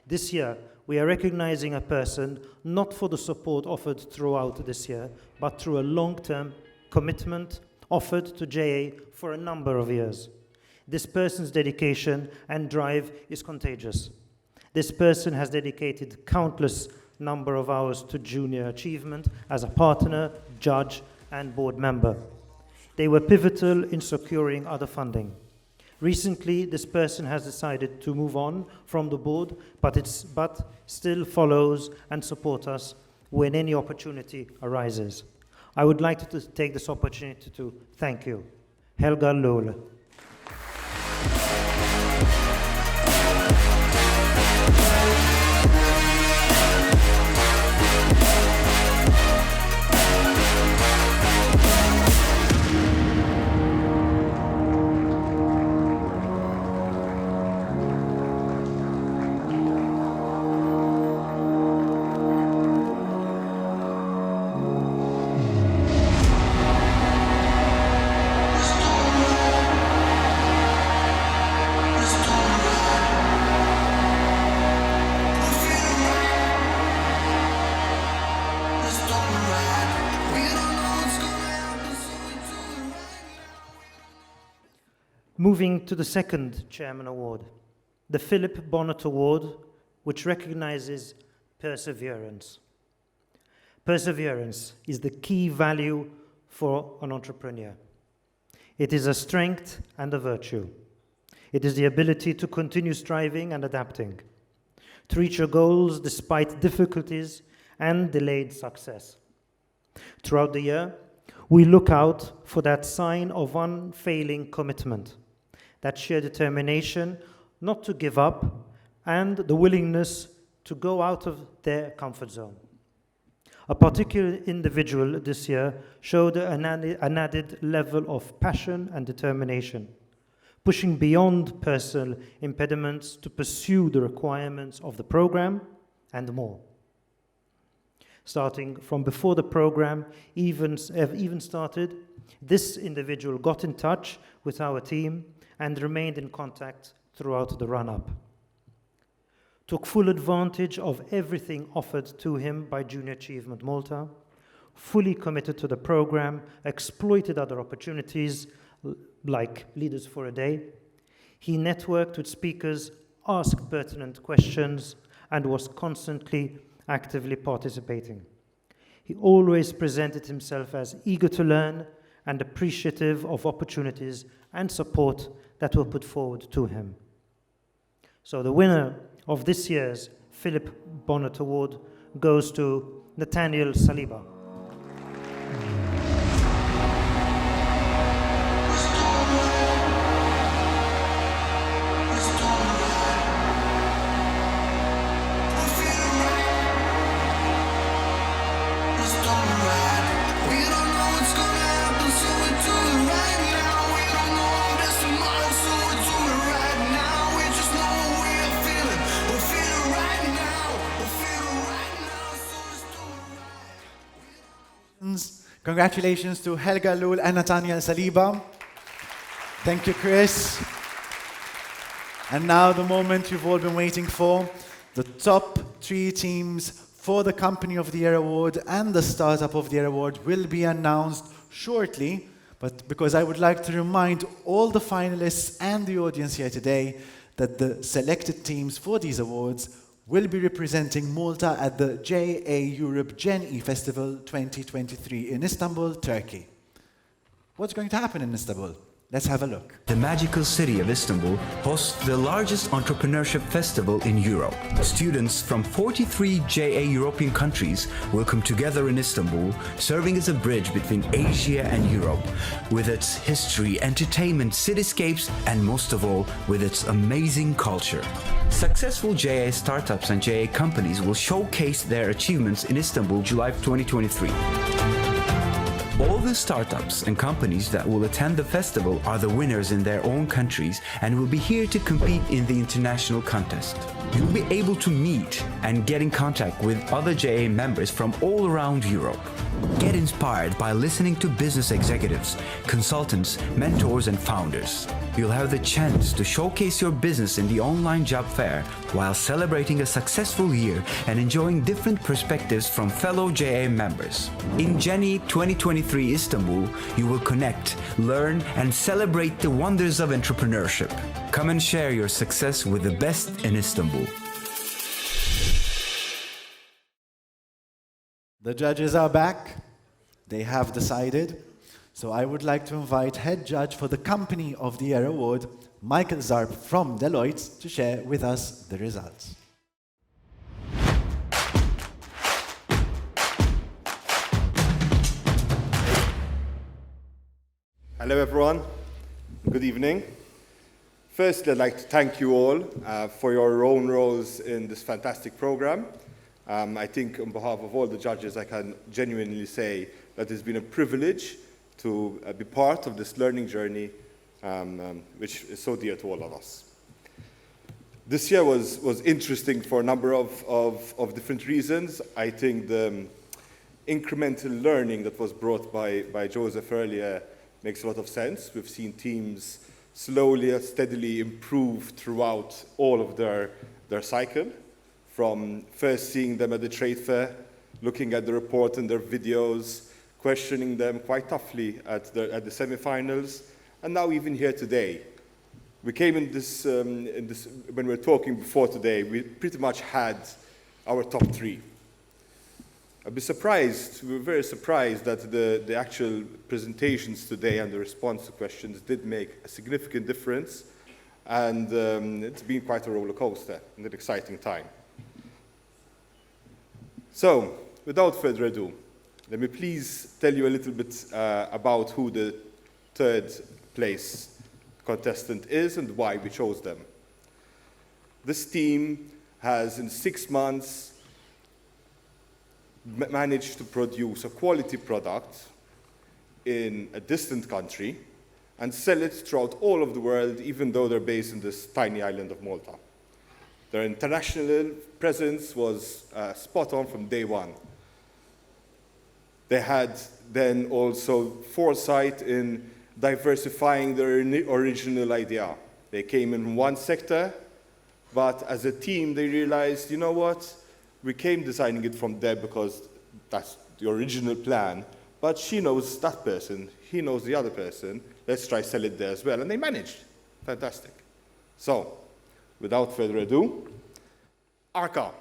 This year, we are recognizing a person not for the support offered throughout this year, but through a long-term commitment offered to JA for a number of years. This person's dedication and drive is contagious. This person has dedicated countless number of hours to junior achievement as a partner, judge, and board member. They were pivotal in securing other funding. Recently, this person has decided to move on from the board, but still follows and supports us when any opportunity arises. I would like to take this opportunity to thank you. Helga Lohle. Moving to the second Chairman Award, the Philip Bonnet Award, which recognizes perseverance. Perseverance is the key value for an entrepreneur. It is a strength and a virtue. It is the ability to continue striving and adapting, to reach your goals despite difficulties and delayed success. Throughout the year, we look out for that sign of unfailing commitment, that sheer determination not to give up, and the willingness to go out of their comfort zone. A particular individual this year showed an added level of passion and determination, pushing beyond personal impediments to pursue the requirements of the program and more. Starting from before the program even started, this individual got in touch with our team and remained in contact throughout the run-up. Took full advantage of everything offered to him by Junior Achievement Malta, fully committed to the program, exploited other opportunities like Leaders for a Day. He networked with speakers, asked pertinent questions, and was constantly actively participating. He always presented himself as eager to learn and appreciative of opportunities and support that were put forward to him. So the winner of this year's Philip Bonnet Award goes to Nathaniel Saliba. Congratulations to Helga Lul and Nathaniel Saliba. Thank you, Chris. And now the moment you've all been waiting for. The top 3 teams for the Company of the Year Award and the Startup of the Year Award will be announced shortly. But because I would like to remind all the finalists and the audience here today that the selected teams for these awards will be representing Malta at the JA Europe Gen E Festival 2023 in Istanbul, Turkey. What's going to happen in Istanbul? Let's have a look. The magical city of Istanbul hosts the largest entrepreneurship festival in Europe. Students from 43 JA European countries will come together in Istanbul, serving as a bridge between Asia and Europe, with its history, entertainment, cityscapes, and most of all, with its amazing culture. Successful JA startups and JA companies will showcase their achievements in Istanbul, July 2023. All the startups and companies that will attend the festival are the winners in their own countries and will be here to compete in the international contest. You'll be able to meet and get in contact with other JA members from all around Europe. Get inspired by listening to business executives, consultants, mentors, and founders. You'll have the chance to showcase your business in the online job fair while celebrating a successful year and enjoying different perspectives from fellow JA members. In Gen E 2023 Istanbul, you will connect, learn, and celebrate the wonders of entrepreneurship. Come and share your success with the best in Istanbul. The judges are back. They have decided. So I would like to invite head judge for the Company of the Year Award, Michael Zarp from Deloitte, to share with us the results. Hello everyone, good evening. Firstly, I'd like to thank you all for your own roles in this fantastic program. I think on behalf of all the judges, I can genuinely say that it's been a privilege to be part of this learning journey, which is so dear to all of us. This year was interesting for a number of different reasons. I think the incremental learning that was brought by Joseph earlier makes a lot of sense. We've seen teams slowly and steadily improve throughout all of their cycle, from first seeing them at the trade fair, looking at the report and their videos, questioning them quite toughly at the semi-finals, and now even here today. We came in this when we were talking before today, we pretty much had our top 3. I'd be surprised, we were very surprised that the actual presentations today and the response to questions did make a significant difference, and it's been quite a roller coaster and an exciting time. So, without further ado, let me please tell you a little bit about who the 3rd place contestant is and why we chose them. This team has, in 6 months, managed to produce a quality product in a distant country and sell it throughout all of the world, even though they're based in this tiny island of Malta. Their international presence was spot on from day one. They had then also foresight in diversifying their original idea. They came in one sector, but as a team, they realized, you know what? We came designing it from there because that's the original plan, but she knows that person, he knows the other person, let's try sell it there as well. And they managed. Fantastic. So, without further ado, Arca.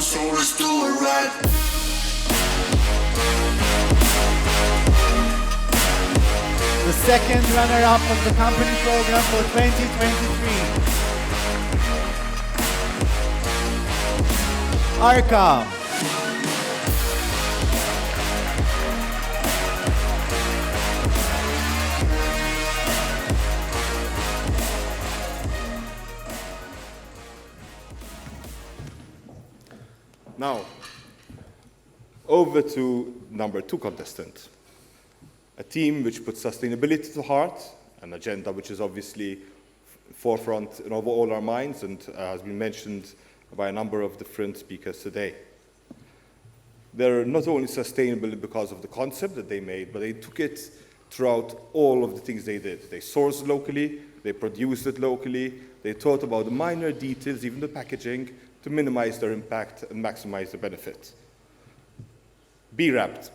so let's do it right. The second runner-up of the company program for 2023. Arkham. Now, over to number 2 contestant. A team which puts sustainability to heart, an agenda which is obviously forefront in all our minds and has been mentioned by a number of different speakers today. They're not only sustainable because of the concept that they made, but they took it throughout all of the things they did. They sourced locally, they produced it locally, they thought about the minor details, even the packaging, to minimize their impact and maximize the benefit. B-Wrapped.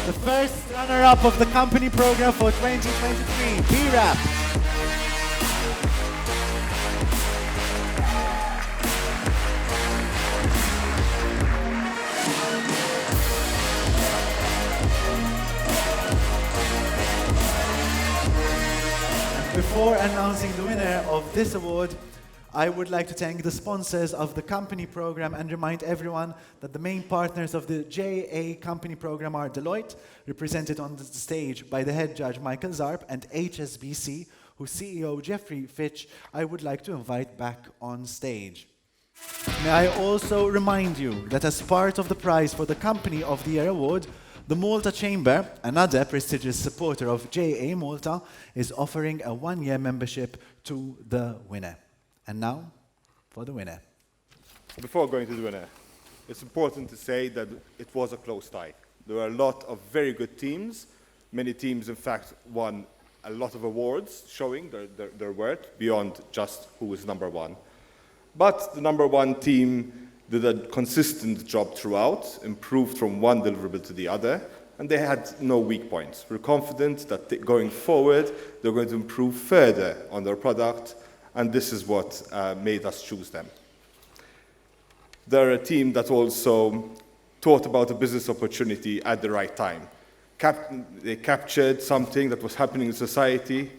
The first runner-up of the company program for 2023, B-Wrapped. Before announcing the winner of this award, I would like to thank the sponsors of the company program and remind everyone that the main partners of the JA company program are Deloitte, represented on the stage by the head judge Michael Zarp, and HSBC, whose CEO Jeffrey Fitch I would like to invite back on stage. May I also remind you that as part of the prize for the Company of the Year award, the Malta Chamber, another prestigious supporter of JA Malta, is offering a 1-year membership to the winner. And now, for the winner. Before going to the winner, it's important to say that it was a close tie. There were a lot of very good teams. Many teams, in fact, won a lot of awards showing their worth beyond just who was number 1. But the number 1 team did a consistent job throughout, improved from one deliverable to the other, and they had no weak points. We're confident that going forward, they're going to improve further on their product, and this is what made us choose them. They're a team that also thought about a business opportunity at the right time. They captured something that was happening in society,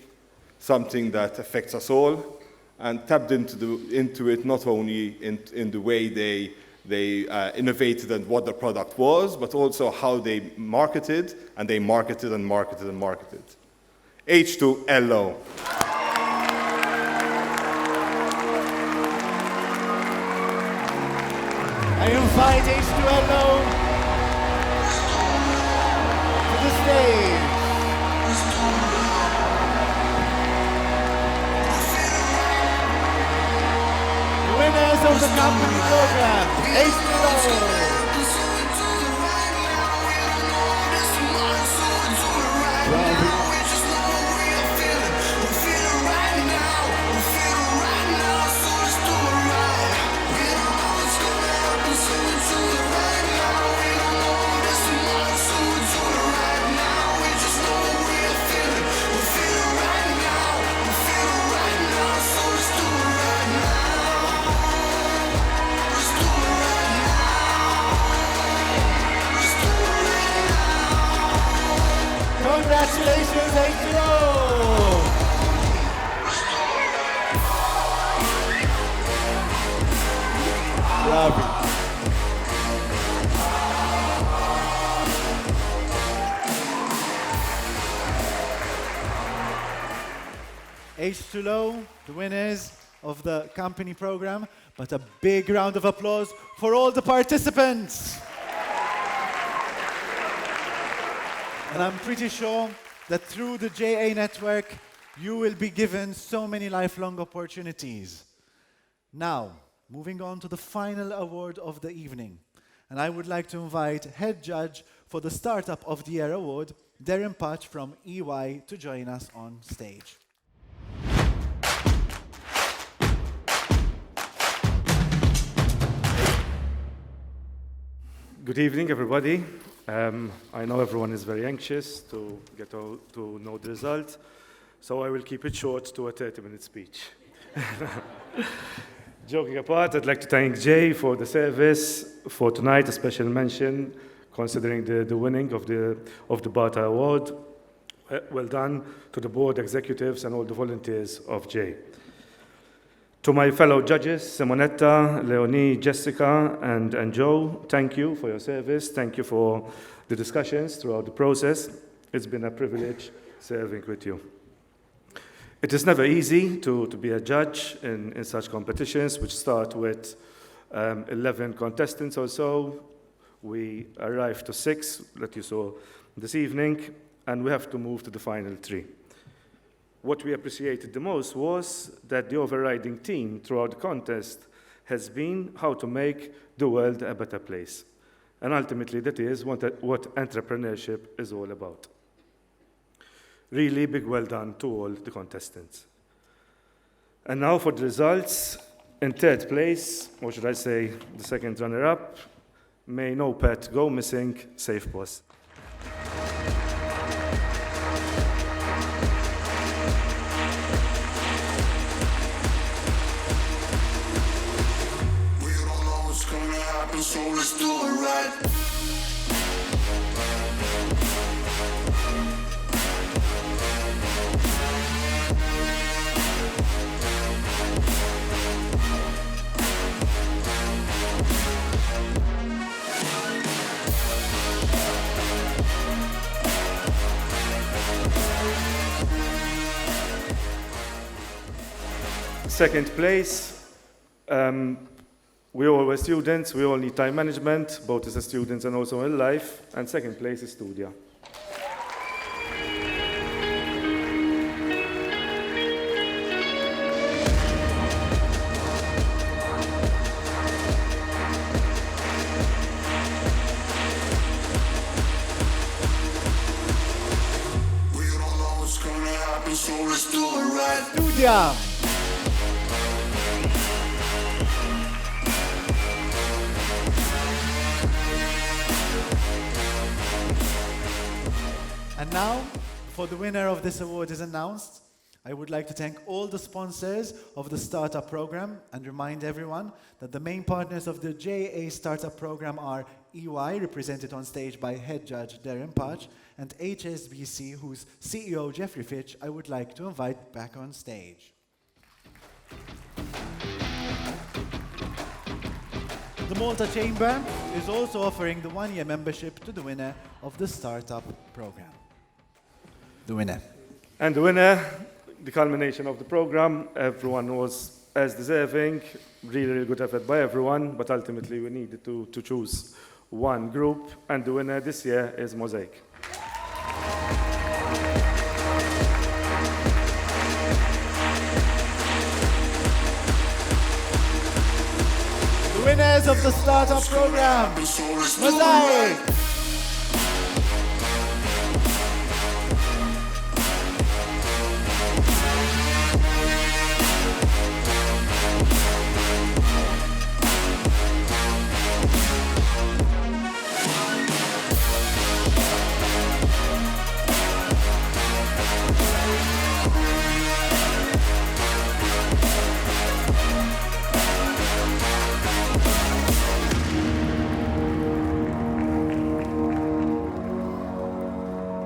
something that affects us all, and tapped into it not only in the way they innovated and what the product was, but also how they marketed, and they marketed and marketed and marketed. H2LO. I invite H2LO to the stage. The winners of the company program, H2LO. Congratulations, H2O! Bravi. H2O, the winners of the company program, but a big round of applause for all the participants. And I'm pretty sure that through the JA network, you will be given so many lifelong opportunities. Now, moving on to the final award of the evening. And I would like to invite head judge for the Startup of the Year award, Darren Patch from EY to join us on stage. Good evening, everybody. I know everyone is very anxious to get to know the result, so I will keep it short to a 30-minute speech. Joking apart, I'd like to thank Jay for the service for tonight, a special mention considering the winning of the BATA award. Well done to the board executives and all the volunteers of Jay. To my fellow judges, Simonetta, Leonie, Jessica, and Joe, thank you for your service. Thank you for the discussions throughout the process. It's been a privilege serving with you. It is never easy to be a judge in such competitions, which start with 11 contestants or so. We arrived to 6 that you saw this evening, and we have to move to the final 3. What we appreciated the most was that the overriding theme throughout the contest has been how to make the world a better place. And ultimately, that is what entrepreneurship is all about. Really big well done to all the contestants. And now for the results. In 3rd place, or should I say the 2nd runner-up, may no pet go missing, Safe Post. So let's do it right. Second place, we all were students, we all need time management, both as a student and also in life, and 2nd place is Studia. We don't know what's gonna happen, so let's do it right. Studia! And now, before the winner of this award is announced, I would like to thank all the sponsors of the Startup Program and remind everyone that the main partners of the JA Startup Program are EY, represented on stage by Head Judge Darren Patch, and HSBC, whose CEO Jeffrey Fitch I would like to invite back on stage. The Malta Chamber is also offering the 1-year membership to the winner of the Startup Program. The winner. And the winner, the culmination of the program, everyone was as deserving, really good effort by everyone, but ultimately we needed to choose one group, and the winner this year is Mosaic. The winners of the Startup Program, Mosaic!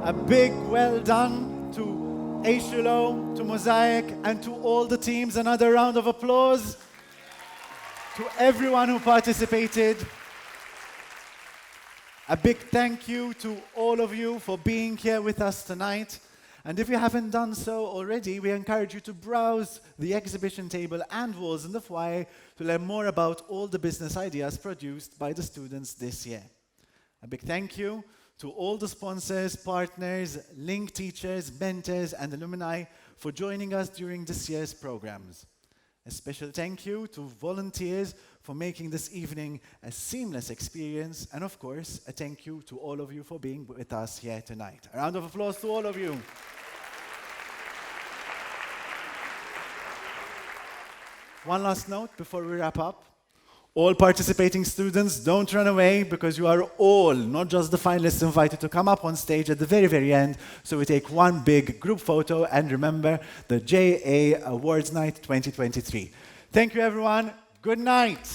A big well done to Aishulo, to Mosaic, and to all the teams. Another round of applause to everyone who participated. A big thank you to all of you for being here with us tonight. And if you haven't done so already, we encourage you to browse the exhibition table and walls in the foyer to learn more about all the business ideas produced by the students this year. A big thank you to all the sponsors, partners, link teachers, mentors, and alumni for joining us during this year's programs. A special thank you to volunteers for making this evening a seamless experience, and of course, a thank you to all of you for being with us here tonight. A round of applause to all of you. One last note before we wrap up. All participating students, don't run away, because you are all, not just the finalists, invited to come up on stage at the very, very end, so we take one big group photo and remember the JA Awards Night 2023. Thank you, everyone. Good night.